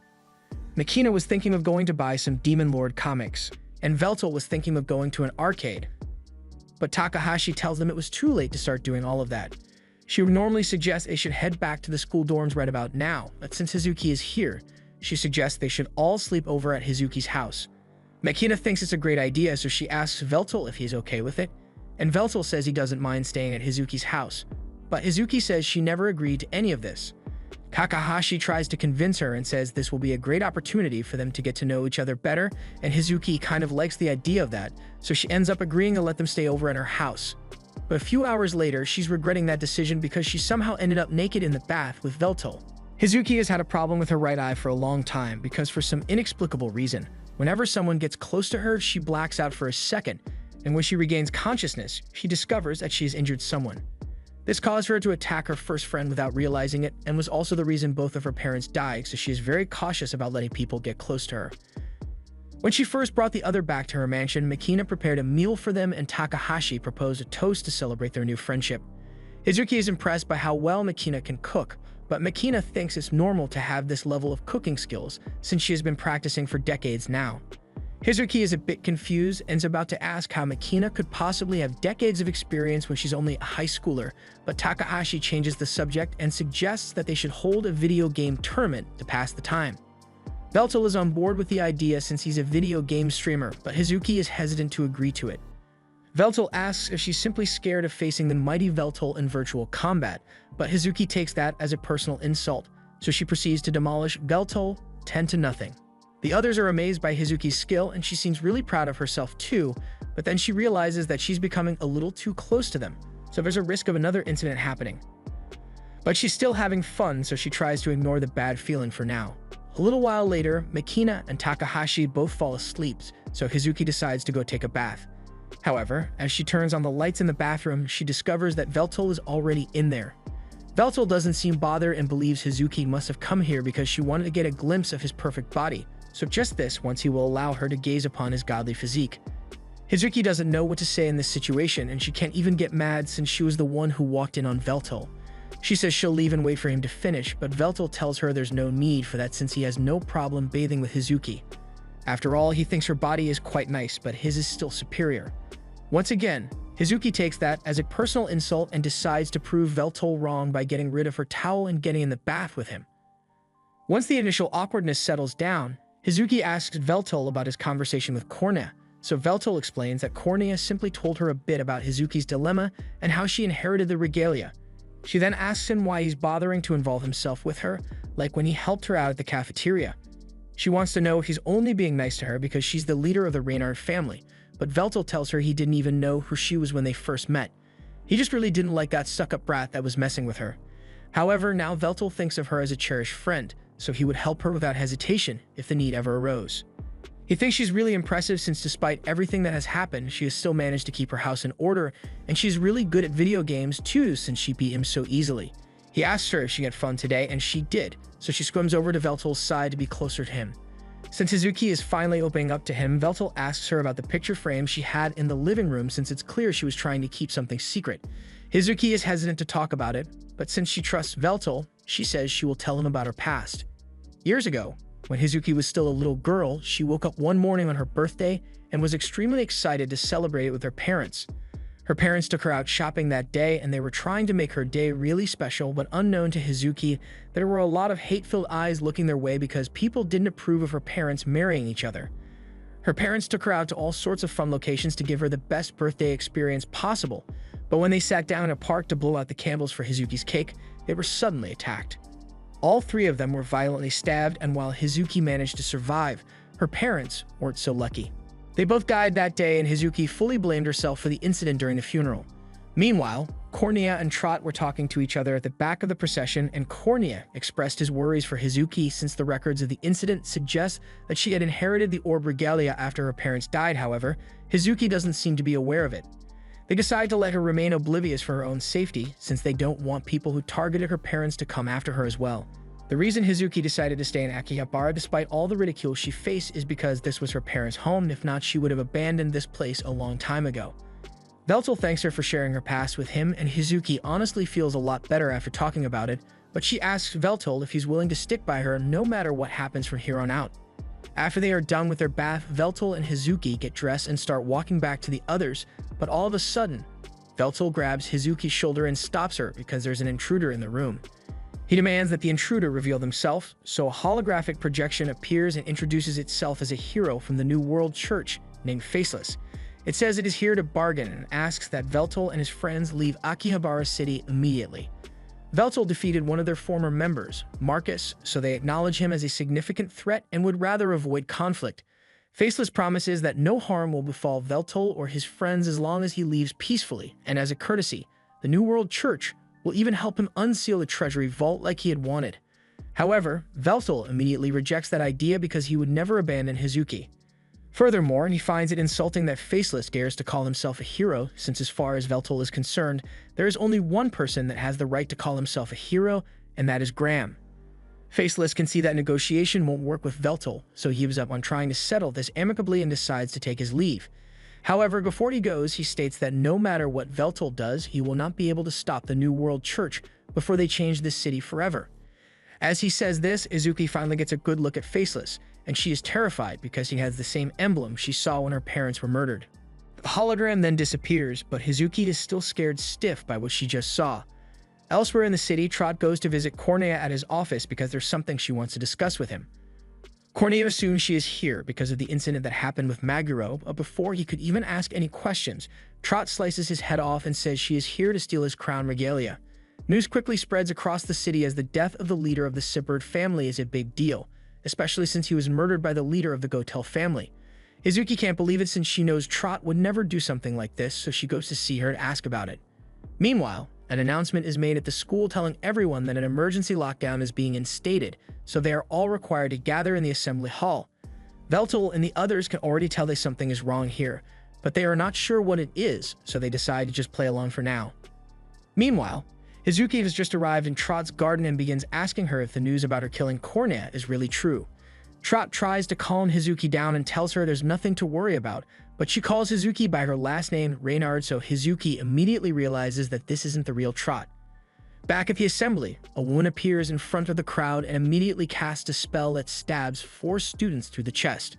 Makina was thinking of going to buy some Demon Lord comics, and Veltal was thinking of going to an arcade. But Takahashi tells them it was too late to start doing all of that. She would normally suggest they should head back to the school dorms right about now, but since Hizuki is here, she suggests they should all sleep over at Hizuki's house. Makina thinks it's a great idea, so she asks Veltal if he's okay with it, and Veltal says he doesn't mind staying at Hizuki's house, but Hizuki says she never agreed to any of this. Takahashi tries to convince her and says this will be a great opportunity for them to get to know each other better, and Hizuki kind of likes the idea of that, so she ends up agreeing to let them stay over at her house. But a few hours later, she's regretting that decision because she somehow ended up naked in the bath with Veltal. Hizuki has had a problem with her right eye for a long time because for some inexplicable reason, whenever someone gets close to her, she blacks out for a second, and when she regains consciousness, she discovers that she has injured someone. This caused her to attack her first friend without realizing it, and was also the reason both of her parents died, so she is very cautious about letting people get close to her. When she first brought the other back to her mansion, Makina prepared a meal for them and Takahashi proposed a toast to celebrate their new friendship. Hizuki is impressed by how well Makina can cook, but Makina thinks it's normal to have this level of cooking skills since she has been practicing for decades now. Hizuki is a bit confused and is about to ask how Makina could possibly have decades of experience when she's only a high schooler, but Takahashi changes the subject and suggests that they should hold a video game tournament to pass the time. Veltal is on board with the idea since he's a video game streamer, but Hizuki is hesitant to agree to it. Veltal asks if she's simply scared of facing the mighty Veltal in virtual combat, but Hazuki takes that as a personal insult, so she proceeds to demolish Veltal 10-0. The others are amazed by Hazuki's skill, and she seems really proud of herself too, but then she realizes that she's becoming a little too close to them, so there's a risk of another incident happening. But she's still having fun, so she tries to ignore the bad feeling for now. A little while later, Makina and Takahashi both fall asleep, so Hazuki decides to go take a bath. However, as she turns on the lights in the bathroom, she discovers that Veltal is already in there. Veltal doesn't seem bothered and believes Hazuki must have come here because she wanted to get a glimpse of his perfect body, so just this once he will allow her to gaze upon his godly physique. Hazuki doesn't know what to say in this situation, and she can't even get mad since she was the one who walked in on Veltal. She says she'll leave and wait for him to finish, but Veltal tells her there's no need for that since he has no problem bathing with Hazuki. After all, he thinks her body is quite nice, but his is still superior. Once again, Hazuki takes that as a personal insult and decides to prove Veltal wrong by getting rid of her towel and getting in the bath with him. Once the initial awkwardness settles down, Hazuki asks Veltal about his conversation with Cornea, so Veltal explains that Cornea simply told her a bit about Hazuki's dilemma and how she inherited the regalia. She then asks him why he's bothering to involve himself with her, like when he helped her out at the cafeteria. She wants to know if he's only being nice to her because she's the leader of the Reynard family, but Veltal tells her he didn't even know who she was when they first met. He just really didn't like that stuck-up brat that was messing with her. However, now Veltal thinks of her as a cherished friend, so he would help her without hesitation if the need ever arose. He thinks she's really impressive since despite everything that has happened, she has still managed to keep her house in order, and she's really good at video games too since she beat him so easily. He asks her if she had fun today, and she did, so she swims over to Veltal's side to be closer to him. Since Hazuki is finally opening up to him, Veltal asks her about the picture frame she had in the living room since it's clear she was trying to keep something secret. Hazuki is hesitant to talk about it, but since she trusts Veltal, she says she will tell him about her past. Years ago, when Hazuki was still a little girl, she woke up one morning on her birthday and was extremely excited to celebrate it with her parents. Her parents took her out shopping that day, and they were trying to make her day really special, but unknown to Hazuki, there were a lot of hate-filled eyes looking their way because people didn't approve of her parents marrying each other. Her parents took her out to all sorts of fun locations to give her the best birthday experience possible, but when they sat down in a park to blow out the candles for Hazuki's cake, they were suddenly attacked. All three of them were violently stabbed, and while Hazuki managed to survive, her parents weren't so lucky. They both died that day, and Hazuki fully blamed herself for the incident during the funeral. Meanwhile, Cornea and Trot were talking to each other at the back of the procession, and Cornea expressed his worries for Hazuki since the records of the incident suggest that she had inherited the orb regalia after her parents died. However, Hazuki doesn't seem to be aware of it. They decide to let her remain oblivious for her own safety, since they don't want people who targeted her parents to come after her as well. The reason Hazuki decided to stay in Akihabara despite all the ridicule she faced is because this was her parents' home, and if not, she would have abandoned this place a long time ago. Veltal thanks her for sharing her past with him, and Hazuki honestly feels a lot better after talking about it, but she asks Veltal if he's willing to stick by her no matter what happens from here on out. After they are done with their bath, Veltal and Hazuki get dressed and start walking back to the others, but all of a sudden, Veltal grabs Hazuki's shoulder and stops her because there's an intruder in the room. He demands that the intruder reveal themselves, so a holographic projection appears and introduces itself as a hero from the New World Church named Faceless. It says it is here to bargain and asks that Veltal and his friends leave Akihabara City immediately. Veltal defeated one of their former members, Marcus, so they acknowledge him as a significant threat and would rather avoid conflict. Faceless promises that no harm will befall Veltal or his friends as long as he leaves peacefully, and as a courtesy, the New World Church will even help him unseal the treasury vault like he had wanted. However, Veltal immediately rejects that idea because he would never abandon Hazuki. Furthermore, he finds it insulting that Faceless dares to call himself a hero, since as far as Veltal is concerned, there is only one person that has the right to call himself a hero, and that is Graham. Faceless can see that negotiation won't work with Veltal, so he gives up on trying to settle this amicably and decides to take his leave. However, before he goes, he states that no matter what Veltal does, he will not be able to stop the New World Church before they change this city forever. As he says this, Izuki finally gets a good look at Faceless, and she is terrified because he has the same emblem she saw when her parents were murdered. The hologram then disappears, but Hazuki is still scared stiff by what she just saw. Elsewhere in the city, Trot goes to visit Cornea at his office because there's something she wants to discuss with him. Cornea assumes she is here because of the incident that happened with Maguro, but before he could even ask any questions, Trot slices his head off and says she is here to steal his crown regalia. News quickly spreads across the city as the death of the leader of the Sibbird family is a big deal, especially since he was murdered by the leader of the Gotel family. Izuki can't believe it since she knows Trot would never do something like this, so she goes to see her to ask about it. Meanwhile, an announcement is made at the school telling everyone that an emergency lockdown is being instated, so they are all required to gather in the assembly hall. Veltel and the others can already tell that something is wrong here, but they are not sure what it is, so they decide to just play along for now. Meanwhile, Izuki has just arrived in Trot's garden and begins asking her if the news about her killing Cornea is really true. Trot tries to calm Hizuki down and tells her there's nothing to worry about, but she calls Hizuki by her last name, Reynard, so Hizuki immediately realizes that this isn't the real Trot. Back at the assembly, a woman appears in front of the crowd and immediately casts a spell that stabs 4 students through the chest.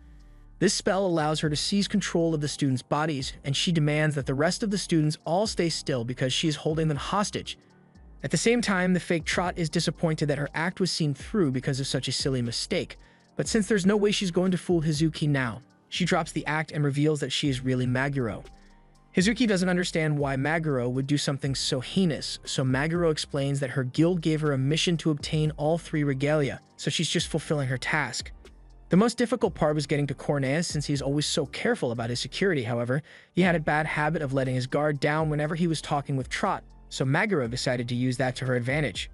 This spell allows her to seize control of the students' bodies, and she demands that the rest of the students all stay still because she is holding them hostage. At the same time, the fake Trot is disappointed that her act was seen through because of such a silly mistake, but since there's no way she's going to fool Hizuki now, she drops the act and reveals that she is really Maguro. Hizuki doesn't understand why Maguro would do something so heinous, so Maguro explains that her guild gave her a mission to obtain all 3 regalia, so she's just fulfilling her task. The most difficult part was getting to Cornea since he's always so careful about his security. However, he had a bad habit of letting his guard down whenever he was talking with Trot, so Maguro decided to use that to her advantage.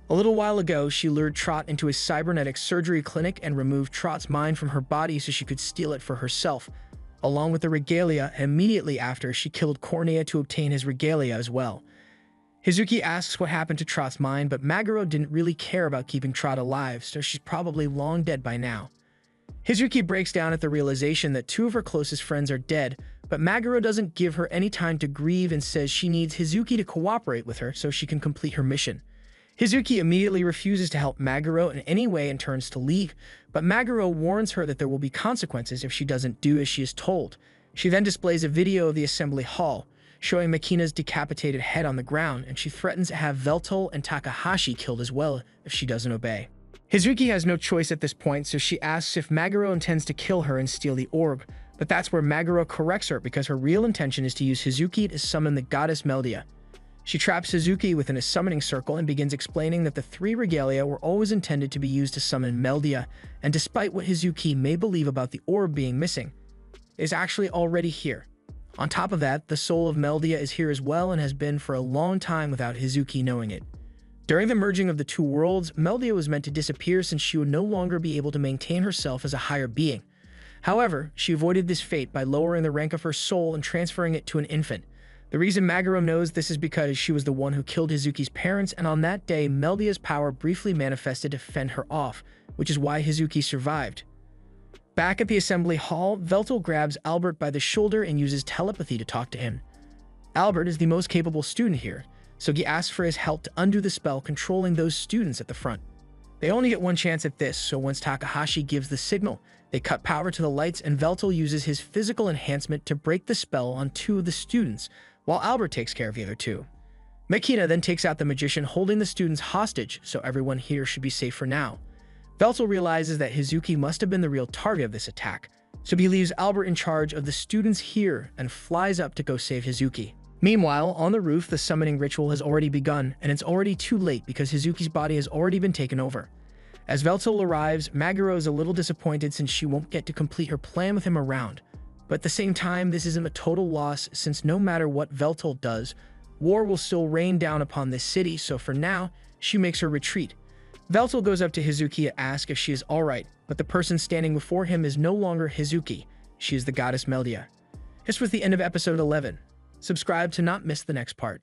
A little while ago, she lured Trot into a cybernetic surgery clinic and removed Trot's mind from her body so she could steal it for herself, along with the regalia, and immediately after, she killed Cornea to obtain his regalia as well. Hizuki asks what happened to Trot's mind, but Maguro didn't really care about keeping Trot alive, so she's probably long dead by now. Hizuki breaks down at the realization that 2 of her closest friends are dead, but Maguro doesn't give her any time to grieve and says she needs Hizuki to cooperate with her so she can complete her mission. Hizuki immediately refuses to help Maguro in any way and turns to leave, but Maguro warns her that there will be consequences if she doesn't do as she is told. She then displays a video of the assembly hall, showing Makina's decapitated head on the ground, and she threatens to have Veltel and Takahashi killed as well if she doesn't obey. Hizuki has no choice at this point, so she asks if Maguro intends to kill her and steal the orb, but that's where Maguro corrects her because her real intention is to use Hizuki to summon the goddess Meldia. She traps Hizuki within a summoning circle and begins explaining that the 3 regalia were always intended to be used to summon Meldia, and despite what Hizuki may believe about the orb being missing, it is actually already here. On top of that, the soul of Meldia is here as well and has been for a long time without Hizuki knowing it. During the merging of the 2 worlds, Meldia was meant to disappear since she would no longer be able to maintain herself as a higher being. However, she avoided this fate by lowering the rank of her soul and transferring it to an infant. The reason Maguro knows this is because she was the one who killed Hizuki's parents, and on that day, Meldia's power briefly manifested to fend her off, which is why Hizuki survived. Back at the assembly hall, Veltel grabs Albert by the shoulder and uses telepathy to talk to him. Albert is the most capable student here, so he asks for his help to undo the spell controlling those students at the front. They only get one chance at this, so once Takahashi gives the signal, they cut power to the lights and Veltel uses his physical enhancement to break the spell on 2 of the students, while Albert takes care of the other 2. Makina then takes out the magician holding the students hostage, so everyone here should be safe for now. Veltel realizes that Hizuki must have been the real target of this attack, so he leaves Albert in charge of the students here and flies up to go save Hizuki. Meanwhile, on the roof, the summoning ritual has already begun, and it's already too late because Hizuki's body has already been taken over. As Veltel arrives, Maguro is a little disappointed since she won't get to complete her plan with him around. But at the same time, this isn't a total loss since no matter what Veltel does, war will still rain down upon this city, so for now, she makes her retreat. Veltel goes up to Hizuki to ask if she is alright, but the person standing before him is no longer Hizuki, she is the goddess Meldia. This was the end of episode 11. Subscribe to not miss the next part.